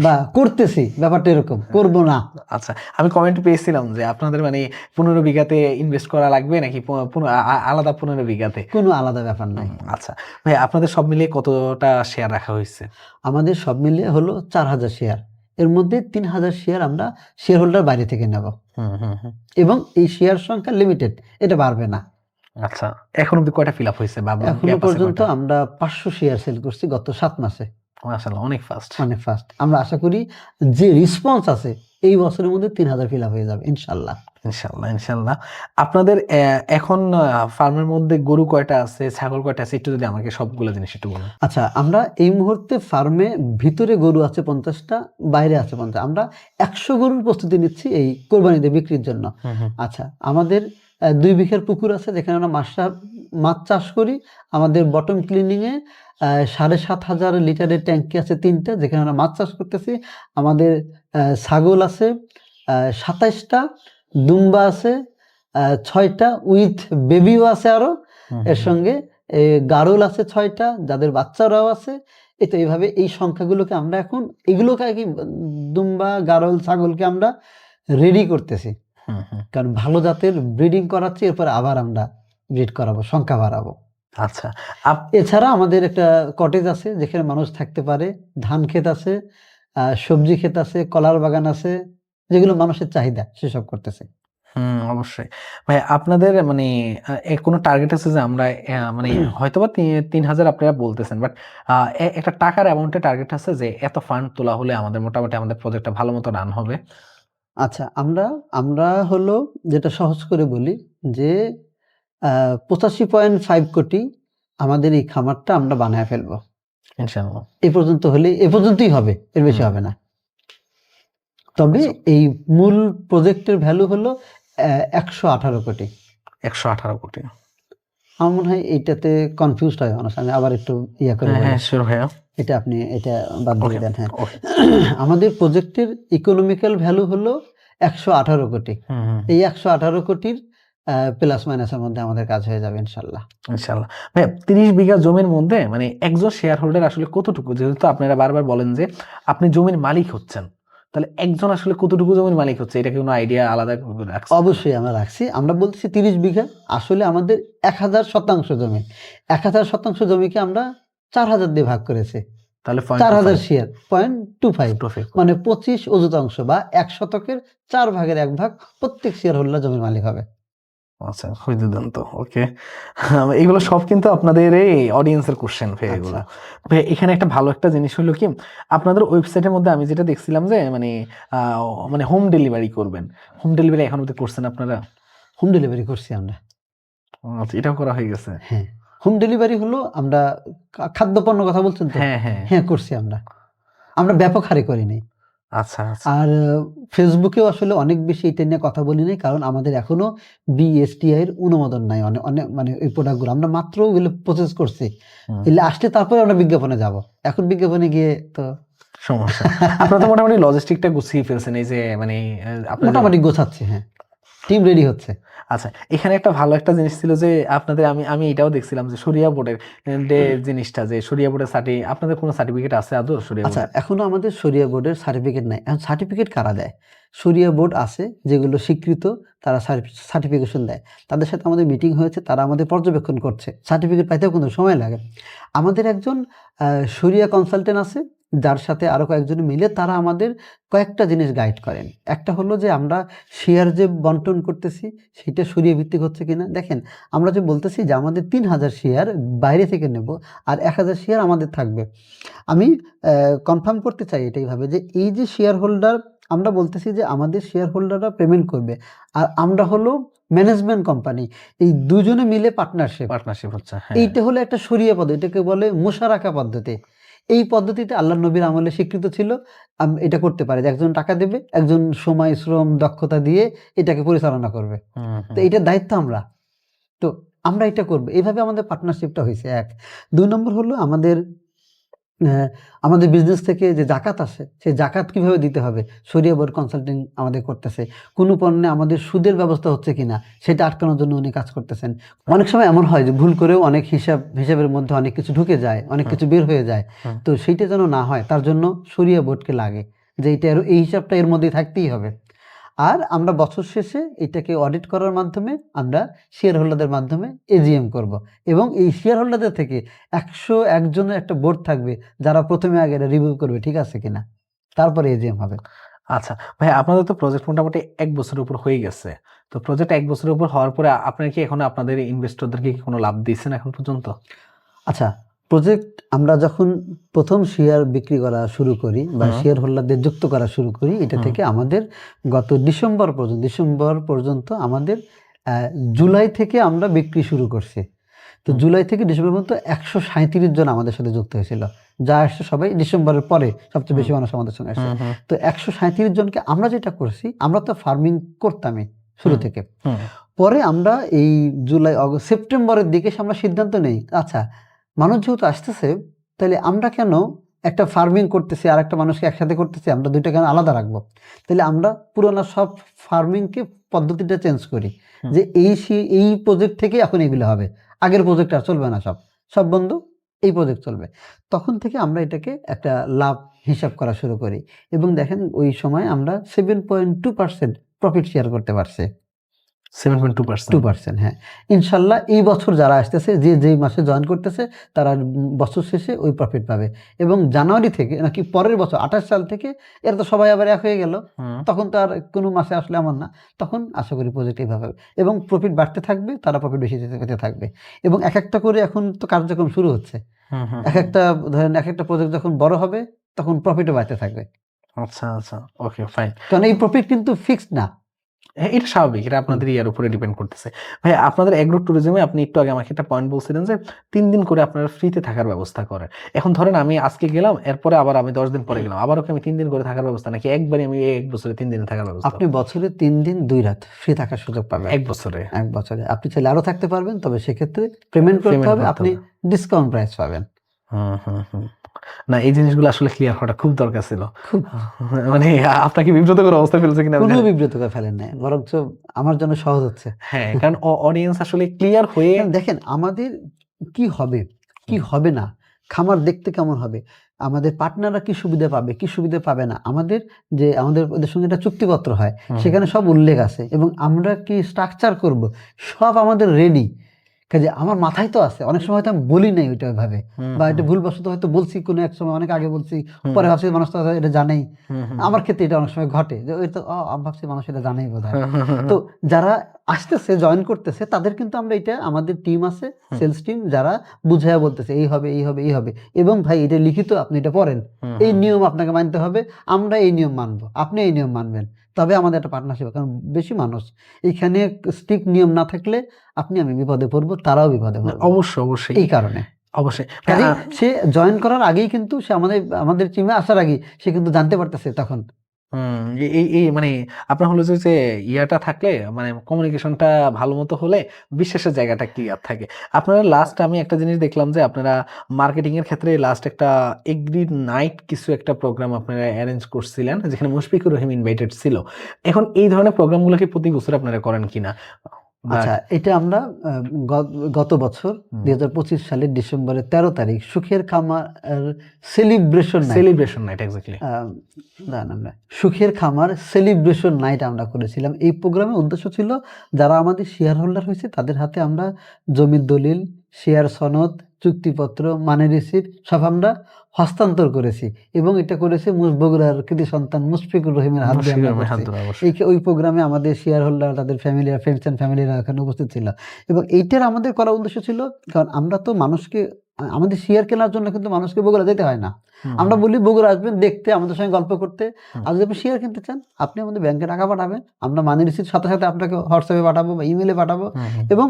বা করতেছি, ব্যাপারটা এরকম, করব না। আচ্ছা, আমি কমেন্ট পেয়েছিলাম যে আপনাদের মানে 15 বিঘাতে ইনভেস্ট করা লাগবে নাকি আলাদা 15 বিঘাতে? কোনো আলাদা ব্যাপার নাই। আচ্ছা ভাই, আপনাদের সব মিলিয়ে কতটা শেয়ার রাখা হয়েছে? আমাদের সব মিলিয়ে হলো 4,000 শেয়ার। এর মধ্যে 3,000 শেয়ার আমরা শেয়ার হোল্ডার বাইরে থেকে নেব, এবং এই শেয়ার সংখ্যা লিমিটেড, এটা বাড়বে না। আচ্ছা, এখন অব্দি কয়টা ফিল আপ হয়েছে? এখনো পর্যন্ত আমরা 500 শেয়ার সেল করছি গত 7 মাসে। মাশাআল্লাহ, অনেক ফাস্ট, অনেক ফাস্ট। আমরা আশা করি যে রেসপন্স আছে এই বছরের মধ্যে 3,000 ফিল আপ হয়ে যাবে ইনশাল্লাহ। ইনশাল্লাহ, ইনশাল্লাহ। আপনাদের এখন ফার্মের মধ্যে গরু কয়টা আছে, ছাগল কয়টা আছে, একটু যদি আমাকে সবগুলো জিনিস একটু বলুন। আচ্ছা, আমরা এই মুহূর্তে ফার্মে ভিতরে গরু আছে 50টা, বাইরে আছে 50। আমরা 100 গরুর প্রস্তুতি নিচ্ছি এই কোরবানিতে বিক্রির জন্য। আচ্ছা, আমাদের 2 বিঘার পুকুর আছে যেখানে আমরা মাছ চাষ করি। আমাদের বটম ক্লিনিংয়ে 7,500 লিটারের ট্যাঙ্কি আছে 3টা, যেখানে আমরা মাছ চাষ করতেছি। আমাদের ছাগল আছে 27টা, দুম্বা আছে 6টা, উইথ বেবিও আছে আরো এর সঙ্গে। গারল আছে 6টা, যাদের বাচ্চারাও আছে। এই তো এইভাবে এই সংখ্যাগুলোকে আমরা এখন এগুলোকে কি দুম্বা, গারল, ছাগলকে আমরা রেডি করতেছি, কারণ ভালো জাতের ব্রিডিং করাচ্ছি, এরপর আবার আমরা ব্রিড করাবো, সংখ্যা বাড়াবো। আচ্ছা, এছাড়া আমাদের একটা কটেজ আছে যেখানে মানুষ থাকতে পারে, ধান ক্ষেত আছে, সবজি ক্ষেত আছে, কলার বাগান আছে, যেগুলো মানুষের চাহিদা সেসব করতেছে। অবশ্যই ভাই। আপনাদের মানে কোনো টার্গেট আছে যে আমরা মানে হয়তোবা 3,000 আপনারা বলতেছেন, বাট একটা টাকার অ্যামাউন্টে টার্গেট আছে যে এত ফান্ড তোলা হলে আমাদের মোটামুটি আমাদের প্রজেক্টটা ভালো মতো রান হবে? আচ্ছা, আমরা হলো যেটা সহজ করে বলি যে 85.5 কোটি আমাদের এই খামারটা আমরা বানায় ফেলবো ইনশাআল্লাহ। এই পর্যন্ত হলে, এ পর্যন্তই হবে, এর বেশি হবে না। তবে এই মূল প্রজেক্টের ভ্যালু হলো 118 কোটি। 118 কোটি। আমার মনে হয় এইটাতে কনফিউজড হয় মানুষ। আমি আবার একটু ইয়া করে বলি। হ্যাঁ, শিওর ভাইয়া। এটা আপনি এটা বাদ দিয়ে দেন। হ্যাঁ, আমাদের প্রজেক্টের ইকোনমিক্যাল ভ্যালু হলো 118 কোটি। এই 118 কোটির প্লাস মাইনাসের মধ্যে আমাদের কাজ হয়ে যাবে ইনশাল্লাহ। ইনশাআল্লাহ। ভাই, 30 বিঘা জমির মধ্যে মানে একজন শেয়ার হোল্ডার আসলে কতটুকু, যেহেতু আপনারা বারবার বলেন যে আপনি জমির মালিক হচ্ছেন, তাহলে একজন আসলে কতটুকু জমির মালিক হচ্ছে, এটা কি কোনো আইডিয়া আলাদা রাখছেন? অবশ্যই আমরা রাখছি। আমরা বলতেছি 30 বিঘা, আসলে আমাদের 1000 শতাংশ জমি। 1000 শতাংশ জমিকে আমরা 4000 দিয়ে ভাগ করেছি, তাহলে 4000 শেয়ার 0.25, মানে 25 অযুতাংশ বা 1 শতকের 4 ভাগের 1 ভাগ প্রত্যেক শেয়ার হোল্ডার জমির মালিক হবে। আচ্ছা, খুবই দুর্দান্ত। ওকে, এগুলো সব কিন্তু আপনাদের এই অডিয়েন্সের কোশ্চেন ভাই। এগুলো ভাই, এখানে একটা ভালো একটা জিনিস হলো কি, আপনাদের ওয়েবসাইটের মধ্যে আমি যেটা দেখছিলাম যে মানে হোম ডেলিভারি করবেন। হোম ডেলিভারি এখন অবধি করছেন আপনারা? হোম ডেলিভারি করছি আমরা। আচ্ছা, এটাও করা হয়ে গেছে? হ্যাঁ, হোম ডেলিভারি হলো, আমরা খাদ্যপণ্য কথা বলছেন তো? হ্যাঁ করছি আমরা ব্যাপক হারে করিনি। আচ্ছা, আর ফেসবুকেও আসলে অনেক বেশি এটা নিয়ে কথা বলি নাই, কারণ আমাদের এখনো বিএসটিআই এর অনুমোদন নাই। অনেক মানে এই প্রোডাক্টগুলো আমরা মাত্র ওগুলো প্রসেস করছি, এগুলো আসলে তারপরে আমরা বিজ্ঞাপনে যাব। এখন বিজ্ঞাপনে গিয়ে তো সমস্যা। আপনারা তো মোটামুটি লজিস্টিকটা গুছিয়ে ফেলছেন, এই যে মানে মোটামুটি গোছাচ্ছে। হ্যাঁ, টিম রেডি হচ্ছে। আচ্ছা, এখানে একটা ভালো একটা জিনিস ছিল যে আপনাদের, আমি এটাও দেখছিলাম যে শরিয়া বোর্ডের যে জিনিসটা, যে শরিয়া বোর্ডের আপনাদের কোনো সার্টিফিকেট আছে আদৌ শরিয়া আচ্ছা, বোর্ডের? এখনো আমাদের শরিয়া বোর্ডের সার্টিফিকেট নাই। এখন সার্টিফিকেট কারা দেয়? শরিয়া বোর্ড আছে যেগুলো স্বীকৃত, তারা সার্টিফিকেশন দেয়। তাদের সাথে আমাদের মিটিং হয়েছে, তারা আমাদের পর্যবেক্ষণ করছে। সার্টিফিকেট পাইতেও কিন্তু সময় লাগে। আমাদের একজন শরিয়া কনসালটেন্ট আছে, যার সাথে আরও কয়েকজন মিলে তারা আমাদের কয়েকটা জিনিস গাইড করেন। একটা হলো যে আমরা শেয়ার যে বন্টন করতেছি সেটা শরিয়া ভিত্তিক হচ্ছে কিনা। দেখেন, আমরা যে বলতেছি যে আমাদের 3000 শেয়ার বাইরে থেকে নেব আর 1000 শেয়ার আমাদের থাকবে, আমি কনফার্ম করতে চাই এটাইভাবে যে এই যে শেয়ার হোল্ডার, আমরা বলতেছি যে আমাদের শেয়ার হোল্ডাররা পেমেন্ট করবে আর আমরা হলো ম্যানেজমেন্ট কোম্পানি, এই দুজনে মিলে পার্টনারশিপ হচ্ছে। এইটা হলো একটা শরিয়া পদ্ধতি, এটাকে বলে মুশারাকা পদ্ধতি। এই পদ্ধতিতে আল্লাহ নবীর আমলে স্বীকৃত ছিল। এটা করতে পারে যে একজন টাকা দেবে, একজন সময় শ্রম দক্ষতা দিয়ে এটাকে পরিচালনা করবে। তো এইটার দায়িত্ব আমরা, তো আমরা এটা করবো, এইভাবে আমাদের পার্টনারশিপটা হয়েছে। 1 2 নম্বর হলো আমাদের বিজনেস থেকে যে জাকাত আসে সেই জাকাত কিভাবে দিতে হবে শরিয়া বোর্ড কনসাল্টিং আমাদের করতেছে। কোনো পণ্যে আমাদের সুদের ব্যবস্থা হচ্ছে কিনা সেটা আটকানোর জন্য উনি কাজ করতেছেন। অনেক সময় এমন হয় যে ভুল করেও অনেক হিসাবের মধ্যে অনেক কিছু ঢুকে যায়, অনেক কিছু বের হয়ে যায়। তো সেইটা যেন না হয় তার জন্য শরিয়া বোর্ডকে লাগে যে এই হিসাবটা এর মধ্যেই থাকতেই হবে। আর আমরা বছর শেষে এটাকে অডিট করার মাধ্যমে আমরা শেয়ার হোল্ডারদের মাধ্যমে এজিএম করব এবং এই শেয়ার হোল্ডারদের থেকে 101 জনের একটা বোর্ড থাকবে যারা প্রথমে আগে রিভিউ করবে ঠিক আছে কিনা, তারপরে এজিএম হবে। আচ্ছা ভাই, আপনাদের তো প্রজেক্ট মোটামুটি 1 বছরের উপর হয়ে গেছে। তো প্রজেক্ট 1 বছরের উপর হওয়ার পরে আপনারা কি এখন আপনাদের ইনভেস্টরদেরকে কি কোনো লাভ দিয়েছেন এখন পর্যন্ত? আচ্ছা, প্রজেক্ট আমরা যখন প্রথম শেয়ার বিক্রি করা শুরু করি বা শেয়ার হোল্ডারদের যুক্ত করা শুরু করি, এটা থেকে আমাদের গত ডিসেম্বর পর্যন্ত আমাদের জুলাই থেকে আমরা বিক্রি শুরু করছি। তো জুলাই থেকে ডিসেম্বর পর্যন্ত 137 জন আমাদের সাথে যুক্ত হয়েছিল। যা আসছে সবাই ডিসেম্বরের পরে সবচেয়ে বেশি মানুষ আমাদের সঙ্গে আসছে। তো 137 জনকে আমরা যেটা করছি, আমরা তো ফার্মিং করতামই শুরু থেকে। পরে আমরা এই জুলাই আগস্ট সেপ্টেম্বরের দিকে আমরা সিদ্ধান্ত নেই, আচ্ছা মানুষ যেহেতু আসতেছে তাহলে আমরা কেন একটা ফার্মিং করতেছি আর একটা মানুষকে একসাথে করতেছি, আমরা দুইটা কেন আলাদা রাখবো? তাহলে আমরা পুরোনো সব ফার্মিংকে পদ্ধতিটা চেঞ্জ করি যে এই প্রজেক্ট থেকে এখন এগুলো হবে, আগের প্রজেক্ট আর চলবে না, সব বন্ধ, এই প্রজেক্ট চলবে। তখন থেকে আমরা এটাকে একটা লাভ হিসাব করা শুরু করি এবং দেখেন ওই সময় আমরা 7.2% প্রফিট শেয়ার করতে পারছি। 2%, হ্যাঁ। ইনশাল্লাহ এই বছর যারা আসতেছে, যেই মাসে জয়েন করতেছে তারা বছর শেষে ওই প্রফিট পাবে এবং জানুয়ারি থেকে নাকি পরের বছর 28 সাল থেকে এরা তো সবাই আবার এক হয়ে গেল, তখন তো আর কোনো মাসে আসলে এমন না, তখন আশা করি প্রজেক্ট এইভাবে এবং প্রফিট বাড়তে থাকবে, তারা প্রফিট বেশি পেতে থাকবে এবং এক একটা করে এখন তো কার্যক্রম শুরু হচ্ছে। ধরেন এক একটা প্রজেক্ট যখন বড় হবে তখন প্রফিটও বাড়তে থাকবে। আচ্ছা আচ্ছা, ওকে ফাইন। কারণ এই প্রফিট কিন্তু ফিক্সড না, এটা স্বাভাবিক, এটা আপনাদের ইয়ার উপরে ডিপেন্ড করতেছে। ভাই, আপনাদের এগ্রো ট্যুরিজমে আপনি একটু আগে আমাকে একটা পয়েন্ট বলছিলেন যে 3 দিন করে আপনারা ফ্রিতে থাকার ব্যবস্থা করেন। এখন ধরেন আমি আজকে গেলাম, এরপরে আবার আমি 10 দিন পরে গেলাম, আবারও কি আমি 3 দিন করে থাকার ব্যবস্থা, নাকি একবারে আমি 1 বছরে 3 দিন থাকার ব্যবস্থা? আপনি বছরে 3 দিন 2 রাত ফ্রি থাকার সুযোগ পাবেন। 1 বছরে আপনি চাইলে আরো থাকতে পারবেন, তবে সেক্ষেত্রে পেমেন্ট করতে হবে, আপনি ডিসকাউন্ট প্রাইস পাবেন। না, এই জিনিসগুলো আসলে ক্লিয়ার হওয়াটা খুব দরকার ছিল। মানে আপনাকে বিব্রতকর অবস্থা ফেলছে কিনা? কোনো বিব্রতকর ফেলেন নাই, বরঞ্চ আমার জন্য সহজ হচ্ছে। হ্যাঁ, কারণ অডিয়েন্স আসলে ক্লিয়ার হয়ে দেখেন আমাদের কি হবে কি হবে না, খামার দেখতে কেমন হবে, আমাদের পার্টনাররা কি সুবিধা পাবে কি সুবিধা পাবে না, আমাদের ওদের সঙ্গে একটা চুক্তিপত্র হয়, সেখানে সব উল্লেখ আছে এবং আমরা কি স্ট্রাকচার করব সব আমাদের রেডি। কাজে আমার মাথায় তো আছে, অনেক সময় হয়তো আমি বলি নাই ওইটা ভাবে, বা এটা ভুলবশত হয়তো বলছি কোনো এক সময়, অনেক আগে বলছি, পরে ভাবছি মানুষ তো এটা জানেই। আমার ক্ষেত্রে এটা অনেক সময় ঘটে যে ওই তো আমি ভাবছি মানুষ এটা জানেই বোধ হয়। তো যারা আসতেছে জয়েন করতেছে তাদের কিন্তু আমরা এটা, আমাদের টিম আছে সেলস টিম, যারা বুঝাইয়া বলতেছে এই হবে এই হবে এই হবে, এবং ভাই এটা লিখিত, আপনি এটা পড়েন, এই নিয়ম আপনাকে মানতে হবে, আমরা এই নিয়ম মানবো, আপনি এই নিয়ম মানবেন, তবে আমাদের একটা পার্টনারশিপ। কারণ বেশি মানুষ এইখানে স্ট্রিক্ট নিয়ম না থাকলে আমি বিপদে পড়বো, তারাও বিপদে পড়বে। অবশ্যই এই কারণে অবশ্যই সে জয়েন করার আগেই কিন্তু সে আমাদের টিমে আসার আগেই সে কিন্তু জানতে পারতেছে তখন এই মানে আপনার হলো যে ইয়াটা থাকলে মানে কমিউনিকেশনটা ভালো মতো হলে বিশ্বাসের জায়গাটা ক্লিয়ার থাকে। আপনারা লাস্ট আমি একটা জিনিস দেখলাম যে আপনারা মার্কেটিং এর ক্ষেত্রে লাস্ট একটা এগ্রি নাইট কিছু একটা প্রোগ্রাম আপনারা অ্যারেঞ্জ করছিলেন যেখানে মুশফিকুর রহিম ইনভাইটেড ছিল। এখন এই ধরনের প্রোগ্রামগুলো কি প্রতি বছর আপনারা করেন কিনা? আচ্ছা, এটা আমরা গত বছর 2025 সালের ডিসেম্বরের 13 তারিখ সুখের খামার সেলিব্রেশন নাইট এক্স্যাক্টলি সুখের খামার সেলিব্রেশন নাইট আমরা করেছিলাম। এই প্রোগ্রামের উদ্দেশ্য ছিল যারা আমাদের শেয়ার হোল্ডার হয়েছে তাদের হাতে আমরা জমির দলিল, শেয়ার সনদ, চুক্তিপত্র, মানি রিসিট সব আমরা হস্তান্তর করেছি এবং এটা করেছে বগুড়ার কৃতি সন্তান মুশফিকুর রহিমের হাত দিয়ে আমরা করছি। ওই প্রোগ্রামে আমাদের শেয়ার হোল্ডার, তাদের ফ্যামিলিরা, ফ্রেন্ডস অ্যান্ড ফ্যামিলিরা এখানে উপস্থিত ছিল এবং এইটার আমাদের করার উদ্দেশ্য ছিল কারণ আমরা তো মানুষকে আমাদের শেয়ার কেনার জন্য কিন্তু মানুষকে বগুড়া যেতে হয় না। আমরা বলি বগুড়া আসবেন দেখতে, আমাদের সঙ্গে গল্প করতে। আর যদি আপনি শেয়ার কিনতে চান আপনি আমাদের ব্যাংকে টাকা পাঠাবেন, আমরা মানি রিসিট সাথে সাথে আপনাকে হোয়াটসঅ্যাপে পাঠাবো বা ইমেলে পাঠাবো এবং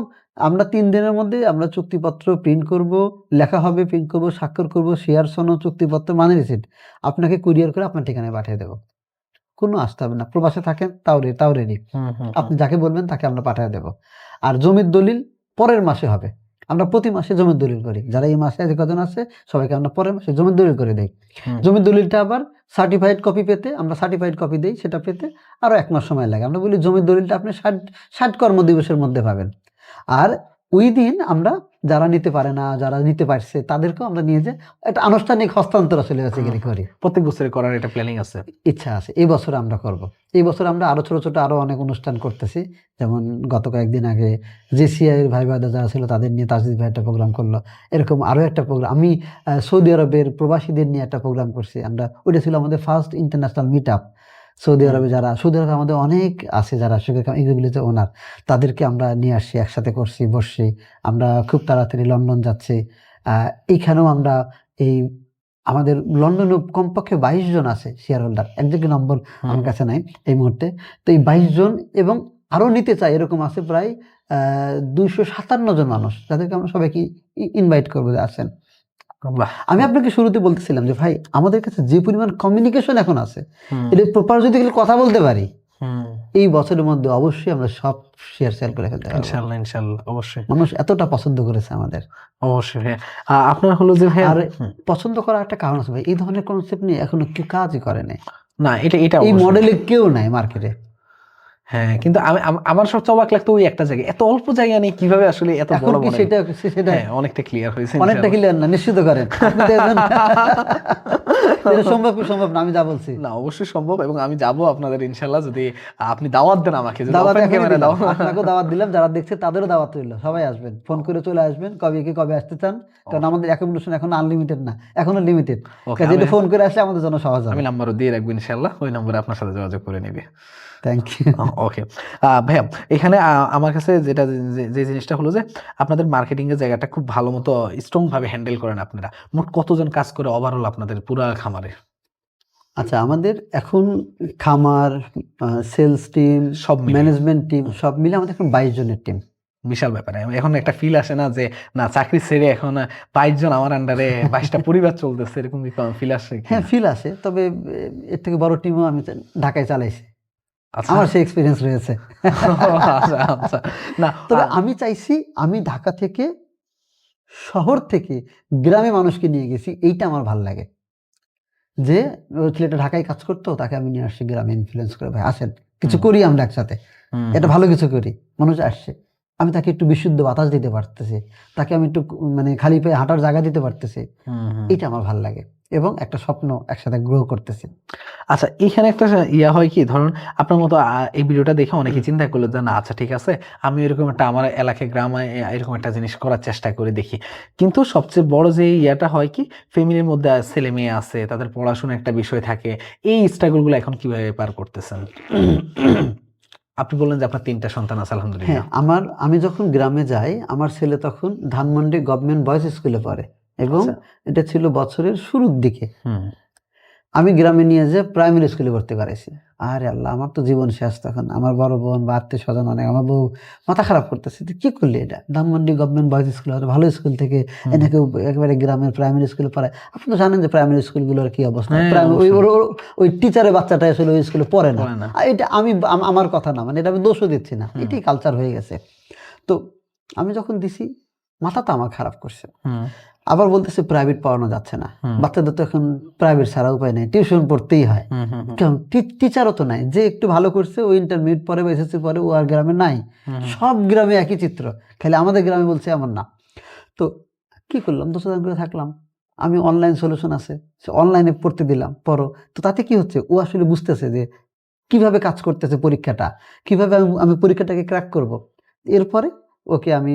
আমরা 3 দিনের মধ্যে আমরা চুক্তিপত্র প্রিন্ট করব, লেখা হবে, প্রিন্ট করব, স্বাক্ষর করব, শেয়ার সনদ, চুক্তিপত্র, মানি রিসিট আপনাকে কুরিয়ার করে আপনার ঠিকানায় পাঠিয়ে দেবো। কোনো আসতে হবে না, প্রবাসে থাকেন তাও রেডি, আপনি যাকে বলবেন তাকে আমরা পাঠিয়ে দেবো। আর জমির দলিল পরের মাসে হবে, আমরা প্রতি মাসে জমির দলিল করি। যারা এই মাসে যে কজন আছে সবাইকে আমরা পরের মাসে জমির দলিল করে দেই। জমির দলিলটা আবার সার্টিফাইড কপি পেতে আমরা সার্টিফাইড কপি দিই, সেটা পেতে আরও 1 মাস সময় লাগে। আমরা বলি জমির দলিলটা আপনি 60 কর্মদিবসের মধ্যে পাবেন। আর ওই দিন আমরা যারা নিতে পারে না, যারা নিতে পারছে তাদেরকেও আমরা নিয়ে যে একটা আনুষ্ঠানিক হস্তান্তর আসলে করি। প্রত্যেক বছরে করার একটা প্ল্যানিং আছে, ইচ্ছা আছে। এই বছর আমরা করব। এই বছর আমরা আরো ছোট ছোট আরো অনেক অনুষ্ঠান করতেছি। যেমন গত কয়েকদিন আগে জেসিআই এর ভাই ভাইরা যারা ছিল তাদের নিয়ে তাজদিদ ভাই একটা প্রোগ্রাম করলো। এরকম আরো একটা প্রোগ্রাম আমি সৌদি আরবের প্রবাসীদের নিয়ে একটা প্রোগ্রাম করছি আমরা। ওইটা ছিল আমাদের first international meet up. Saudi আরবে সৌদি আরবে আমাদের অনেক আছে যারা এগুলিতে ওনার, তাদেরকে আমরা নিয়ে আসছি, একসাথে করছি, বসছি। আমরা খুব তাড়াতাড়ি লন্ডন যাচ্ছি। এইখানেও আমরা আমাদের লন্ডনে কমপক্ষে 22 জন আছে শেয়ার হোল্ডার, একজনের নম্বর আমার কাছে নাই এই মুহূর্তে। তো এই 22 জন এবং আরো নিতে চাই এরকম আছে প্রায় 257 জন মানুষ, যাদেরকে আমরা সবাইকে ইনভাইট করবো যে আসেন। আমি আপনাকে শুরুতে বলতেছিলাম যে ভাই আমাদের কাছে যে পরিমাণ কমিউনিকেশন এখন আছে, এটা প্রপার যদি কথা বলতে পারি এই বছরের মধ্যে অবশ্যই আমরা সব শেয়ার সেল করে ফেলতে পারবো ইনশাআল্লাহ। অবশ্যই মানুষ এতটা পছন্দ করেছে আমাদের। অবশ্যই ভাই আপনার হলো যে ভাই আর পছন্দ করার একটা কারণ আছে ভাই, এই ধরনের কনসেপ্ট নিয়ে এখনো কেউ কাজই করে নাই। না এটা এই মডেলে কেউ নাই মার্কেটে। হ্যাঁ, কিন্তু আমার সবচেয়ে অবাক লাগতো ওই একটা জায়গায়, এত অল্প জায়গা নিয়ে কিভাবে আসলে এত বড় বড়। সেটা অনেকটা ক্লিয়ার হয়েছে, অনেকটা ক্লিয়ার না নিশ্চিত করেন সম্ভব না আমি যা বলছি না অবশ্যই সম্ভব এবং আমি যাব আপনাদের ইনশাআল্লাহ, যদি আপনি দাওয়াত দেন আমাকে। আপনাকেও দাওয়াত দিলাম, যারা দেখছে তাদেরও দাওয়াত রইল, সবাই আসবেন, ফোন করে চলে আসবেন কবে আসতে চান, কারণ আমাদের অ্যাকোমোডেশন এখন আনলিমিটেড না, এখনো লিমিটেড। যেটা ফোন করে আসলে আমাদের জন্য সহজ হবে। আমি নাম্বারও দিয়ে রাখবো ইনশাআল্লাহ, ওই নম্বরে আপনার সাথে যোগাযোগ করে নেবে। Thank you. ওকে ভাইয়া, এখানে আমার কাছে যে জিনিসটা হলো যে আপনাদের মার্কেটিং এর জায়গাটা খুব ভালো মতো স্ট্রং ভাবে হ্যান্ডেল করেন আপনারা। মোট কতজন কাজ করে ওভারঅল আপনাদের পুরো খামারে? আচ্ছা, আমাদের এখন খামার, সেলস টিম, সব ম্যানেজমেন্ট টিম সব মিলে আমাদের এখন 22 জনের টিম। বিশাল ব্যাপার। এখন একটা ফিল আসে না যে না চাকরি ছেড়ে এখন 22 জন আমার আন্ডারে 22টা পরিবার চলতেছে, এরকম কি ফিল আসে? হ্যাঁ ফিল আসে, তবে এর থেকে বড় টিমও আমি ঢাকায় চালাইছি, আমার সেই এক্সপিরিয়েন্স রয়েছে। না তবে আমি চাইছি আমি ঢাকা থেকে, শহর থেকে গ্রামে মানুষকে নিয়ে গেছি, এইটা আমার ভালো লাগে যে ছেলেটা ঢাকায় কাজ করতো, তাকে আমি নিয়ে আসছি গ্রামে ইনফ্লুয়েন্স করে, ভাই আসেন কিছু করি আমরা একসাথে, এটা ভালো কিছু করি। মানুষ আসছে, আমি তাকে একটু বিশুদ্ধ বাতাস দিতে পারতেছি, তাকে আমি একটু মানে খালি পায়ে হাঁটার জায়গা দিতে পারতেছি, এটা আমার ভালো লাগে এবং একটা স্বপ্ন একসাথে গ্রো করতেছি। আচ্ছা, এখানে একটা ইয়া হয় কি, ধরুন আপনার মতো এই ভিডিওটা দেখে অনেকে চিন্তা করলো যে না আচ্ছা ঠিক আছে আমি এরকম একটা আমার এলাকায় গ্রামে এরকম একটা জিনিস করার চেষ্টা করে দেখি, কিন্তু সবচেয়ে বড় যে ইয়াটা হয় কি, ফ্যামিলির মধ্যে ছেলে মেয়ে আছে, তাদের পড়াশোনা একটা বিষয় থাকে, এই স্ট্রাগলগুলো এখন কিভাবে পার করতেছেন? আপনি বললেন যে আপনার 3টা সন্তান আছে আলহামদুলিল্লাহ। হ্যাঁ, আমি যখন গ্রামে যাই আমার ছেলে তখন ধানমন্ডি গভর্নমেন্ট বয়েজ স্কুলে পড়ে এবং এটা ছিল বছরের শুরুর দিকে। আমি গ্রামে নিয়ে যে প্রাইমারি স্কুলে ভর্তি করাইছি। আরে আল্লাহ, আমার তো জীবন শেষ তখন। আমার বড় বোন বা আত্মীয় স্বজন অনেক, আমার বউ মাথা খারাপ করতেছে, তুই কি করলি এটা? ধানমন্ডি গভর্নমেন্ট বয়েজ স্কুল, ভালো স্কুল থেকে এনাকে একেবারে গ্রামের প্রাইমারি স্কুলে পড়ায়। আপনি তো জানেন যে প্রাইমারি স্কুলগুলোর কি অবস্থা। ওই টিচারের বাচ্চাটা আসলে ওই স্কুলে পড়ে না। আর এটা আমি আমার কথা না, মানে এটা আমি দোষও দিচ্ছি না, এটাই কালচার হয়ে গেছে। তো আমি যখন দিছি, মাথা তো আমার খারাপ করছে। আবার বলতেছে প্রাইভেট পড়ানো যাচ্ছে না, বাচ্চাদের তো এখন প্রাইভেট ছাড়া উপায় নেই, টিউশন পড়তেই হয়। কারণ টিচারও তো নাই, যে একটু ভালো করছে ও ইন্টারমিডিয়েট পরে বা এসএসসি পরে, ও আর গ্রামে নাই। সব গ্রামে একই চিত্র, খালি আমাদের গ্রামে বলছে এমন না। তো কি করলাম, 10 দিন করে থাকলাম। আমি অনলাইন সলিউশন আছে, অনলাইনে পড়তে দিলাম, পড়ো। তো তাতে কি হচ্ছে, ও আসলে বুঝতেছে যে কিভাবে কাজ করতেছে পরীক্ষাটা, কিভাবে আমি পরীক্ষাটাকে ক্র্যাক করব। এরপরে ওকে আমি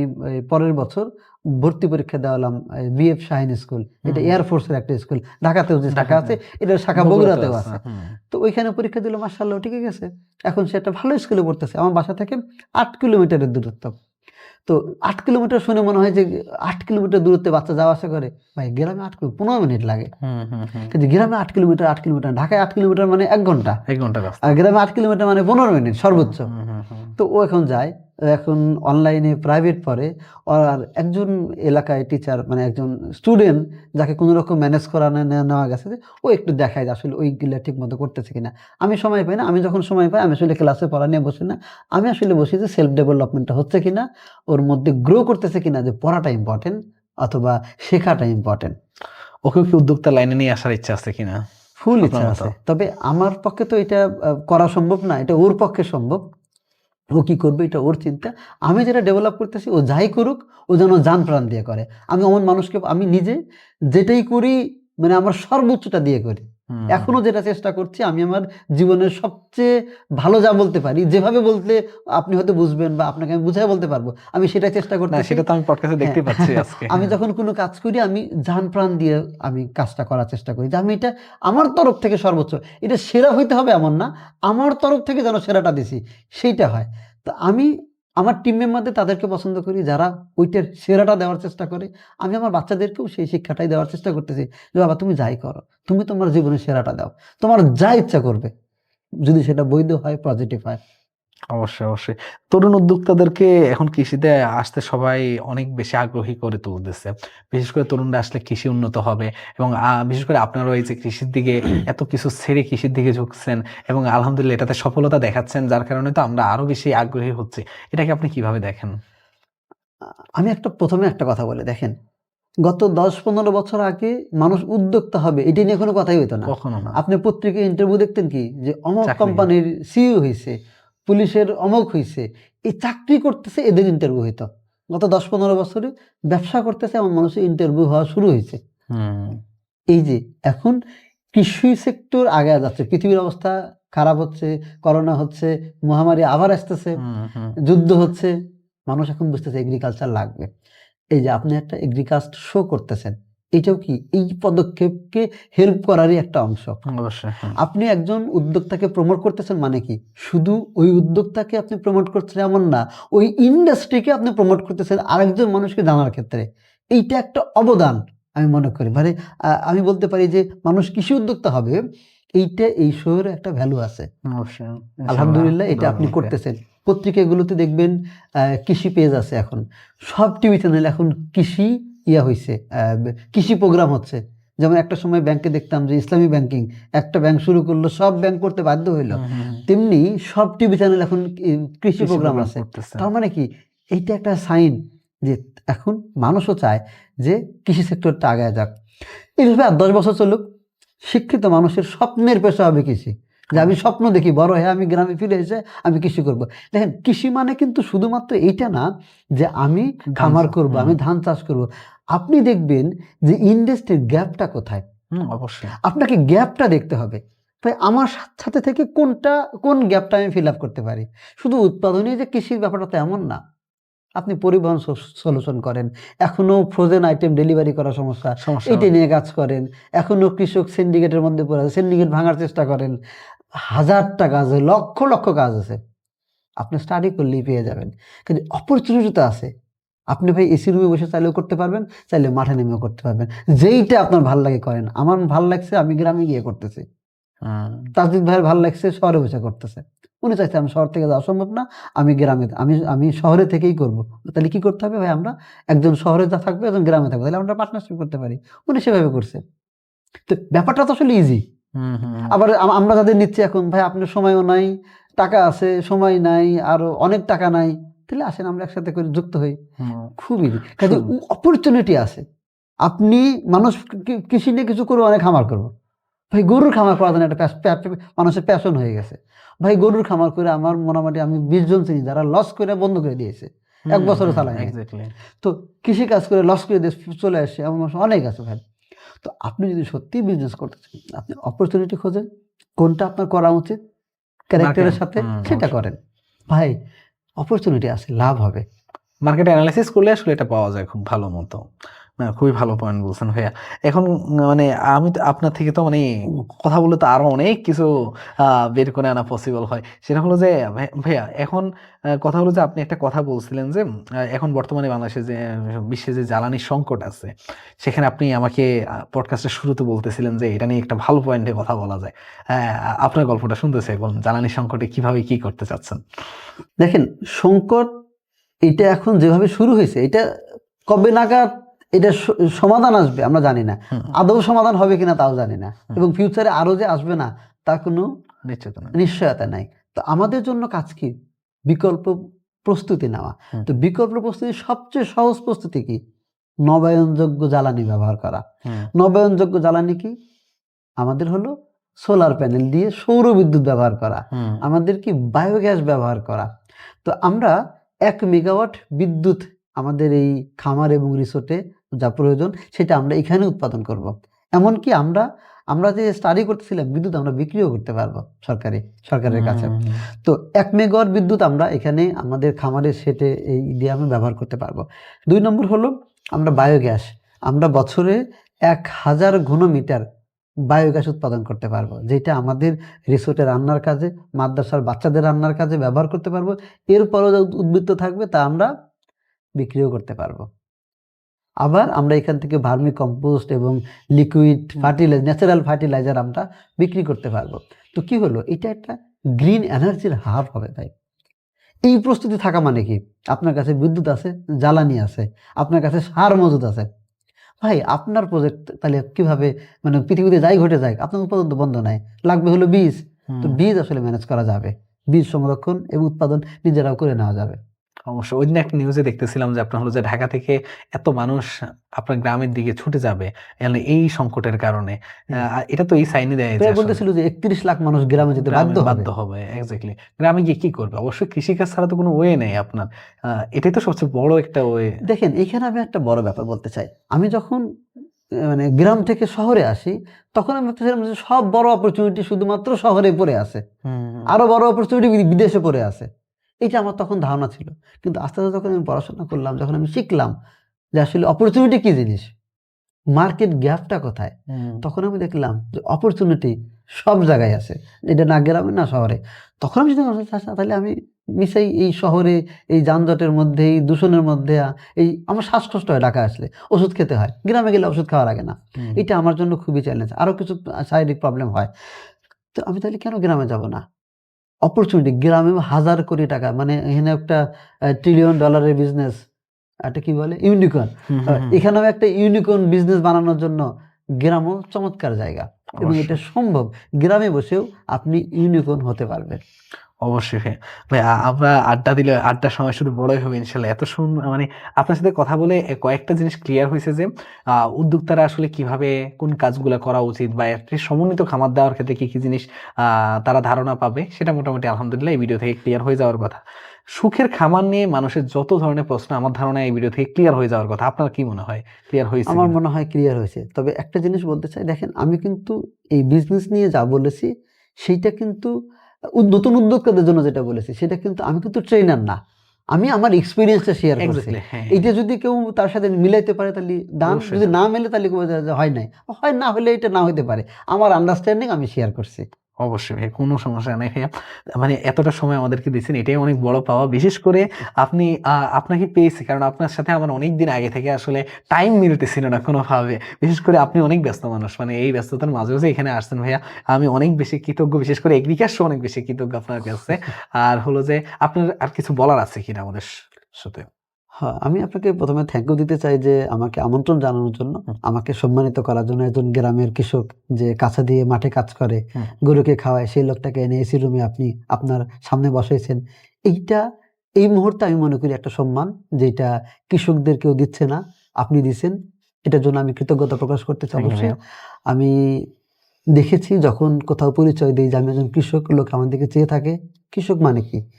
পরের বছর ভর্তি পরীক্ষা দেওয়ালাম বিএফ শাহিন স্কুল, এটা এয়ারফোর্সের একটা স্কুল, ঢাকাতেও যে শাখা আছে, এটার শাখা বগুড়াতেও আছে। তো ওইখানে পরীক্ষা দিল, মাশাআল্লাহ ঠিক গেছে। এখন সে একটা ভালো স্কুলে পড়তেছে, আমার বাসা থেকে 8 কিলোমিটারের দূরত্ব। তো 8 কিলোমিটার শুনে মনে হয় যে 8 কিলোমিটার দূরত্বে বাচ্চা যাওয়া আসা করে, ভাই গ্রামে 8 কিলোমিটার 15 মিনিট লাগে। কিন্তু গ্রামে 8 কিলোমিটার, 8 কিলোমিটার, ঢাকায় 8 কিলোমিটার মানে 1 ঘন্টা, আর গ্রামে 8 কিলোমিটার মানে 15 মিনিট সর্বোচ্চ। তো ও এখন যায়, এখন অনলাইনে প্রাইভেট পড়ে। আর একজন এলাকায় টিচার, মানে একজন স্টুডেন্ট যাকে কোনো রকম ম্যানেজ করা নেওয়া গেছে, যে ও একটু দেখায় যে আসলে ওইগুলা ঠিক মতো করতেছে কিনা। আমি সময় পাই না, আমি যখন সময় পাই আমি আসলে ক্লাসে পড়া নিয়ে বসি না, আমি আসলে বসি যে সেলফ ডেভেলপমেন্টটা হচ্ছে কিনা, ওর মধ্যে গ্রো করতেছে কিনা, যে পড়াটা ইম্পর্টেন্ট অথবা শেখাটা ইম্পর্টেন্ট। ওকে কি উদ্যোক্তা লাইনে নিয়ে আসার ইচ্ছা আছে কিনা? ফুল ইচ্ছা আছে, তবে আমার পক্ষে তো এটা করা সম্ভব না, এটা ওর পক্ষে সম্ভব। ও কি করবে এটা ওর চিন্তা। আমি যেটা ডেভেলপ করতেছি, ও যাই করুক, ও যেন জান প্রাণ দিয়ে করে। আমি অমন মানুষকে, আমি নিজে যেটাই করি মানে আমার সর্বোচ্চটা দিয়ে করি। এখনো যেটা চেষ্টা করছি, আমি আমার জীবনের সবচেয়ে ভালো যা বলতে পারি, যেভাবে বলতে আপনি হয়তো বুঝবেন বা আপনাকে আমি বুঝাই বলতে পারবো, আমি সেটাই চেষ্টা করতেছি। সেটা তো আমি পডকাস্টে দেখতে পাচ্ছি আজকে। আমি যখন কোনো কাজ করি, আমি জান প্রাণ দিয়ে আমি কাজটা করার চেষ্টা করি, যে আমি এটা আমার তরফ থেকে সর্বোচ্চ, এটা সেরা হইতে হবে এমন না, আমার তরফ থেকে যেন সেরাটা দিছি সেইটা হয়। তো আমি আমার টিম মেম্বারদের তাদেরকে পছন্দ করি যারা ওইটার সেরাটা দেওয়ার চেষ্টা করে। আমি আমার বাচ্চাদেরকেও সেই শিক্ষাটাই দেওয়ার চেষ্টা করতেছি, যে বাবা তুমি যাই করো, তুমি তোমার জীবনের সেরাটা দাও, তোমার যা ইচ্ছা করবে, যদি সেটা বৈধ হয়, পজিটিভ হয়। অবশ্যই, অবশ্যই। তরুণ উদ্যোক্তাদেরকে এখন কৃষিতে আসতে সবাই অনেক বেশি আগ্রহী করে তুলতেছে। বিশেষ করে তরুণরা আসলে কৃষি উন্নত হবে, এবং বিশেষ করে আপনারাও এই যে কৃষির দিকে এত কিছু ছেড়ে কৃষির দিকে ঝুঁকছেন এবং আলহামদুলিল্লাহ এটাতে সফলতা দেখাচ্ছেন, যার কারণে তো আমরা আরো বেশি আগ্রহী হচ্ছি। এটাকে আপনি কিভাবে দেখেন? আমি প্রথমে একটা কথা বলে দেখেন, গত 10-15 বছর আগে মানুষ উদ্যোক্তা হবে এটা নিয়ে কোনো কথাই হইতো না। কখনো না। আপনি পত্রিকায় ইন্টারভিউ দেখতেন কি, যে অমুক চাকরি। কোম্পানির সিইও হয়েছে, পুলিশের অমুক হয়েছে, এই চাকরি করতেছে, এদের ইন্টারভিউ হইতো। গত 10-15 বছরে ব্যবসা করতেছে এমন মানুষের ইন্টারভিউ হওয়া শুরু হয়েছে। এই যে এখন কৃষি সেক্টর আগে যাচ্ছে, পৃথিবীর অবস্থা খারাপ হচ্ছে, করোনা হচ্ছে, মহামারী আবার আসতেছে, যুদ্ধ হচ্ছে, মানুষ এখন বুঝতেছে এগ্রিকালচার লাগবে। এই যে আপনি একটা এগ্রিকালচার শো করতেছেন, এটাও কি এই পদক্ষেপকে হেল্প করারই একটা অংশ। অবশ্যই। আপনি একজন উদ্যোক্তাকে প্রমোট করতেছেন মানে কি, শুধু ওই উদ্যোক্তাকে আপনি প্রমোট করছেন এমন না, ওই ইন্ডাস্ট্রিকে আপনি প্রমোট করতেছেন আরেকজন মানুষকে জানার ক্ষেত্রে। এইটা একটা অবদান আমি মনে করি। মানে আমি বলতে পারি যে মানুষ কৃষি উদ্যোক্তা হবে, এইটা এই শহরে একটা ভ্যালু আছে। অবশ্যই। আলহামদুলিল্লাহ এটা আপনি করতেছেন। পত্রিকাগুলোতে দেখবেন কৃষি পেজ আছে, এখন সব টিভি চ্যানেল এখন কৃষি হয়েছে, কৃষি প্রোগ্রাম হচ্ছে। যেমন একটা সময় ব্যাংকে দেখতাম যে ইসলামী ব্যাংকিং, একটা ব্যাংক শুরু করলো, সব ব্যাংক করতে বাধ্য হইলো, তেমনি সব টিভি চ্যানেল এখন কৃষি প্রোগ্রাম আছে। তার মানে কি, এইটা একটা সাইন যে এখন মানুষও চায় যে কৃষি সেক্টরটা আগায় যাক। এইভাবে আর 10 বছর চলুক, শিক্ষিত মানুষের স্বপ্নের পেশা হবে কৃষি। যে আমি স্বপ্ন দেখি বড় হয়ে আমি গ্রামে ফিরে এসে আমি কৃষি করব। দেখেন কৃষি মানে কিন্তু শুধুমাত্র এইটা না যে আমি খামার করব, আমি ধান চাষ করব। আপনি দেখবেন যে ইন্ডাস্ট্রির গ্যাপটা কোথায়, অবশ্যই আপনাকে গ্যাপটা দেখতে হবে। ভাই আমার সাথে থেকে কোন গ্যাপটা আমি ফিল আপ করতে পারি। শুধু উৎপাদনই যে কৃষির ব্যাপারটা তো এমন না, আপনি পরিবহন সলিউশন করেন, এখনো ফ্রোজেন আইটেম ডেলিভারি করার সমস্যা, এটা নিয়ে কাজ করেন, এখনো কৃষক সিন্ডিকেটের মধ্যে পড়ে আছে, সিন্ডিকেট ভাঙার চেষ্টা করেন। হাজারটা কাজ আছে, লক্ষ লক্ষ কাজ আছে, আপনি স্টাডি করলেই পেয়ে যাবেন। কিন্তু অপরচুনিটি তো আছে। আপনি ভাই এসি রুমে বসে চাইলেও করতে পারবেন, চাইলে মাঠে নেমেও করতে পারবেন, যেইটা আপনার ভালো লাগে করেন। আমার ভালো লাগছে, আমি গ্রামে গিয়ে করতেছি। তাজদিদ ভাইয়ের ভালো লাগছে, শহরে বসে করতেছে। উনি চাইছে আমি শহর থেকে যাওয়া সম্ভব না, আমি গ্রামে, আমি শহরে থেকেই করব। তাহলে কি করতে হবে ভাই, আমরা একজন শহরে থাকবে, একজন গ্রামে থাকবে, তাহলে আমরা পার্টনারশিপ করতে পারি। উনি সেভাবে করছে। তো ব্যাপারটা তো আসলে ইজি। আবার আমরা যাদের নিচ্ছি এখন, ভাই আপনার সময়ও নাই, টাকা আছে, সময় নাই, আরো অনেক টাকা নাই, তাহলে আসেন আমরা একসাথে করে যুক্ত হই। খুব ইজি, কাজে অপরচুনিটি আছে। আপনি মানুষ কৃষি নিয়ে কিছু করে অনেক খামার করবো, ভাই গরুর খামার করার জন্য একটা মানুষের প্যাশন হয়ে গেছে। ভাই গরুর খামার করে আমার মোটামুটি আমি 20 জন চিনি যারা লস করে বন্ধ করে দিয়েছে, 1 বছরে চালায়। তো কৃষি কাজ করে লস করে দিয়ে চলে আসে এমন মানুষ অনেক আছে ভাই। তো আপনি যদি সত্যি বিজনেস করতে চান, আপনি অপরচুনিটি খোঁজেন, কোনটা আপনার করা উচিত ক্যারেক্টারের সাথে, সেটা করেন। ভাই অপরচুনিটি আছে, লাভ হবে। মার্কেট অ্যানালাইসিস করলে আসলে এটা পাওয়া যায় খুব ভালো মতো। খুবই ভালো পয়েন্ট বলছেন ভাইয়া। এখন মানে আমি তো আপনার থেকে তো মানে কথা বলে তো আরো অনেক কিছু বের করে আনা পসিবল হয়। সেটা হলো যে ভাইয়া এখন কথা হলো যে আপনি একটা কথা বলছিলেন যে এখন বর্তমানে বাংলাদেশে যে বিশ্বে যে জ্বালানির সংকট আছে, সেখানে আপনি আমাকে পডকাস্টের শুরুতে বলতেছিলেন যে এটা নিয়ে একটা ভালো পয়েন্টে কথা বলা যায়। আপনার গল্পটা শুনতে চাই, বলুন জ্বালানির সংকটে কিভাবে কি করতে চাচ্ছেন? দেখেন সংকট এটা এখন যেভাবে শুরু হয়েছে, এটা কবে নাগাদ এটা সমাধান আসবে আমরা জানি না, আদৌ সমাধান হবে কিনা তাও জানি না, এবং ফিউচারে আরো যে আসবে না তার কোনো নিশ্চয়তা নাই। তো আমাদের জন্য কাজ কি, বিকল্প প্রস্তুতি নেওয়া। তো বিকল্প প্রস্তুতি সবচেয়ে সহজ প্রস্তুতি কি, নবায়নযোগ্য জ্বালানি ব্যবহার করা। নবায়নযোগ্য জ্বালানি কি, আমাদের হলো সোলার প্যানেল দিয়ে সৌর বিদ্যুৎ ব্যবহার করা, আমাদের কি বায়োগ্যাস ব্যবহার করা। তো আমরা 1 মেগাওয়াট বিদ্যুৎ আমাদের এই খামার এবং রিসোর্টে যা প্রয়োজন সেটা আমরা এখানে উৎপাদন করব। এমনকি আমরা যে স্টাডি করতেছিলাম, বিদ্যুৎ আমরা বিক্রিও করতে পারবো সরকারের কাছে। তো 1 মেগাওয়াট বিদ্যুৎ আমরা এখানে আমাদের খামারের সেটে এই দিয়ে আমরা ব্যবহার করতে পারবো। 2 নম্বর হলো আমরা বায়োগ্যাস, আমরা বছরে 1000 ঘনমিটার বায়োগ্যাস উৎপাদন করতে পারবো, যেটা আমাদের রিসোর্টে রান্নার কাজে, মাদ্রাসার বাচ্চাদের রান্নার কাজে ব্যবহার করতে পারবো। এরপরও যা উদ্বৃত্ত থাকবে তা আমরা বিক্রিও করতে পারবো। আবার আমরা এখান থেকে ভার্মি কম্পোস্ট এবং লিকুইড ফার্টিলাইজার, ন্যাচারাল ফার্টিলাইজার আমরা বিক্রি করতে পারবো। তো কি হলো, এটা একটা গ্রিন এনার্জির হাব হবে ভাই। এই প্রস্তুতি থাকা মানে কি, আপনার কাছে বিদ্যুৎ আছে, জ্বালানি আছে, আপনার কাছে সার মজুদ আছে। ভাই আপনার প্রজেক্ট তাহলে কিভাবে, মানে পৃথিবীতে যাই ঘটে যায় আপনার উৎপাদন তো বন্ধ নাই, লাগবে হলো বীজ। তো বীজ আসলে ম্যানেজ করা যাবে, বীজ সংরক্ষণ এবং উৎপাদন নিজেরাও করে নেওয়া যাবে। অবশ্যই ওই দিন একটা নিউজে দেখতেছিলাম যে আপনার হলো যে ঢাকা থেকে এত মানুষ আপনার গ্রামের দিকে ছুটে যাবে এই সংকটের কারণে। এটা তো এই সাইনই দেয় যে বলতেছিল যে 31 লাখ মানুষ গ্রামে যেতে বাধ্য হবে। এক্স্যাক্টলি, গ্রামে গিয়ে কি করবে? অবশ্যই কৃষিকাজ ছাড়া তো কোনো ওয়ে নেই আপনার। এটাই তো সবচেয়ে বড় একটা ওয়ে। দেখেন এখানে আমি একটা বড় ব্যাপার বলতে চাই, আমি যখন মানে গ্রাম থেকে শহরে আসি তখন আমি ভাবতেছিলাম যে সব বড় অপরচুনিটি শুধুমাত্র শহরে পড়ে আছে, আরো বড় অপরচুনিটি বিদেশে পড়ে আছে, এটা আমার তখন ধারণা ছিল। কিন্তু আস্তে আস্তে যখন আমি পড়াশোনা করলাম, যখন আমি শিখলাম যে আসলে অপরচুনিটি কি জিনিস, মার্কেট গ্যাপটা কোথায়, তখন আমি দেখলাম যে অপরচুনিটি সব জায়গায় আছে, এটা না গ্রামে না শহরে। তখন আমি চিন্তা করলাম তাহলে আমি মিশাই এই শহরে, এই যানজটের মধ্যে, এই দূষণের মধ্যে, এই আমার শ্বাসকষ্ট হয় ঢাকা আসলে, ওষুধ খেতে হয়, গ্রামে গেলে ওষুধ খাওয়া লাগে না। এটা আমার জন্য খুবই চ্যালেঞ্জ, আরও কিছু শারীরিক প্রবলেম হয়। তো আমি তাহলে কেন গ্রামে যাব না, অপরচুনিটি গ্রামে 1000 কোটি টাকা, মানে এখানে একটা $1 ট্রিলিয়ন বিজনেস, একটা কি বলে ইউনিকর্ন, এখানেও একটা ইউনিকর্ন বিজনেস বানানোর জন্য গ্রামও চমৎকার জায়গা, এবং এটা সম্ভব, গ্রামে বসেও আপনি ইউনিকর্ন হতে পারবেন। অবশ্যই ভাই, আমরা আড্ডা দিলে আড্ডার সময় শুধু বড়ই হবে ইনশাল্লাহ। এত মানে আপনার সাথে কথা বলে কয়েকটা জিনিস ক্লিয়ার হয়েছে যে উদ্যোক্তারা আসলে কিভাবে কোন কাজগুলো করা উচিত, বা একটি সমন্বিত খামার দেওয়ার ক্ষেত্রে কি কি জিনিস তারা ধারণা পাবে, সেটা মোটামুটি আলহামদুলিল্লাহ এই ভিডিও থেকে ক্লিয়ার হয়ে যাওয়ার কথা। সুখের খামার নিয়ে মানুষের যত ধরনের প্রশ্ন আমার ধারণা এই ভিডিও থেকে ক্লিয়ার হয়ে যাওয়ার কথা। আপনার কি মনে হয় ক্লিয়ার হয়েছে? আমার মনে হয় ক্লিয়ার হয়েছে। তবে একটা জিনিস বলতে চাই, দেখেন আমি কিন্তু এই বিজনেস নিয়ে যা বলেছি সেইটা কিন্তু নতুন উদ্যোক্তাদের জন্য যেটা বলেছি সেটা কিন্তু আমি কিন্তু ট্রেনার না, আমি আমার এক্সপিরিয়েন্সটা শেয়ার করছি। এটা যদি কেউ তার সাথে মিলাইতে পারে তাহলে দান, যদি না মেলে তাহলে হয় নাই, হয় না হলে এটা না হইতে পারে, আমার আন্ডারস্ট্যান্ডিং আমি শেয়ার করছি। অবশ্যই ভাই, কোনো সমস্যা নেই ভাইয়া। মানে এতটা সময় আমাদেরকে দিয়েছেন, এটাই অনেক বড় পাওয়া। বিশেষ করে আপনি আপনাকে পেয়েছি কারণ আপনার সাথে আমার অনেক দিন আগে থেকে আসলে টাইম মিলতেছিল না কোনোভাবে। বিশেষ করে আপনি অনেক ব্যস্ত মানুষ, মানে এই ব্যস্ততার মাঝেও যে এখানে আসছেন ভাইয়া, আমি অনেক বেশি কৃতজ্ঞ। বিশেষ করে এগ্রিকালচার অনেক বেশি কৃতজ্ঞ আপনার কাছে। আর হলো যে আপনার আর কিছু বলার আছে কিনা আমাদের সাথে? হ্যাঁ, আমি আপনাকে ১ম এ থ্যাংক ইউ দিতে চাই যে আমাকে আমন্ত্রণ জানানোর জন্য, আমাকে সম্মানিত করার জন্য। একজন গ্রামের কৃষক যে কাছা দিয়ে মাঠে কাজ করে, হুম, গরুকে খাওয়ায়, সেই লোকটাকে এনে এসি রুমে আপনি আপনার সামনে বসাইছেন। এইটা এই মুহূর্তে আমি মনে করি একটা সম্মান, যেটা কৃষকদের কেউ দিচ্ছে না, আপনি দিছেন। এটার জন্য আমি কৃতজ্ঞতা প্রকাশ করতে চাই থ্যাংক ইউ অবশ্যই। ভাইয়া। আমি দেখেছি যখন কোথাও পরিচয় দেই যে আমি একজন কৃষক, লোক আমার দিকে চেয়ে থাকে, কৃষক মানে কি?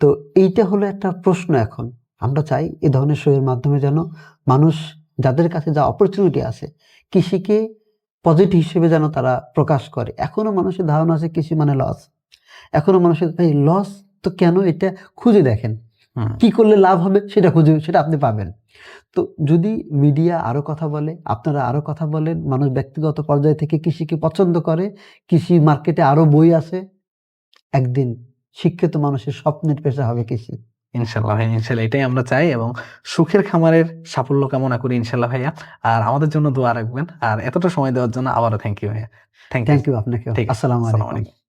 তো এইটা হলো একটা প্রশ্ন এখন। আমরা চাই এ ধরনের শো এর মাধ্যমে যেন মানুষ, যাদের কাছে যা অপরচুনিটি আছে, কৃষিকে পজিটিভ হিসেবে যেন তারা প্রকাশ করে। এখনো মানুষের ধারণা আছে কৃষি মানে লস। এখনো মানুষের ভাই লস তো কেন, এটা খুঁজে দেখেন। হুম, কি করলে লাভ হবে সেটা খুঁজে, সেটা আপনি পাবেন। তো যদি মিডিয়া আরো কথা বলে, আপনারা আরো কথা বলেন, মানুষ ব্যক্তিগত পর্যায় থেকে কৃষিকে পছন্দ করে, কৃষি মার্কেটে আরো বই আছে, একদিন শিক্ষিত মানুষের স্বপ্নের পেশা হবে কৃষি। ইনশাল্লাহ ভাইয়া, ইনশাল্লাহ এটাই আমরা চাই এবং সুখের খামারের সাফল্য কামনা করি ইনশাল্লাহ ভাইয়া। আর আমাদের জন্য দোয়া রাখবেন। আর এতটা সময় দেওয়ার জন্য আবারও থ্যাংক ইউ ভাইয়া। Thank you. থ্যাংক ইউ আপনাকেও। ঠিক আছে, আসসালামু আসসালামু আলাইকুম। আলাইকুম।